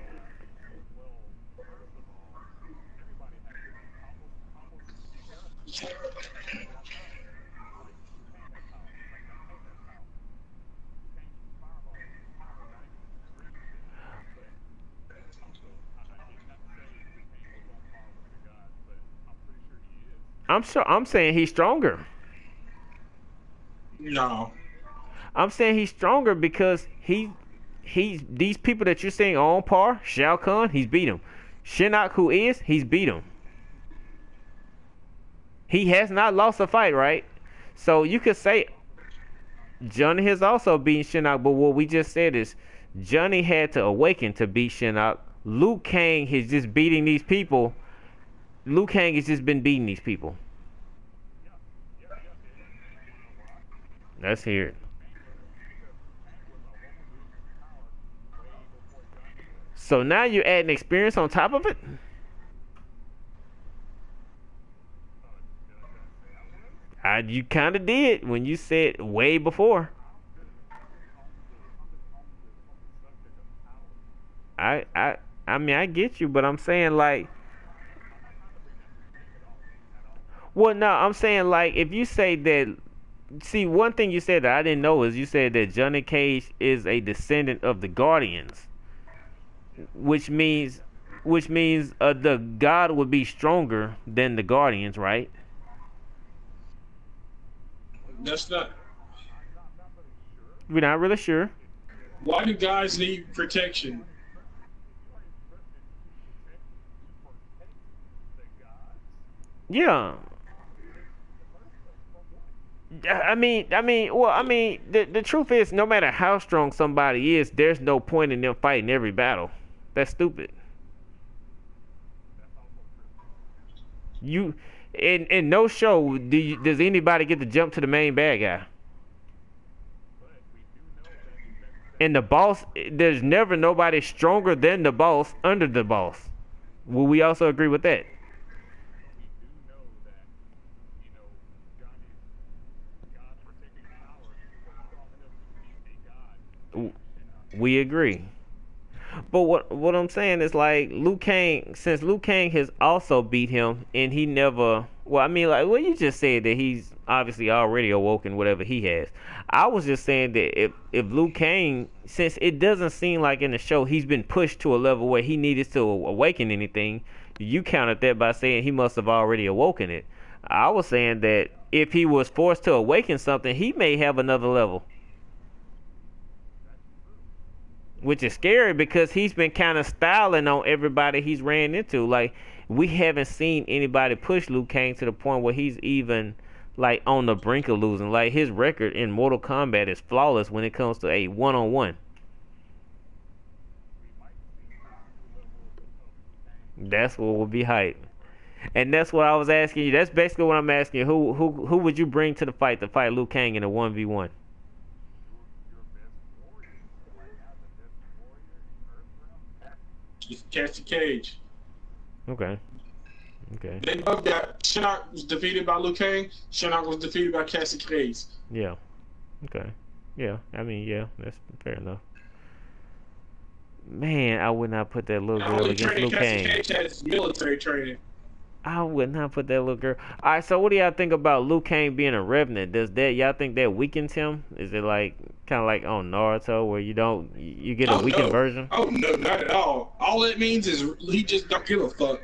I'm saying he's stronger. No. I'm saying he's stronger because he's these people that you're saying are on par. Shao Kahn, he's beat him. Shinnok, who is, he's beat him. He has not lost a fight, right? So you could say Johnny has also beaten Shinnok, but what we just said is Johnny had to awaken to beat Shinnok. Liu Kang is just beating these people. Liu Kang has just been beating these people. Let's hear it. So now you're adding experience on top of it? You kind of did when you said way before. I mean, I get you, but I'm saying like, well, no, I'm saying like if you say that, see, one thing you said that I didn't know is you said that Johnny Cage is a descendant of the Guardians, which means the God would be stronger than the Guardians, right? That's not. We're not really sure. Why do guys need protection? Yeah. The truth is, no matter how strong somebody is, there's no point in them fighting every battle. That's stupid. In no show does anybody get to jump to the main bad guy. And the boss, there's never nobody stronger than the boss under the boss. Will we also agree with that? We agree. But what I'm saying is like Liu Kang, since Liu Kang has also beat him and he never, well, you just said that he's obviously already awoken whatever he has. I was just saying that if Liu Kang, since it doesn't seem like in the show he's been pushed to a level where he needed to awaken anything, you countered that by saying he must have already awoken it. I was saying that if he was forced to awaken something, he may have another level. Which is scary because he's been kind of styling on everybody he's ran into. Like, we haven't seen anybody push Liu Kang to the point where he's even, like, on the brink of losing. Like, his record in Mortal Kombat is flawless when it comes to a one-on-one. That's what will be hype. And that's what I was asking you. That's basically what I'm asking you. Who would you bring to the fight to fight Liu Kang in a 1v1? Just Cassie Cage. Okay. They both got. Shinnok was defeated by Liu Kang. Shinnok was defeated by Cassie Cage. Yeah. Okay. Yeah. I mean, yeah, that's fair enough. Man, I would not put that little girl against Liu Kang. Cassie Cage has military training. I would not put that little girl. All right, so what do y'all think about Liu Kang being a revenant? Does that y'all think that weakens him? Is it like kind of like on Naruto where you get a weakened version? Oh no, not at all. All it means is he just don't give a fuck,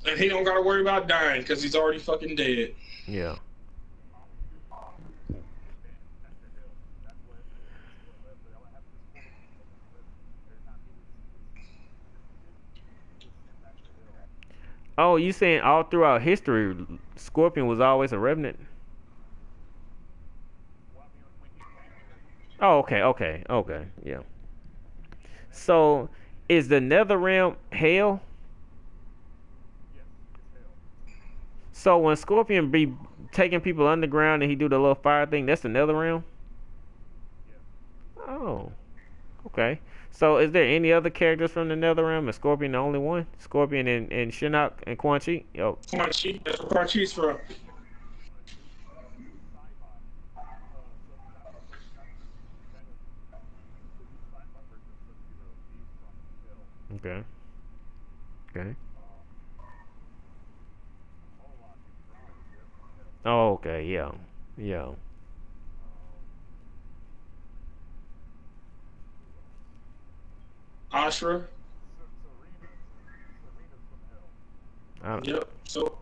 and he don't gotta worry about dying because he's already fucking dead. Yeah. Oh, you saying all throughout history, Scorpion was always a revenant? Oh, okay, yeah. So, is the Nether Realm hell? So when Scorpion be taking people underground and he do the little fire thing, that's the Nether Realm? Oh, okay. So is there any other characters from the Nether Realm? Is Scorpion the only one? Scorpion and Shinnok and Quan Chi? Yo. Quan Chi, that's where Quan Chi's from. Okay. Okay. Oh, okay, yeah. Yeah. Ashra. Yep. So.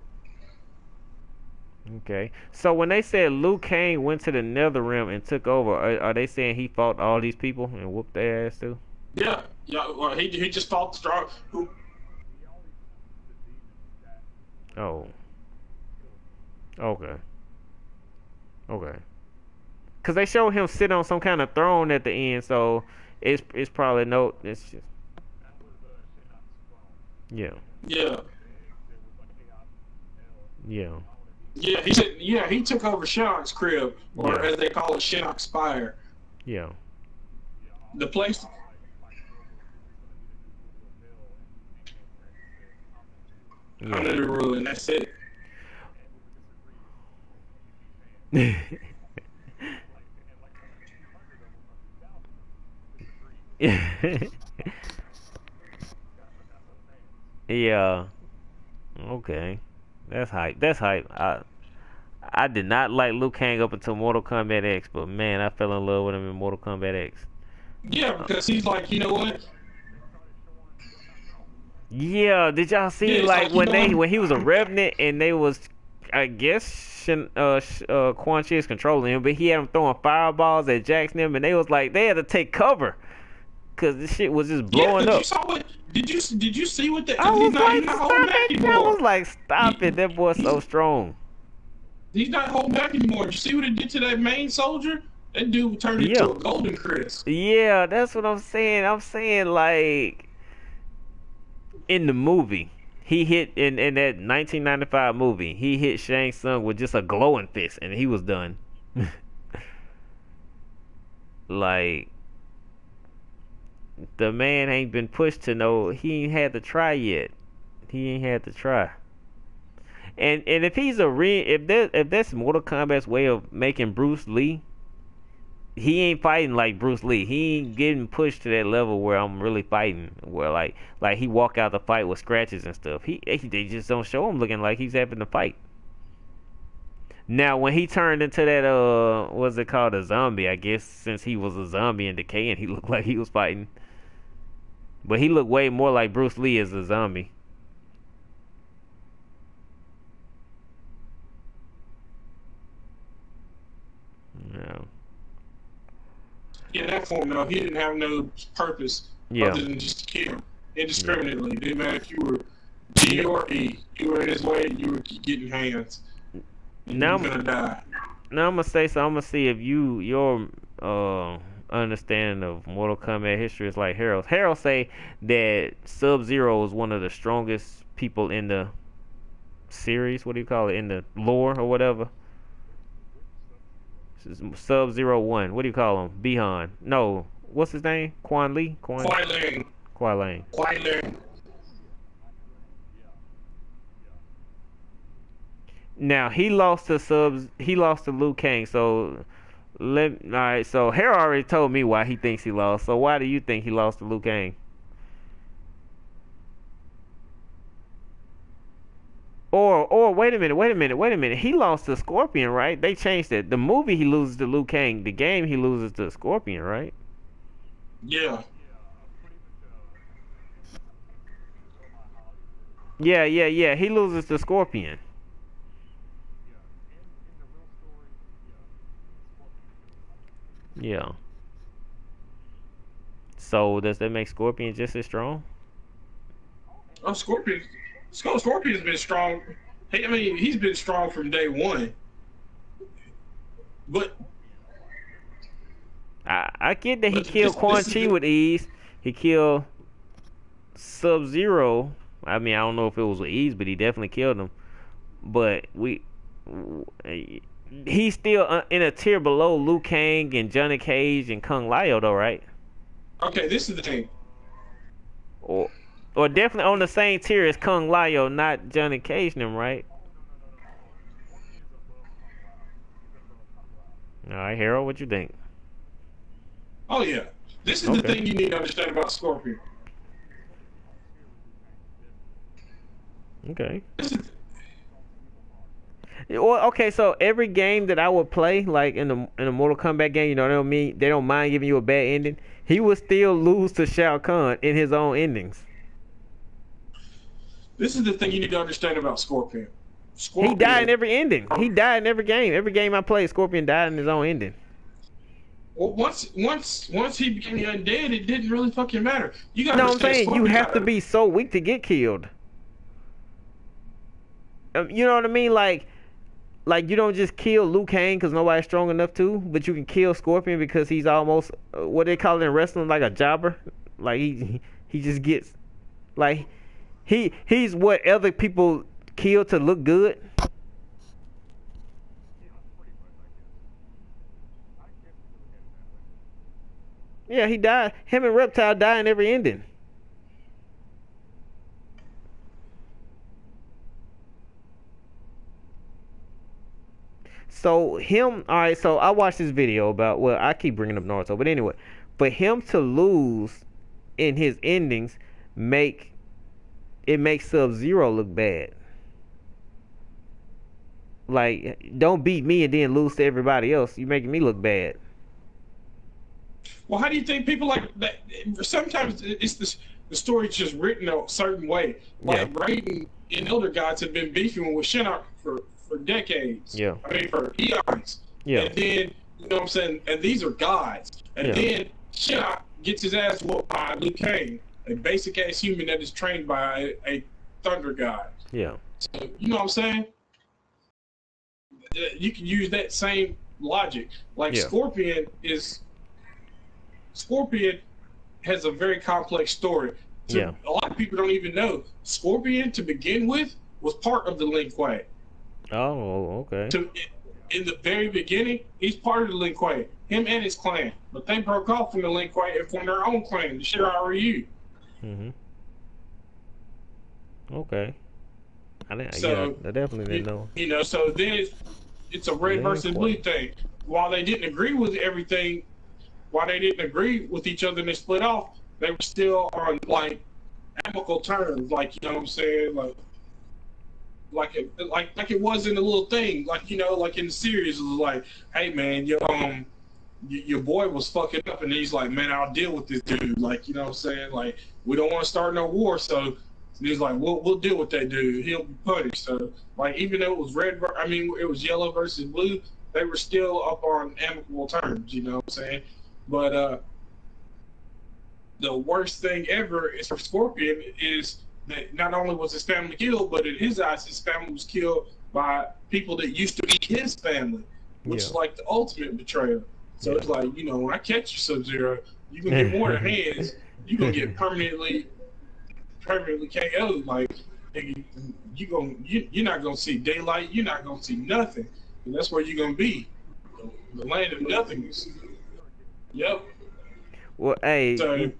Okay. So when they said Liu Kang went to the Nether Realm and took over, are they saying he fought all these people and whooped their ass too? Yeah. Yeah. Well, he just fought the strong. Oh. Okay. Okay. Cause they showed him sit on some kind of throne at the end, so it's probably no. It's just. Yeah. Yeah. Yeah. Yeah, he said. Yeah, he took over Shinnok's crib, or as they call it, Shinnok's Spire. Yeah. The place. Yeah. Under the rule, and that's it. Yeah. Okay. That's hype. That's hype. I did not like Liu Kang up until Mortal Kombat X, but man, I fell in love with him in Mortal Kombat X. Yeah, because he's like, you know what? Yeah, did y'all see like when he was a revenant and they was, I guess Quan Chi is controlling him, but he had him throwing fireballs at Jackson and they was like they had to take cover because this shit was just blowing up. Did you see what that? I was like, stop it! I was like, stop it! That boy's so strong. He's not holding back anymore. Did you see what it did to that main soldier? That dude turned into a golden crisp. Yeah, that's what I'm saying. I'm saying like in the movie, he hit in that 1995 movie, he hit Shang Tsung with just a glowing fist, and he was done. Like the man ain't been pushed to know. He ain't had to try yet. He ain't had to try. And if he's if that's Mortal Kombat's way of making Bruce Lee, he ain't fighting like Bruce Lee. He ain't getting pushed to that level where I'm really fighting. Where like he walk out the fight with scratches and stuff. They just don't show him looking like he's having to fight. Now when he turned into that what's it called, a zombie? I guess since he was a zombie and decaying, he looked like he was fighting. But he looked way more like Bruce Lee as a zombie. in that form, though, he didn't have no purpose other than just to kill indiscriminately. It didn't matter if you were G or E. You were in his way, you were getting hands. Now you're gonna die. Now I'm gonna say so. I'm gonna see if your understanding of Mortal Kombat history is like Harold. Harold say that Sub-Zero is one of the strongest people in the series. What do you call it? In the lore or whatever. Sub-Zero 1. What do you call him? Bihan. No. What's his name? Quan Li? Kuai Liang. Kuai Liang. Kuai Liang. Now he lost to Liu Kang. So alright, so Harold already told me why he thinks he lost. So why do you think he lost to Liu Kang? Or wait a minute. He lost to Scorpion, right? They changed it. The movie he loses to Liu Kang. The game he loses to Scorpion, right? Yeah. Yeah. He loses to Scorpion. Yeah. So does that make Scorpion just as strong? Oh, Scorpion's been strong. Hey, I mean, he's been strong from day one. But I get that he killed Quan Chi with ease. He killed Sub-Zero. I mean, I don't know if it was with ease, but he definitely killed him. But he's still in a tier below Liu Kang and Johnny Cage and Kung Lao, though, right? Okay, this is the thing. Or definitely on the same tier as Kung Lao, not Johnny Cage and them, right? All right, Harold, what you think? Oh yeah, this is the thing you need to understand about Scorpion. Okay. Well, okay, so every game that I would play, like in the Mortal Kombat game, you know, they don't mind giving you a bad ending. He would still lose to Shao Kahn in his own endings. This is the thing you need to understand about Scorpion. He died in every ending. He died in every game. Every game I played, Scorpion died in his own ending. Well, once he became undead, it didn't really fucking matter. You got. No, I'm saying you have to be so weak to get killed. You know what I mean? Like you don't just kill Liu Kang because nobody's strong enough to, but you can kill Scorpion because he's almost what they call it in wrestling, like a jobber. Like he just gets like he's what other people kill to look good. Yeah, he died. Him and Reptile die in every ending. So alright, so I watched this video about, well, I keep bringing up Naruto, but anyway, for him to lose in his endings makes Sub-Zero look bad. Like, don't beat me and then lose to everybody else. You're making me look bad. Well, how do you think people like that? Sometimes it's the story's just written a certain way. Like Raiden and Elder Gods have been beefing with Shinnok for decades. Yeah. I mean, for eons. Yeah. And then, you know what I'm saying? And these are gods. And then Shinnok gets his ass whooped by Liu Kang, a basic ass human that is trained by a thunder god. Yeah. So, you know what I'm saying? You can use that same logic. Like Scorpion has a very complex story. A lot of people don't even know Scorpion, to begin with, was part of the Lin Kuei. Oh, okay. In the very beginning, he's part of the Lin Kuei. Him and his clan. But they broke off from the Lin Kuei and formed their own clan, the Shirai Ryu. Mm-hmm. Okay. I definitely didn't know. You know, so then it's a red versus blue thing. While they didn't agree with everything, while they didn't agree with each other and they split off, they were still on, like, amicable terms. Like, you know what I'm saying? Like it wasn't a little thing. Like, you know, like in the series, it was like, hey, man, your boy was fucking up, and he's like, man, I'll deal with this dude. Like, you know what I'm saying? Like, we don't want to start no war, so he's like, we'll deal with that dude. He'll be punished. So, like, even though it was it was yellow versus blue, they were still up on amicable terms. You know what I'm saying? But the worst thing ever is for Scorpion is that not only was his family killed, but in his eyes, his family was killed by people that used to be his family, which is like the ultimate betrayal. So it's like, you know, when I catch you, Sub-Zero, you're gonna get more than hands. You're gonna get permanently KO'd. Like, you're not gonna see daylight. You're not gonna see nothing. And that's where you're gonna be, the land of nothingness. Yep. Well, hey, So,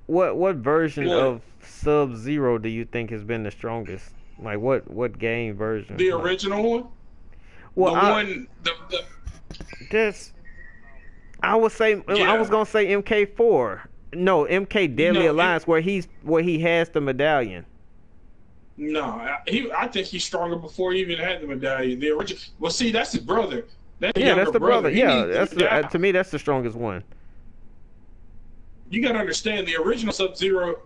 what version of Sub-Zero do you think has been the strongest? Like, what game version? The original one. Well, the this, I would say, I was gonna say MK4. No, MK Deadly Alliance, where he has the medallion. No, I think he's stronger before he even had the medallion. The original. Well, see, that's his brother. That's the brother. Yeah, that's to me, that's the strongest one. You gotta understand, the original Sub-Zero.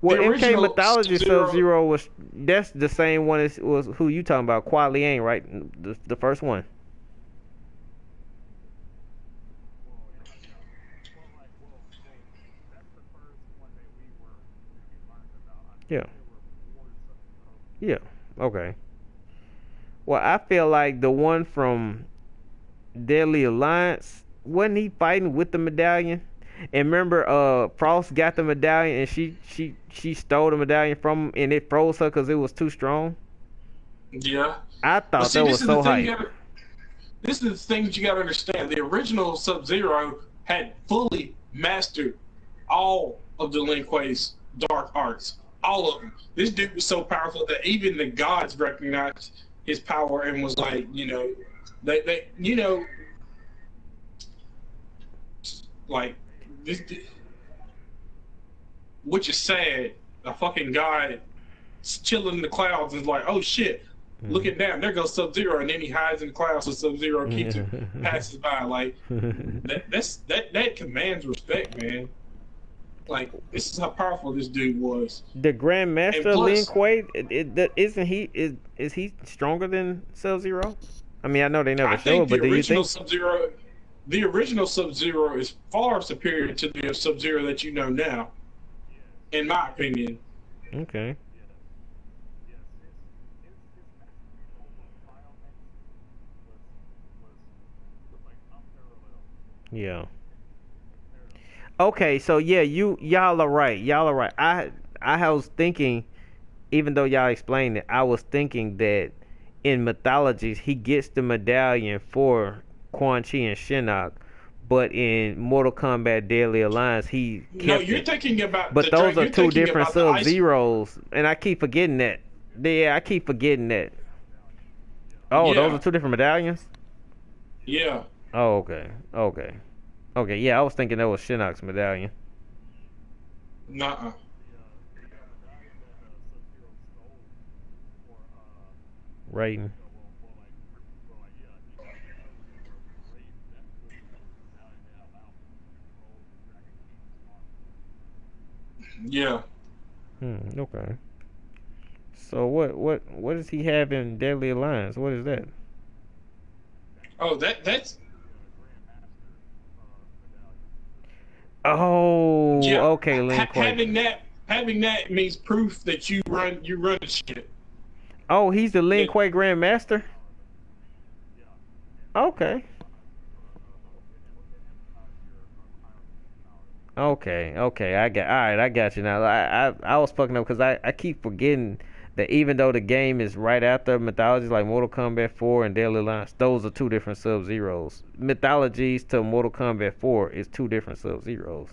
Well, MK Mythology Sub-Zero that's the same one as was who you talking about, Kuai Liang, right? The first one. Yeah. Yeah. Okay. Well, I feel like the one from Deadly Alliance, wasn't he fighting with the medallion? And remember, Frost got the medallion and she stole the medallion from him and it froze her because it was too strong. Yeah. I thought that was so hype. This is the thing that you gotta understand. The original Sub-Zero had fully mastered all of the Lin Kuei's dark arts. All of them. This dude was so powerful that even the gods recognized his power and was like, you know, they you know, like this, which is sad. A fucking guy chilling in the clouds is like, oh shit, looking down, there goes Sub-Zero, and then he hides in the clouds so Sub-Zero keeps it, passes by. Like that commands respect, man. Like, this is how powerful this dude was. The Grandmaster Lin Kuei, isn't he? Is he stronger than Sub-Zero? I mean, I know they never showed, but do you think the original Sub-Zero is far superior to the Sub-Zero that you know now, in my opinion. Okay. Yeah. Okay, so yeah, y'all are right. Y'all are right. I was thinking, even though y'all explained it, I was thinking that in mythologies he gets the medallion for Quan Chi and Shinnok, but in Mortal Kombat Deadly Alliance he kept No, you're thinking about. But those are two different Sub-Zeros, and I keep forgetting that. Yeah, I keep forgetting that. Oh, yeah. Those are two different medallions? Yeah. Oh, okay. Okay. Okay, yeah, I was thinking that was Shinnok's medallion. Nuh-uh. Raiden. Yeah. Okay. So what does he have in Deadly Alliance? What is that? Oh, that's. Oh, yeah. Okay, Lin Kuei. Having that means proof that you run the shit. Oh, he's the Lin Kuei Grandmaster? Okay. Okay, I got you now. I was fucking up because I keep forgetting that even though the game is right after mythology, like Mortal Kombat 4 and Deadly Alliance, those are two different Sub-Zeros. Mythologies to Mortal Kombat 4 is two different Sub-Zeros.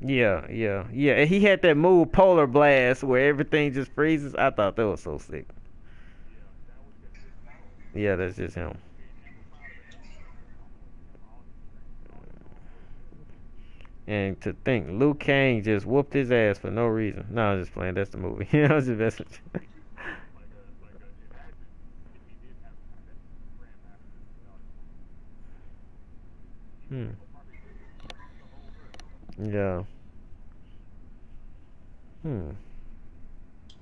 Yeah. And he had that move, Polar Blast, where everything just freezes. I thought that was so sick. Yeah, that's just him. And to think, Liu Kang just whooped his ass for no reason. No, I was just playing. That's the movie. I was just messing. Yeah.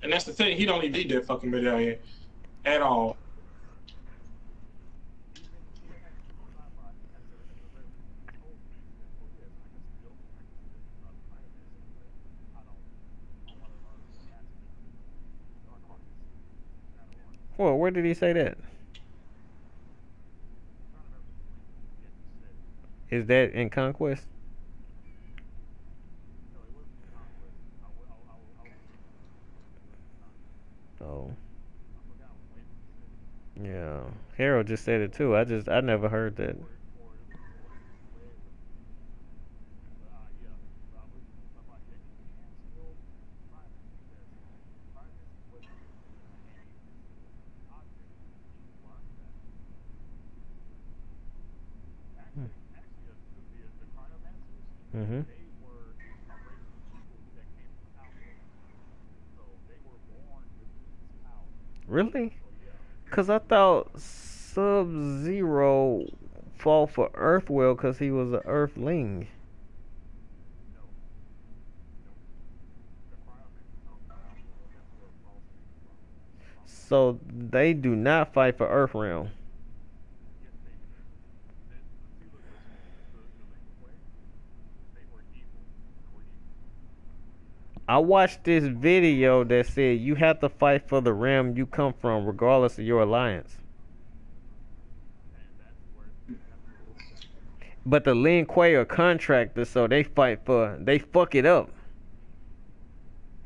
And that's the thing, he don't even need that fucking medallion at all. Well, where did he say that? Is that in Conquest? Oh. Yeah. Harold just said it too. I never heard that. Mm-hmm. Really? Cause I thought Sub-Zero fought for Earthwell cause he was an Earthling. So they do not fight for Earthrealm. I watched this video that said you have to fight for the realm you come from, regardless of your alliance. But the Lin Kuei are contractors, so they fuck it up.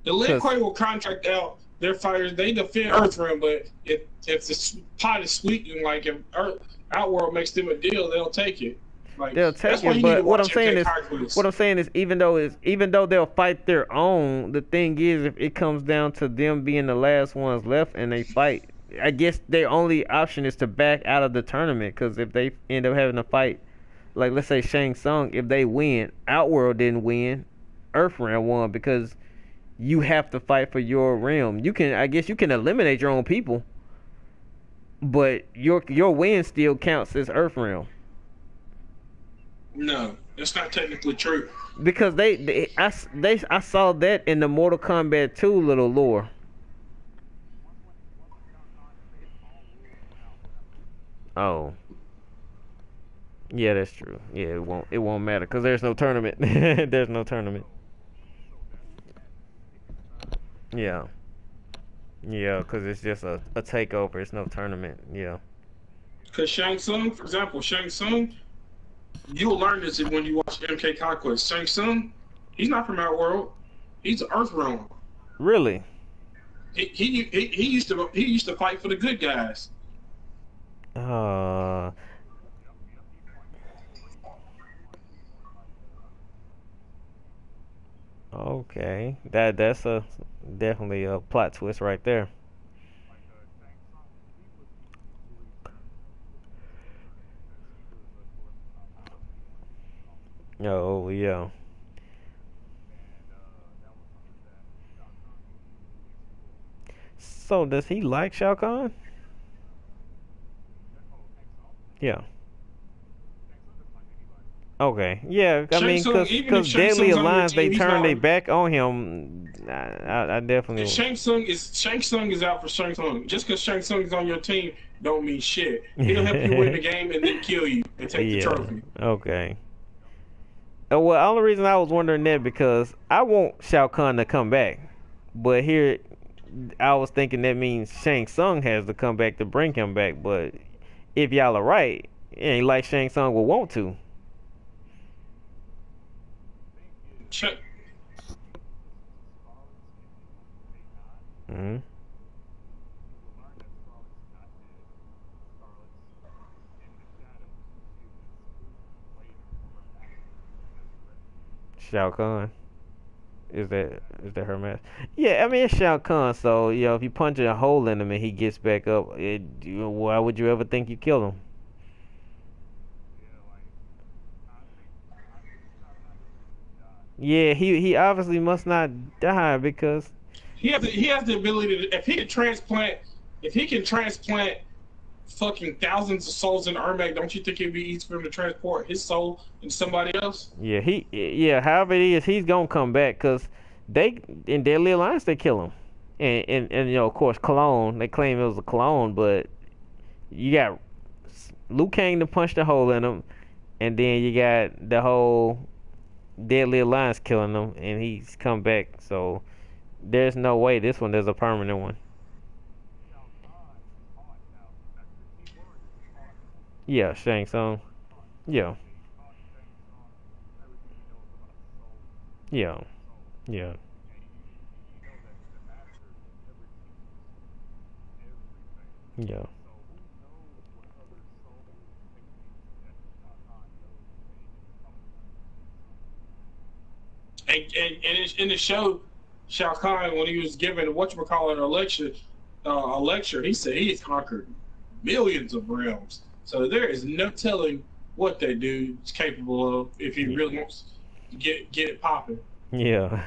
The Lin Kuei will contract out their fighters. They defend Earthrealm, but if the pot is sweet, like if Outworld makes them a deal, they'll take it. Like, they'll take it, but what I'm saying is, even though they'll fight their own, the thing is, if it comes down to them being the last ones left and they fight, I guess their only option is to back out of the tournament. Because if they end up having to fight, like let's say Shang Tsung, if they win, Outworld didn't win, Earthrealm won, because you have to fight for your realm. I guess you can eliminate your own people, but your win still counts as Earthrealm. No, that's not technically true. Because I saw that in the Mortal Kombat 2 little lore. Oh. Yeah, that's true. Yeah, it won't matter because there's no tournament. There's no tournament. Yeah. Yeah, because it's just a takeover. It's no tournament. Yeah. Because Shang Tsung, for example, Shang Tsung, you'll learn this when you watch MK Conquest. Shang Tsung, he's not from our world. He's an Earthrealm. Really? He used to fight for the good guys. Okay. That's definitely a plot twist right there. Oh yeah. So does he like Shao Kahn? Yeah. Okay. Yeah. I mean, because Deadly Alliance, they turned their back on him. I definitely. Shang Tsung is out for Shang Tsung. Just because Shang Tsung is on your team, don't mean shit. He'll help you win the game and then kill you and take the trophy. Okay. Well, the only reason I was wondering that because I want Shao Kahn to come back, but here I was thinking that means Shang Tsung has to come back to bring him back. But if y'all are right, it ain't like Shang Tsung will want to. Check. Mm-hmm. Shao Kahn. Is that her mask? Yeah, I mean it's Shao Kahn, so if you punch a hole in him and he gets back up, why would you ever think you killed him? Yeah, he obviously must not die because he has the ability to, if he can transplant fucking thousands of souls in Ermac, don't you think it'd be easy for him to transport his soul into somebody else? Yeah, however it is, he's gonna come back because they in Deadly Alliance they kill him, and you know, of course, clone. They claim it was a clone, but you got Liu Kang to punch the hole in him, and then you got the whole Deadly Alliance killing him, and he's come back. So there's no way this one there's a permanent one. Yeah, Shang Tsung. Yeah. Yeah. Yeah. Yeah. And in the show, Shao Kahn, when he was given whatchamacallit a lecture, he said he has conquered millions of realms. So there is no telling what that dude's capable of if he really wants to get it popping. Yeah.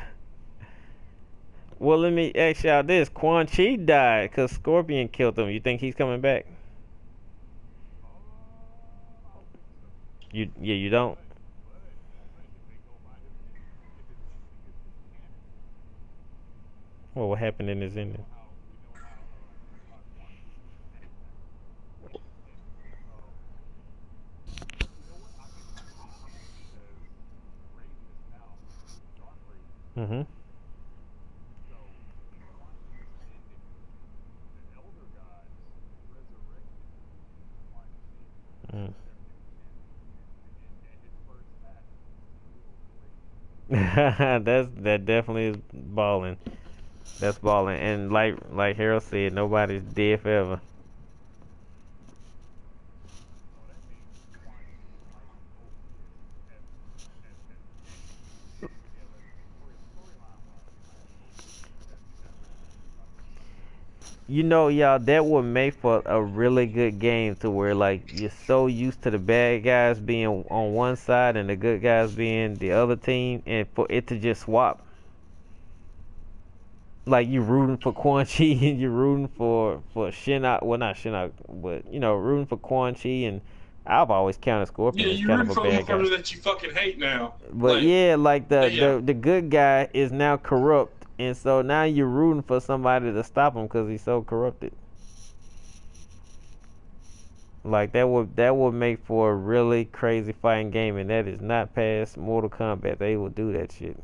Well, let me ask y'all this: Quan Chi died because Scorpion killed him. You think he's coming back? You don't. Well, what happened in his ending? Mm-hmm. Mm. That definitely is balling. That's balling. And like Harold said, nobody's dead forever. You know, y'all, that would make for a really good game to where like you're so used to the bad guys being on one side and the good guys being the other team, and for it to just swap. Like you rooting for Quan Chi and you're rooting for Shinnok. Well, not Shinnok, but you know, rooting for Quan Chi. And I've always counted Scorpion as You kind rooting of a for bad guy. that you fucking hate now. But Like, yeah, like yeah. the good guy is now corrupt, and so now you're rooting for somebody to stop him because he's so corrupted. Like that would make for a really crazy fighting game, and that is not past Mortal Kombat. They will do that shit.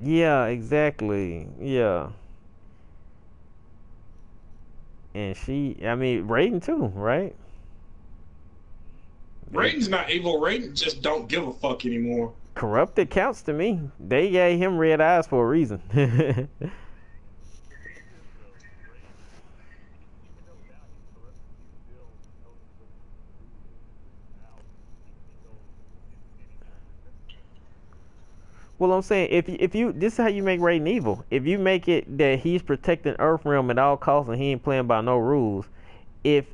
Yeah, exactly. Yeah. And I mean, Raiden too, right? Raiden's not evil. Raiden just don't give a fuck anymore. Corrupted counts to me. They gave him red eyes for a reason. Well, I'm saying if you this is how you make Raiden evil. If you make it that he's protecting Earthrealm at all costs and he ain't playing by no rules, if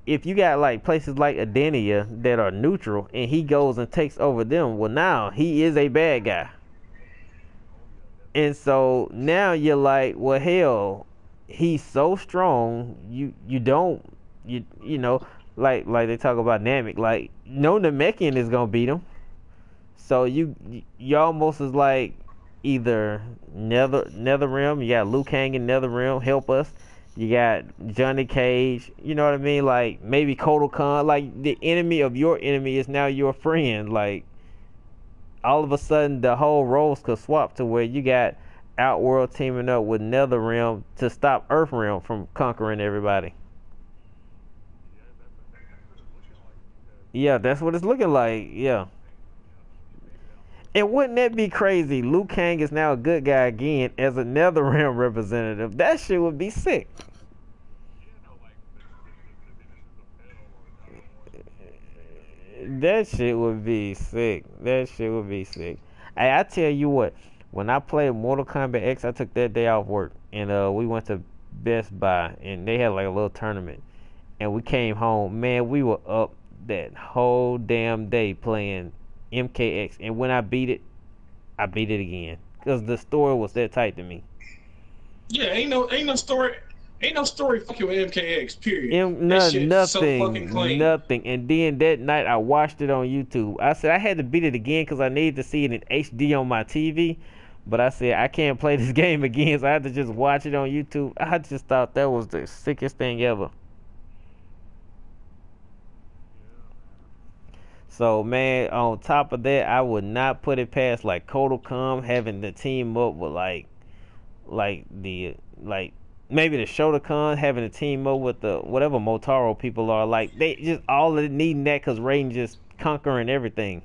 if you got like places like Adenia that are neutral and he goes and takes over them, well now he is a bad guy. And so now you're like, well hell, he's so strong, you don't you know, like they talk about Namek, like no Namekian is gonna beat him. So you almost is like either Netherrealm, you got Liu Kang in Netherrealm, help us. You got Johnny Cage, you know what I mean? Like maybe Kotal Khan, like the enemy of your enemy is now your friend. Like all of a sudden the whole roles could swap to where you got Outworld teaming up with Netherrealm to stop Earthrealm from conquering everybody. Yeah, that's what it's looking like. Yeah. And wouldn't that be crazy? Liu Kang is now a good guy again as a NetherRealm representative. That shit would be sick. That shit would be sick. That shit would be sick. Hey, I tell you what, when I played Mortal Kombat X, I took that day off work and we went to Best Buy and they had like a little tournament. And we came home. Man, we were up that whole damn day playing MKX, and when I beat it again because the story was that tight to me. Yeah, ain't no story. Ain't no story fucking with MKX, period. That shit's so fucking clean. Nothing. And then that night I watched it on YouTube. I said I had to beat it again because I needed to see it in HD on my TV. But I said I can't play this game again, so I had to just watch it on YouTube. I just thought that was the sickest thing ever. So man, on top of that, I would not put it past like CoD having the team up with like maybe the Shotokan having a team up with the whatever Motaro people are. Like they just all needing that because Raiden just conquering everything.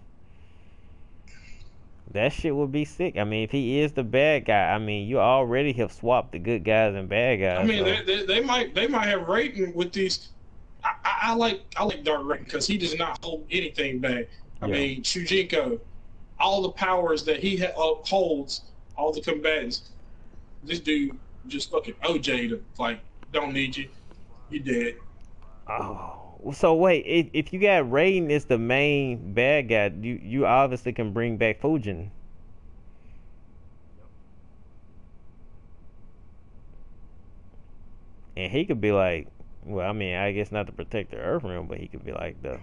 That shit would be sick. I mean, if he is the bad guy, I mean, you already have swapped the good guys and bad guys. I mean, so. they might have Raiden with these. I like Dark Raiden because he does not hold anything back. I mean, Shujinko, all the powers that he holds, all the combatants. This dude just fucking OJ'd him. Like, don't need you. You dead. Oh, so wait. If you got Raiden as the main bad guy, you obviously can bring back Fujin. And he could be like, well, I mean, I guess not to protect the Earth Realm, but he could be like the.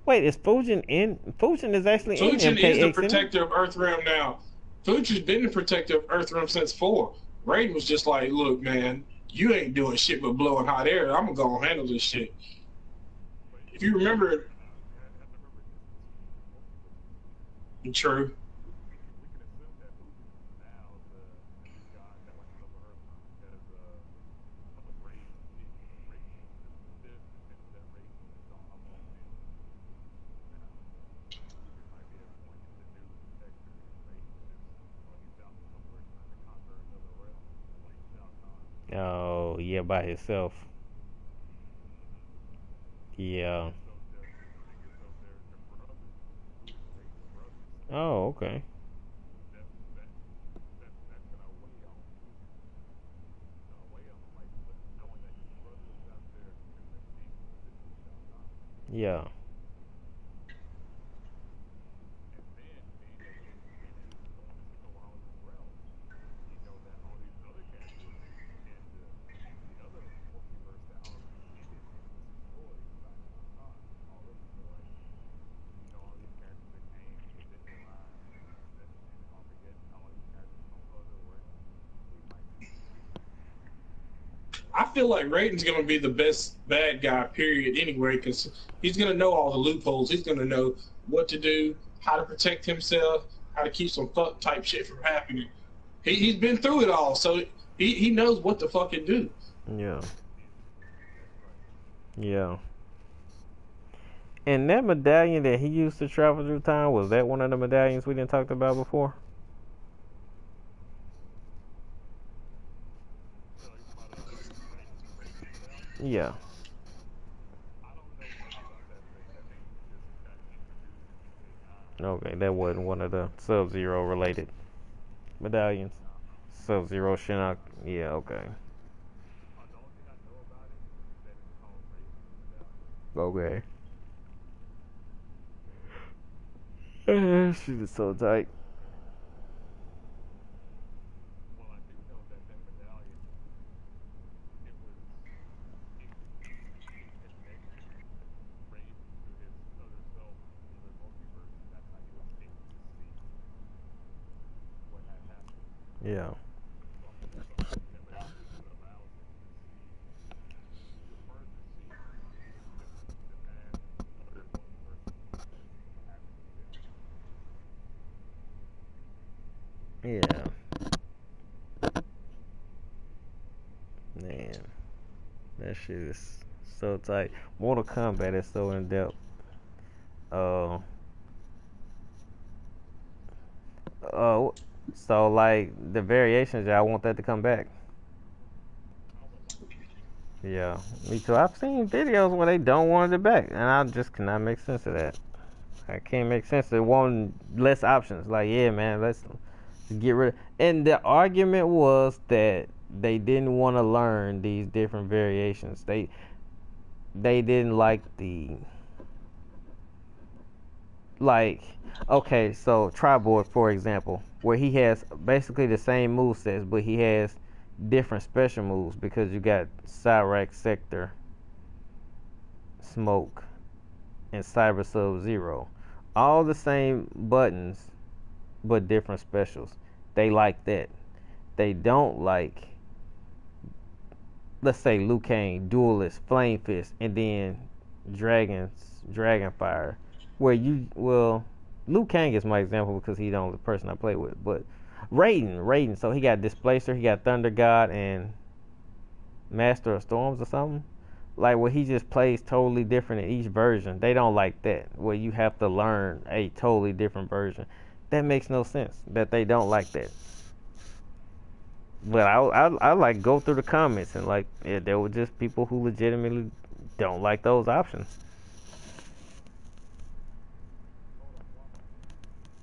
Wait, is Fujin in? Fujin is actually in MKX. Fujin is the protector of Earth Realm now. Fujin's been the protector of Earth Realm since 4. Raiden was just like, look, man, you ain't doing shit but blowing hot air. I'm gonna go and handle this shit. If you remember, true. Oh, yeah, by himself. Yeah. Oh, okay. Yeah. I feel like Raiden's going to be the best bad guy, period, anyway, because he's going to know all the loopholes. He's going to know what to do, how to protect himself, how to keep some fuck type shit from happening. He's been through it all, so he knows what to fucking do. Yeah. Yeah. And that medallion that he used to travel through time, was that one of the medallions we didn't talk about before? Yeah. Okay, that wasn't one of the Sub-Zero related medallions. Sub-Zero, Shinnok. Yeah, okay. Okay. She was so tight. Yeah. Yeah. Man. That shit is so tight. Mortal Kombat is so in depth. So like the variations, I want that to come back. Yeah, me too. I've seen videos where they don't want it back, and I just cannot make sense of that. I can't make sense of wanting less options. Like, yeah, man, let's get rid of. And the argument was that they didn't want to learn these different variations. They didn't like the okay, so Triborg, for example, where he has basically the same movesets, but he has different special moves because you got Cyrax Sector, Smoke, and Cyber Sub-Zero. All the same buttons, but different specials. They like that. They don't like, let's say, Liu Kang, Duelist, Flame Fist, and then Dragonfire. Liu Kang is my example because he's the only person I play with. But Raiden. So he got Displacer, he got Thunder God, and Master of Storms or something. Like where he just plays totally different in each version. They don't like that. Where you have to learn a totally different version. That makes no sense. That they don't like that. But I like go through the comments and like there were just people who legitimately don't like those options.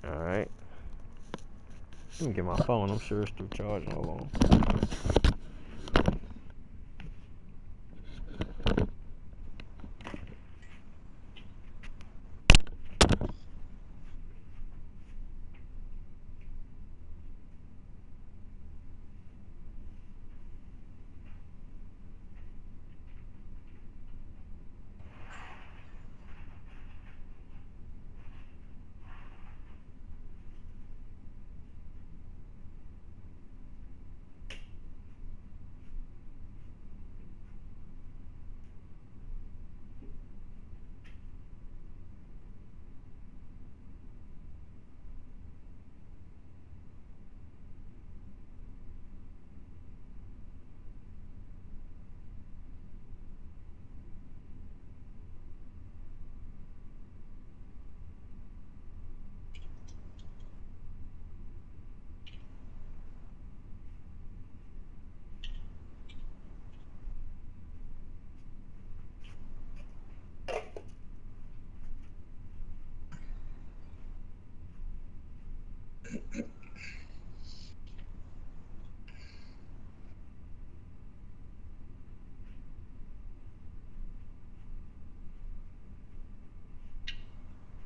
All right. Let me get my phone. I'm sure it's still charging. Hold on.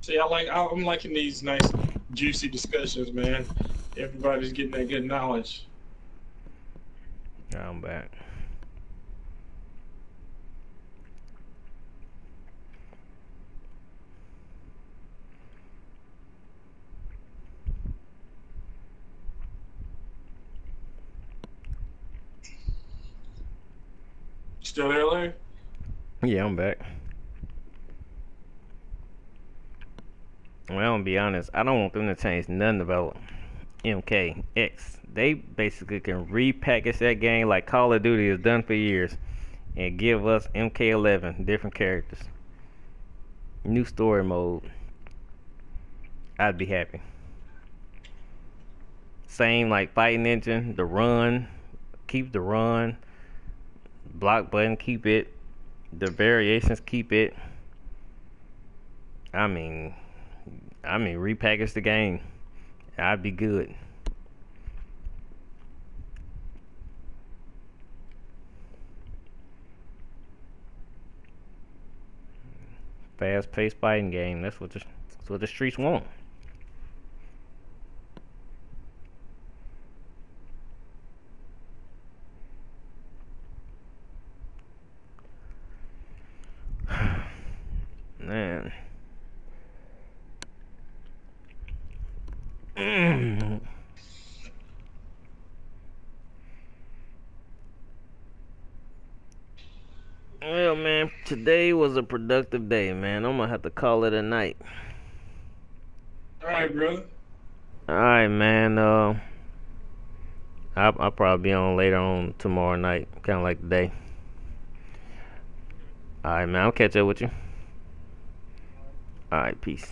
See, I'm liking these nice, juicy discussions, man. Everybody's getting that good knowledge. I'm back. Still there, Larry? Yeah, I'm back. Well, I'm gonna be honest. I don't want them to change nothing about MKX. They basically can repackage that game like Call of Duty has done for years and give us MK11, different characters, new story mode. I'd be happy. Same like fighting engine, the run, keep the run, block button, keep it, the variations, keep it. I mean, repackage the game. I'd be good. Fast-paced fighting game. That's what the streets want. Man. Well, man, today was a productive day, man. I'm gonna have to call it a night. All right, brother. All right, man. I'll probably be on later on tomorrow night, kind of like today. All right, man. I'll catch up with you. All right, peace.